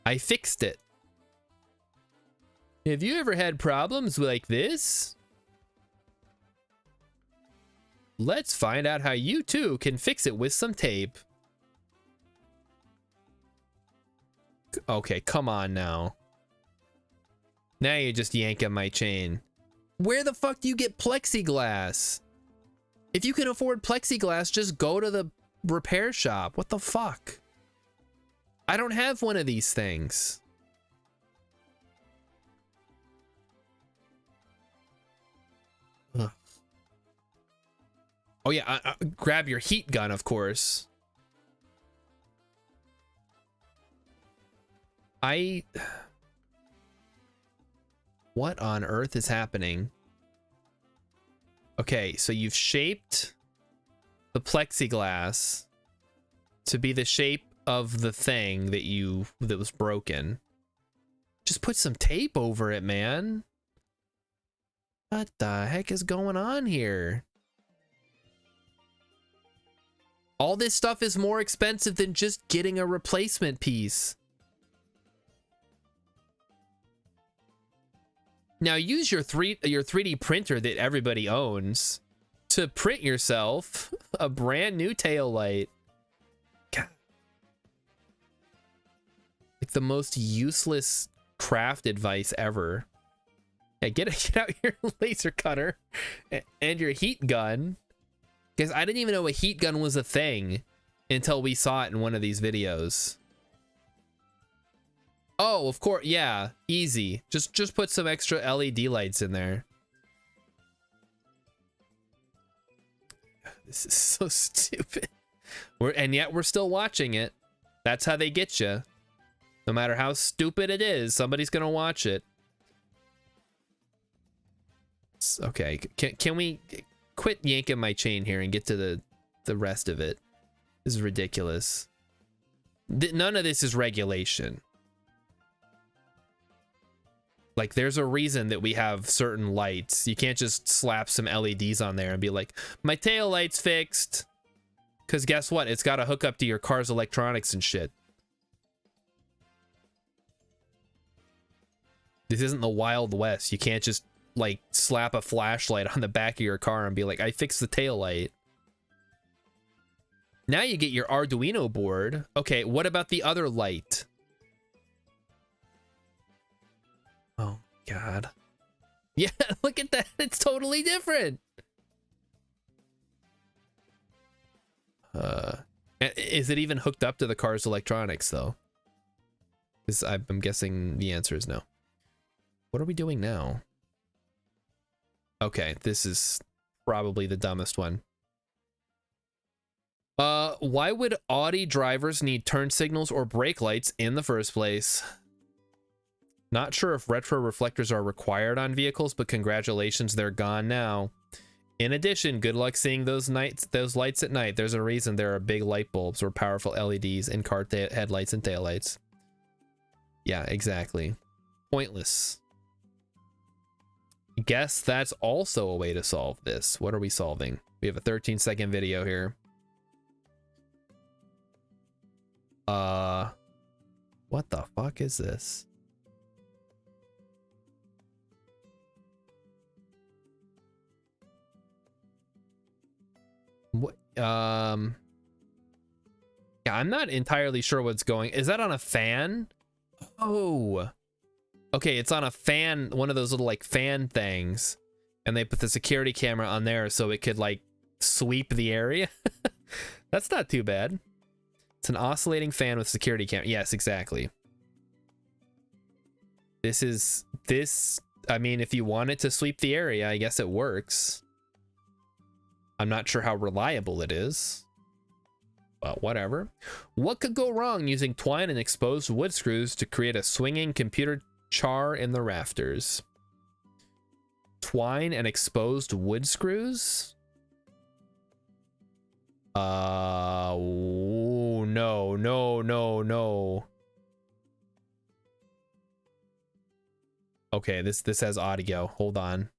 I fixed it. Have you ever had problems like this? Let's find out how you too can fix it with some tape. Okay, come on now. Now you're just yanking my chain. Where the fuck do you get plexiglass? If you can afford plexiglass, just go to the repair shop. What the fuck? I don't have one of these things. Ugh. Oh yeah, grab your heat gun, of course. What on earth is happening? Okay, so you've shaped the plexiglass to be the shape of the thing that was broken. Just put some tape over it, man. What the heck is going on here? All this stuff is more expensive than just getting a replacement piece. Now use your 3D printer that everybody owns to print yourself a brand new tail light. God. Like the most useless craft advice ever. Yeah, get out your laser cutter and your heat gun. Because I didn't even know a heat gun was a thing until we saw it in one of these videos. Oh, of course, yeah, easy. Just put some extra LED lights in there. This is so stupid. And yet we're still watching it. That's how they get you. No matter how stupid it is, somebody's gonna watch it. Okay, can we quit yanking my chain here and get to the rest of it? This is ridiculous. None of this is regulation. Like, there's a reason that we have certain lights. You can't just slap some LEDs on there and be like, my tail light's fixed. Because guess what? It's got to hook up to your car's electronics and shit. This isn't the Wild West. You can't just, like, slap a flashlight on the back of your car and be like, I fixed the tail light. Now you get your Arduino board. Okay, what about the other light? Oh, God. Yeah, look at that. It's totally different. Is it even hooked up to the car's electronics, though? Because I'm guessing the answer is no. What are we doing now? Okay, this is probably the dumbest one. Why would Audi drivers need turn signals or brake lights in the first place? Not sure if retro reflectors are required on vehicles, but congratulations, they're gone now. In addition, good luck seeing those lights at night. There's a reason there are big light bulbs or powerful LEDs in car headlights and taillights. Yeah, exactly. Pointless. Guess that's also a way to solve this. What are we solving? We have a 13-second video here. What the fuck is this? What, yeah, I'm not entirely sure what's going. Is that on a fan? Oh, okay, it's on a fan, one of those little like fan things, and they put the security camera on there so it could like sweep the area. That's not too bad. It's an oscillating fan with security camera. Yes, exactly. This, I mean, if you want it to sweep the area, I guess it works. I'm not sure how reliable it is, but whatever. What could go wrong using twine and exposed wood screws to create a swinging computer char in the rafters? Twine and exposed wood screws? Oh, no, no, no, no. Okay, this has audio. Hold on.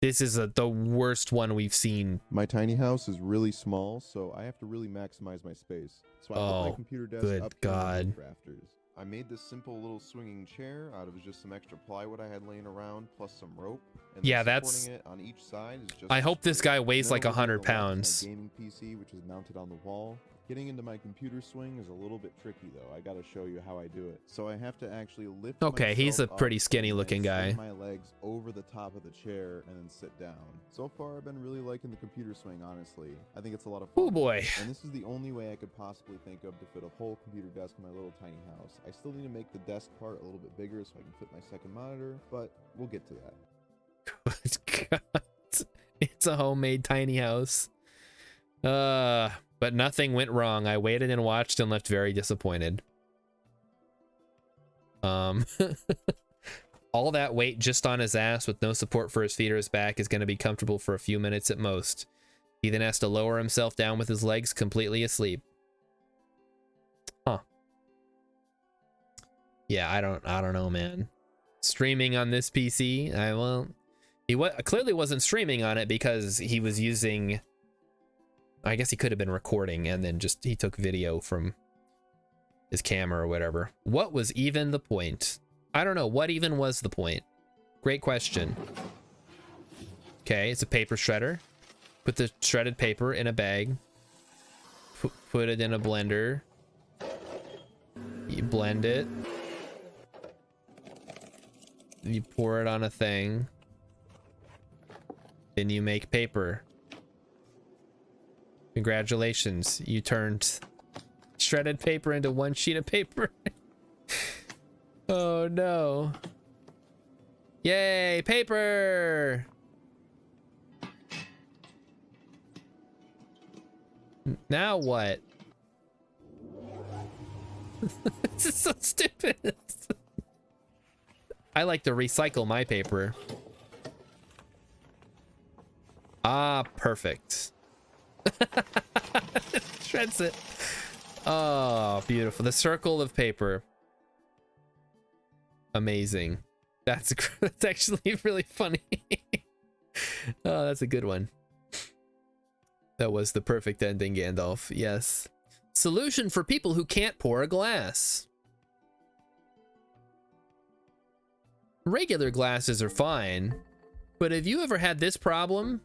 This is the worst one we've seen. My tiny house is really small, so I have to really maximize my space. So I put my computer desk up in the rafters. I made this simple little swinging chair out of just some extra plywood I had laying around, plus some rope. And yeah, that's. It on each side is just I hope this guy weighs like 100 pounds. My gaming PC, which is mounted on the wall. Getting into my computer swing is a little bit tricky, though. I gotta show you how I do it. So I have to actually lift. Okay, he's a pretty skinny looking guy. My legs over the top of the chair and then sit down. So far, I've been really liking the computer swing. Honestly, I think it's a lot of fun. Oh boy! And this is the only way I could possibly think of to fit a whole computer desk in my little tiny house. I still need to make the desk part a little bit bigger so I can fit my second monitor, but we'll get to that. Good God. It's a homemade tiny house. But nothing went wrong. I waited and watched and left very disappointed. All that weight just on his ass with no support for his feet or his back is going to be comfortable for a few minutes at most. He then has to lower himself down with his legs completely asleep. Huh. Yeah, I don't know, man. Streaming on this PC, he clearly wasn't streaming on it because he was using, I guess he could have been recording and then just he took video from his camera or whatever. What was even the point? I don't know. What even was the point? Great question. Okay, it's a paper shredder. Put the shredded paper in a bag. Put it in a blender. You blend it. You pour it on a thing. Then you make paper. Congratulations. You turned shredded paper into one sheet of paper. Oh no. Yay, paper! Now what? This is so stupid. I like to recycle my paper. Ah, perfect. Shreds it. Oh, beautiful. The circle of paper. Amazing. That's actually really funny. Oh, that's a good one. That was the perfect ending, Gandalf. Yes. Solution for people who can't pour a glass. Regular glasses are fine, but have you ever had this problem?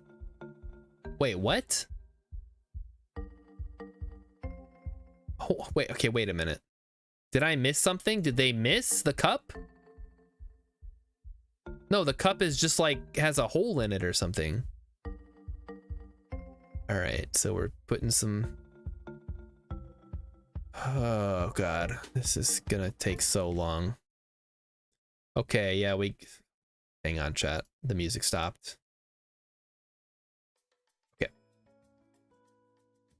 Wait, what? Oh, wait, okay, wait a minute. Did I miss something? Did they miss the cup? No, the cup is just like has a hole in it or something. All right, so we're putting some. Oh God, this is gonna take so long. Okay, yeah, hang on, chat. The music stopped. Okay.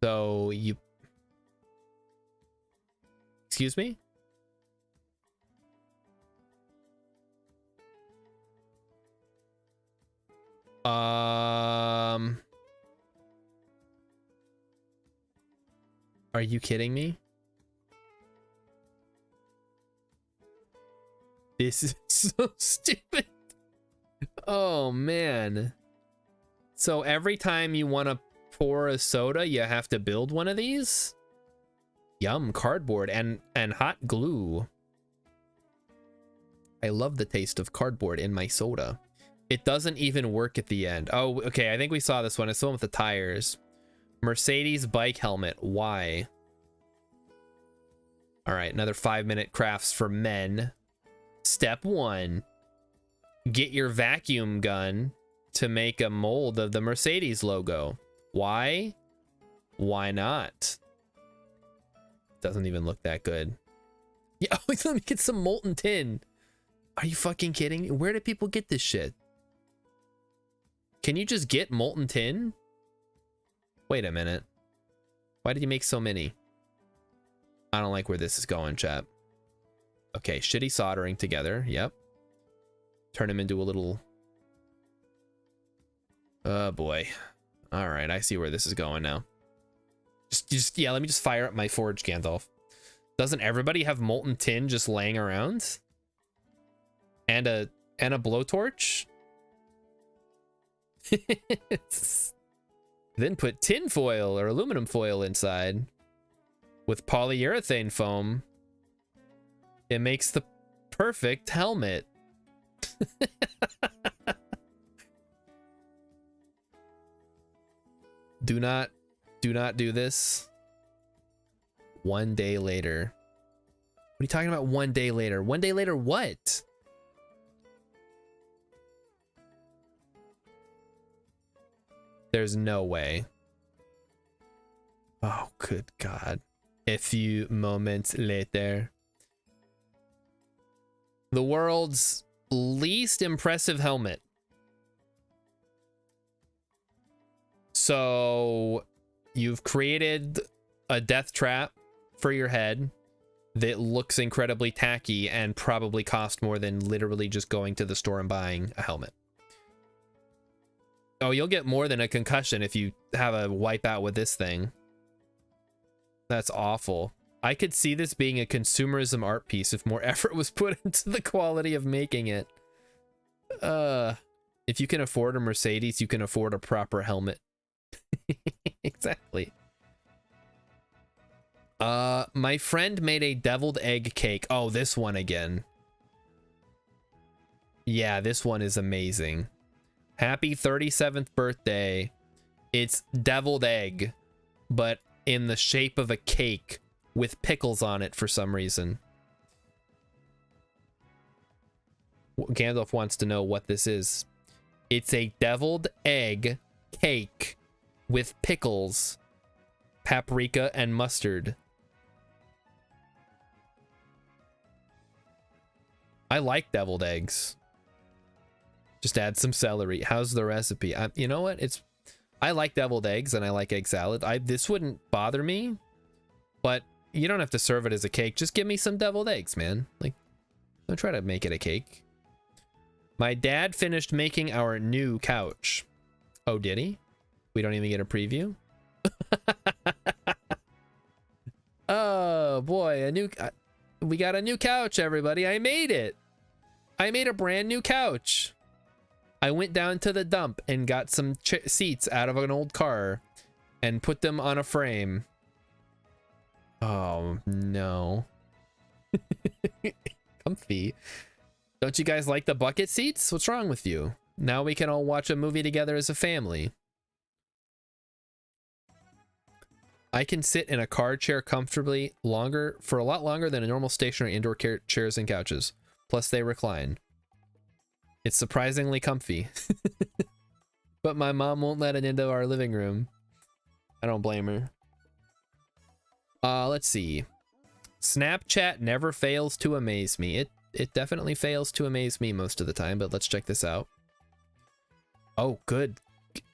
So you. Excuse me? Are you kidding me? This is so stupid. Oh man. So every time you want to pour a soda, you have to build one of these? Yum, cardboard and hot glue. I love the taste of cardboard in my soda. It doesn't even work at the end. Oh, okay, I think we saw this one. It's the one with the tires. Mercedes bike helmet. Why? All right, another 5-minute crafts for men. Step 1. Get your vacuum gun to make a mold of the Mercedes logo. Why? Why not? Doesn't even look that good. Yeah, let me get some molten tin. Are you fucking kidding me? Where do people get this shit? Can you just get molten tin? Wait a minute. Why did you make so many? I don't like where this is going, chat. Okay, shitty soldering together. Yep. Turn him into a little... Oh boy. All right, I see where this is going now. Yeah, let me just fire up my forge, Gandalf. Doesn't everybody have molten tin just laying around? And a blowtorch? Then put tin foil or aluminum foil inside with polyurethane foam. It makes the perfect helmet. Do not do this. 1 day later. What are you talking about 1 day later? 1 day later what? There's no way. Oh, good God. A few moments later. The world's least impressive helmet. So you've created a death trap for your head. that looks incredibly tacky and probably cost more than literally just going to the store and buying a helmet. Oh, you'll get more than a concussion if you have a wipeout with this thing. That's awful. I could see this being a consumerism art piece if more effort was put into the quality of making it. If you can afford a Mercedes, you can afford a proper helmet. Exactly. My friend made a deviled egg cake. Oh, this one again. Yeah, this one is amazing. Happy 37th birthday. It's deviled egg, but in the shape of a cake with pickles on it for some reason. Gandalf wants to know what this is. It's a deviled egg cake with pickles, paprika, and mustard. I like deviled eggs. Just add some celery. How's the recipe? You know what? I like deviled eggs and I like egg salad. This wouldn't bother me, but you don't have to serve it as a cake. Just give me some deviled eggs, man. Like, don't try to make it a cake. My dad finished making our new couch. Oh, did he? We don't even get a preview? Oh boy, we got a new couch, everybody. I made it. I made a brand new couch. I went down to the dump and got some seats out of an old car and put them on a frame. Oh no. Comfy. Don't you guys like the bucket seats? What's wrong with you? Now we can all watch a movie together as a family. I can sit in a car chair comfortably for a lot longer than a normal stationary indoor chairs and couches. Plus they recline. It's surprisingly comfy. But my mom won't let it into our living room. I don't blame her. Let's see. Snapchat never fails to amaze me. It definitely fails to amaze me most of the time, but let's check this out. Oh, good.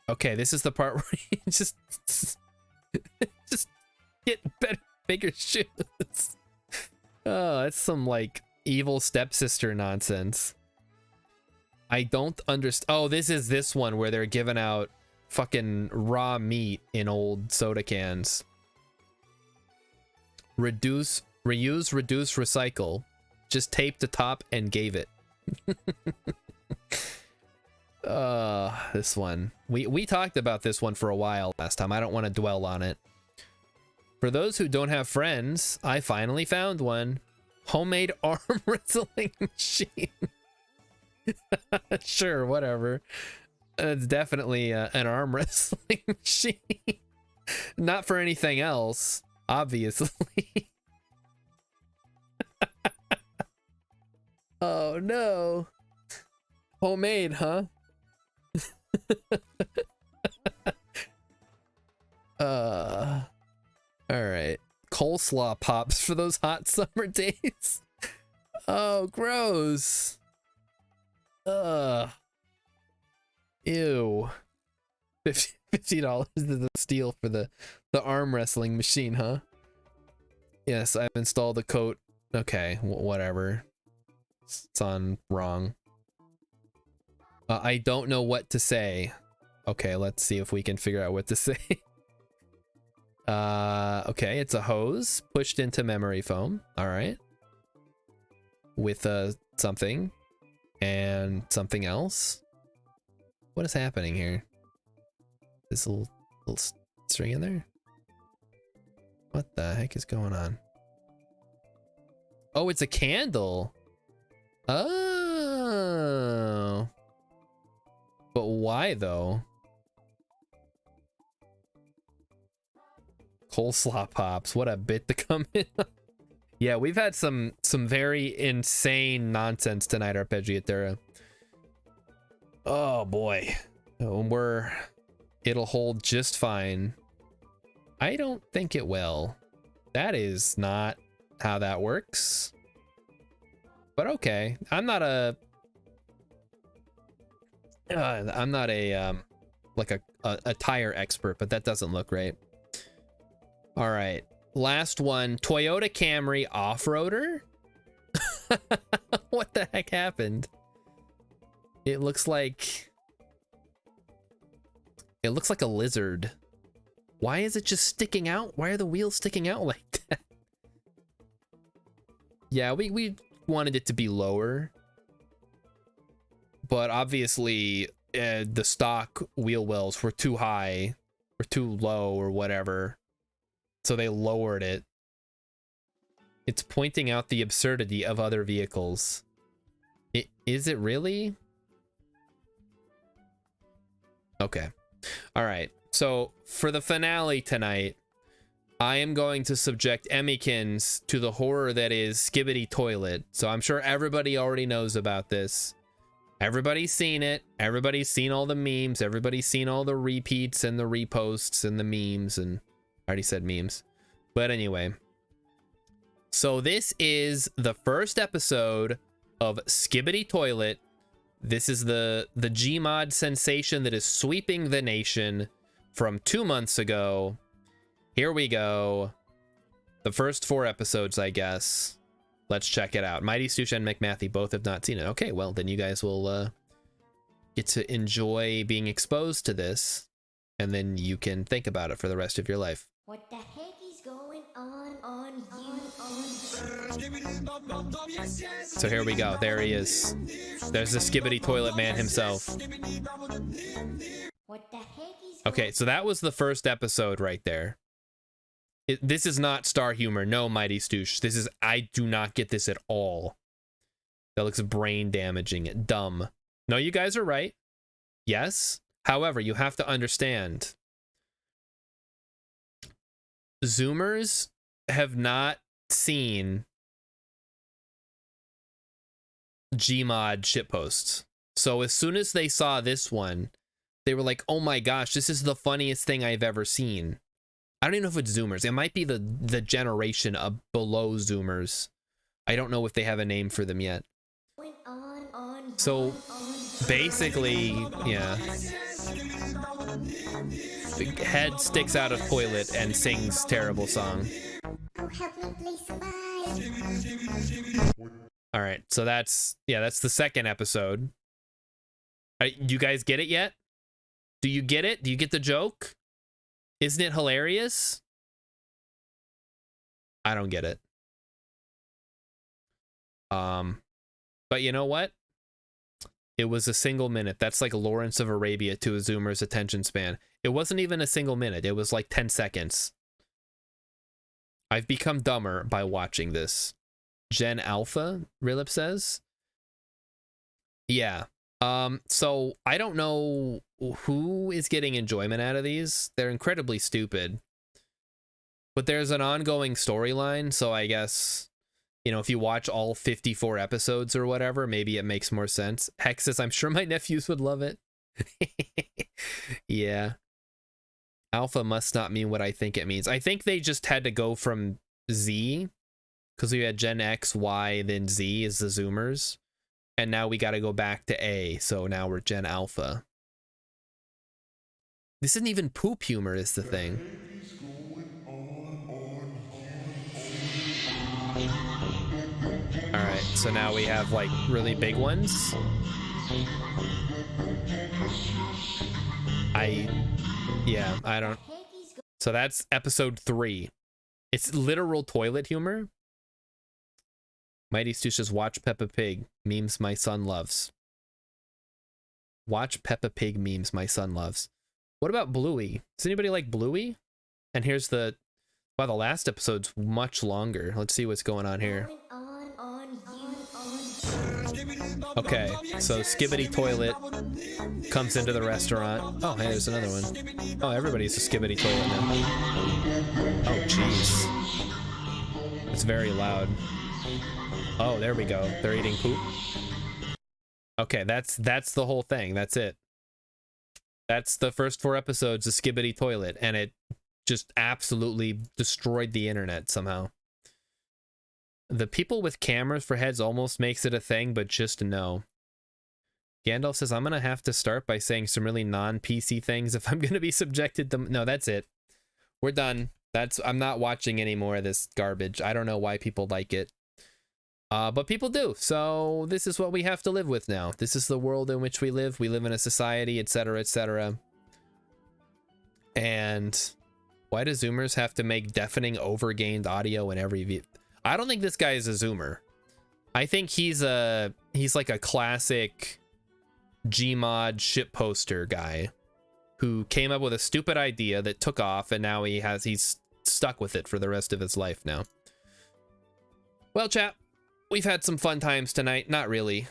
Okay, this is the part where you just get better, bigger shoes. Oh, that's some like evil stepsister nonsense. I don't understand. Oh, this is this one where they're giving out fucking raw meat in old soda cans. Reduce, reuse, reduce, recycle. Just taped the top and gave it. This one. We talked about this one for a while last time. I don't want to dwell on it. For those who don't have friends, I finally found one. Homemade arm wrestling machine. Sure, whatever. It's definitely an arm wrestling machine. Not for anything else, obviously. Oh no. Homemade, huh? All right. Coleslaw pops for those hot summer days. Oh, gross. Ew. $50 is the steal for the arm wrestling machine, huh? Yes, I've installed the coat. Okay, whatever. It's on wrong. I don't know what to say. Okay, let's see if we can figure out what to say. Okay, it's a hose pushed into memory foam. All right. With something and something else. What is happening here? This little string in there? What the heck is going on? Oh, it's a candle. Oh. But why though? Coleslaw pops. What a bit to come in. Yeah, we've had some very insane nonsense tonight, Arpeggiatera. Oh boy. It'll hold just fine. I don't think it will. That is not how that works. But okay. I'm not a like a tire expert, but that doesn't look right. All right. Last one, Toyota Camry off-roader? What the heck happened? It looks like a lizard. Why is it just sticking out? Why are the wheels sticking out like that? Yeah, we wanted it to be lower, but obviously the stock wheel wells were too high or too low or whatever, so they lowered it. It's pointing out the absurdity of other vehicles. Is it really? Okay. All right. So for the finale tonight, I am going to subject Emmykins to the horror that is Skibidi Toilet. So I'm sure everybody already knows about this. Everybody's seen it. Everybody's seen all the memes. Everybody's seen all the repeats and the reposts and the memes. And I already said memes. But anyway. So this is the first episode of Skibidi Toilet. This is the Gmod sensation that is sweeping the nation from 2 months ago. Here we go. The first 4 episodes, I guess. Let's check it out. Mighty Stoosh and McMathy both have not seen it. Okay, well, then you guys will get to enjoy being exposed to this, and then you can think about it for the rest of your life. What the heck is going on you? So here we go. There he is. There's the Skibidi Toilet Man himself. What the heck is Okay, so that was the first episode right there. This is not star humor. No, Mighty Stoosh. This is, I do not get this at all. That looks brain damaging. Dumb. No, you guys are right. Yes. However, you have to understand. Zoomers have not seen Gmod shitposts. So as soon as they saw this one, they were like, oh my gosh, this is the funniest thing I've ever seen. I don't even know if it's Zoomers. It might be the generation of below Zoomers. I don't know if they have a name for them yet. So basically, yeah. The head sticks out of toilet and sings terrible song. Oh, help me, please, somebody. All right, so that's the second episode. You guys get it yet? Do you get it? Do you get the joke? Isn't it hilarious? I don't get it. But you know what? It was a single minute. That's like Lawrence of Arabia to a Zoomer's attention span. It wasn't even a single minute. It was like 10 seconds. I've become dumber by watching this. Gen Alpha, Rilip says. Yeah. So I don't know who is getting enjoyment out of these. They're incredibly stupid. But there's an ongoing storyline, so I guess, you know, if you watch all 54 episodes or whatever, maybe it makes more sense. Hex says, I'm sure my nephews would love it. Yeah. Alpha must not mean what I think it means. I think they just had to go from Z, because we had Gen X, Y, then Z is the Zoomers. And now we got to go back to A, so now we're Gen Alpha. This isn't even poop humor is the thing. Alright, so now we have like really big ones. I don't. So that's episode 3. It's literal toilet humor. Mighty Stoosh says, watch Peppa Pig. Memes my son loves. Watch Peppa Pig memes my son loves. What about Bluey? Does anybody like Bluey? And here's the... Wow, the last episode's much longer. Let's see what's going on here. Okay, so Skibidi Toilet comes into the restaurant. Oh, hey, there's another one. Oh, everybody's a Skibidi Toilet now. Oh, jeez. It's very loud. Oh, there we go. They're eating poop. Okay, that's the whole thing. That's it. That's the first 4 episodes of Skibidi Toilet, and it just absolutely destroyed the internet somehow. The people with cameras for heads almost makes it a thing, but just no. Gandalf says, I'm going to have to start by saying some really non-PC things if I'm going to be subjected to... No, that's it. We're done. I'm not watching any more of this garbage. I don't know why people like it. But people do. So this is what we have to live with now. This is the world in which we live. We live in a society, etc., etc. And why do Zoomers have to make deafening overgained audio in every view? I don't think this guy is a Zoomer. I think he's like a classic Gmod shitposter guy who came up with a stupid idea that took off, and now he's stuck with it for the rest of his life now. Well, chat, we've had some fun times tonight. Not really,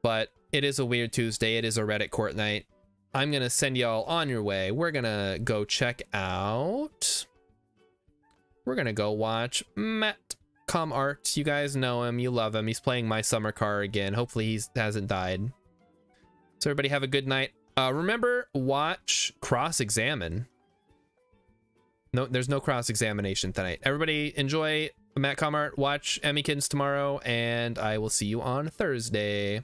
but it is a weird Tuesday. It is a Reddit court night. I'm gonna send y'all on your way. We're gonna go check out. We're gonna go watch Matt Art. You guys know him. You love him. He's playing My Summer Car again. Hopefully he hasn't died. So everybody have a good night. Remember, watch Cross-Examine. No, there's no cross-examination tonight. Everybody enjoy Matt Art. Watch Emmykins tomorrow, and I will see you on Thursday.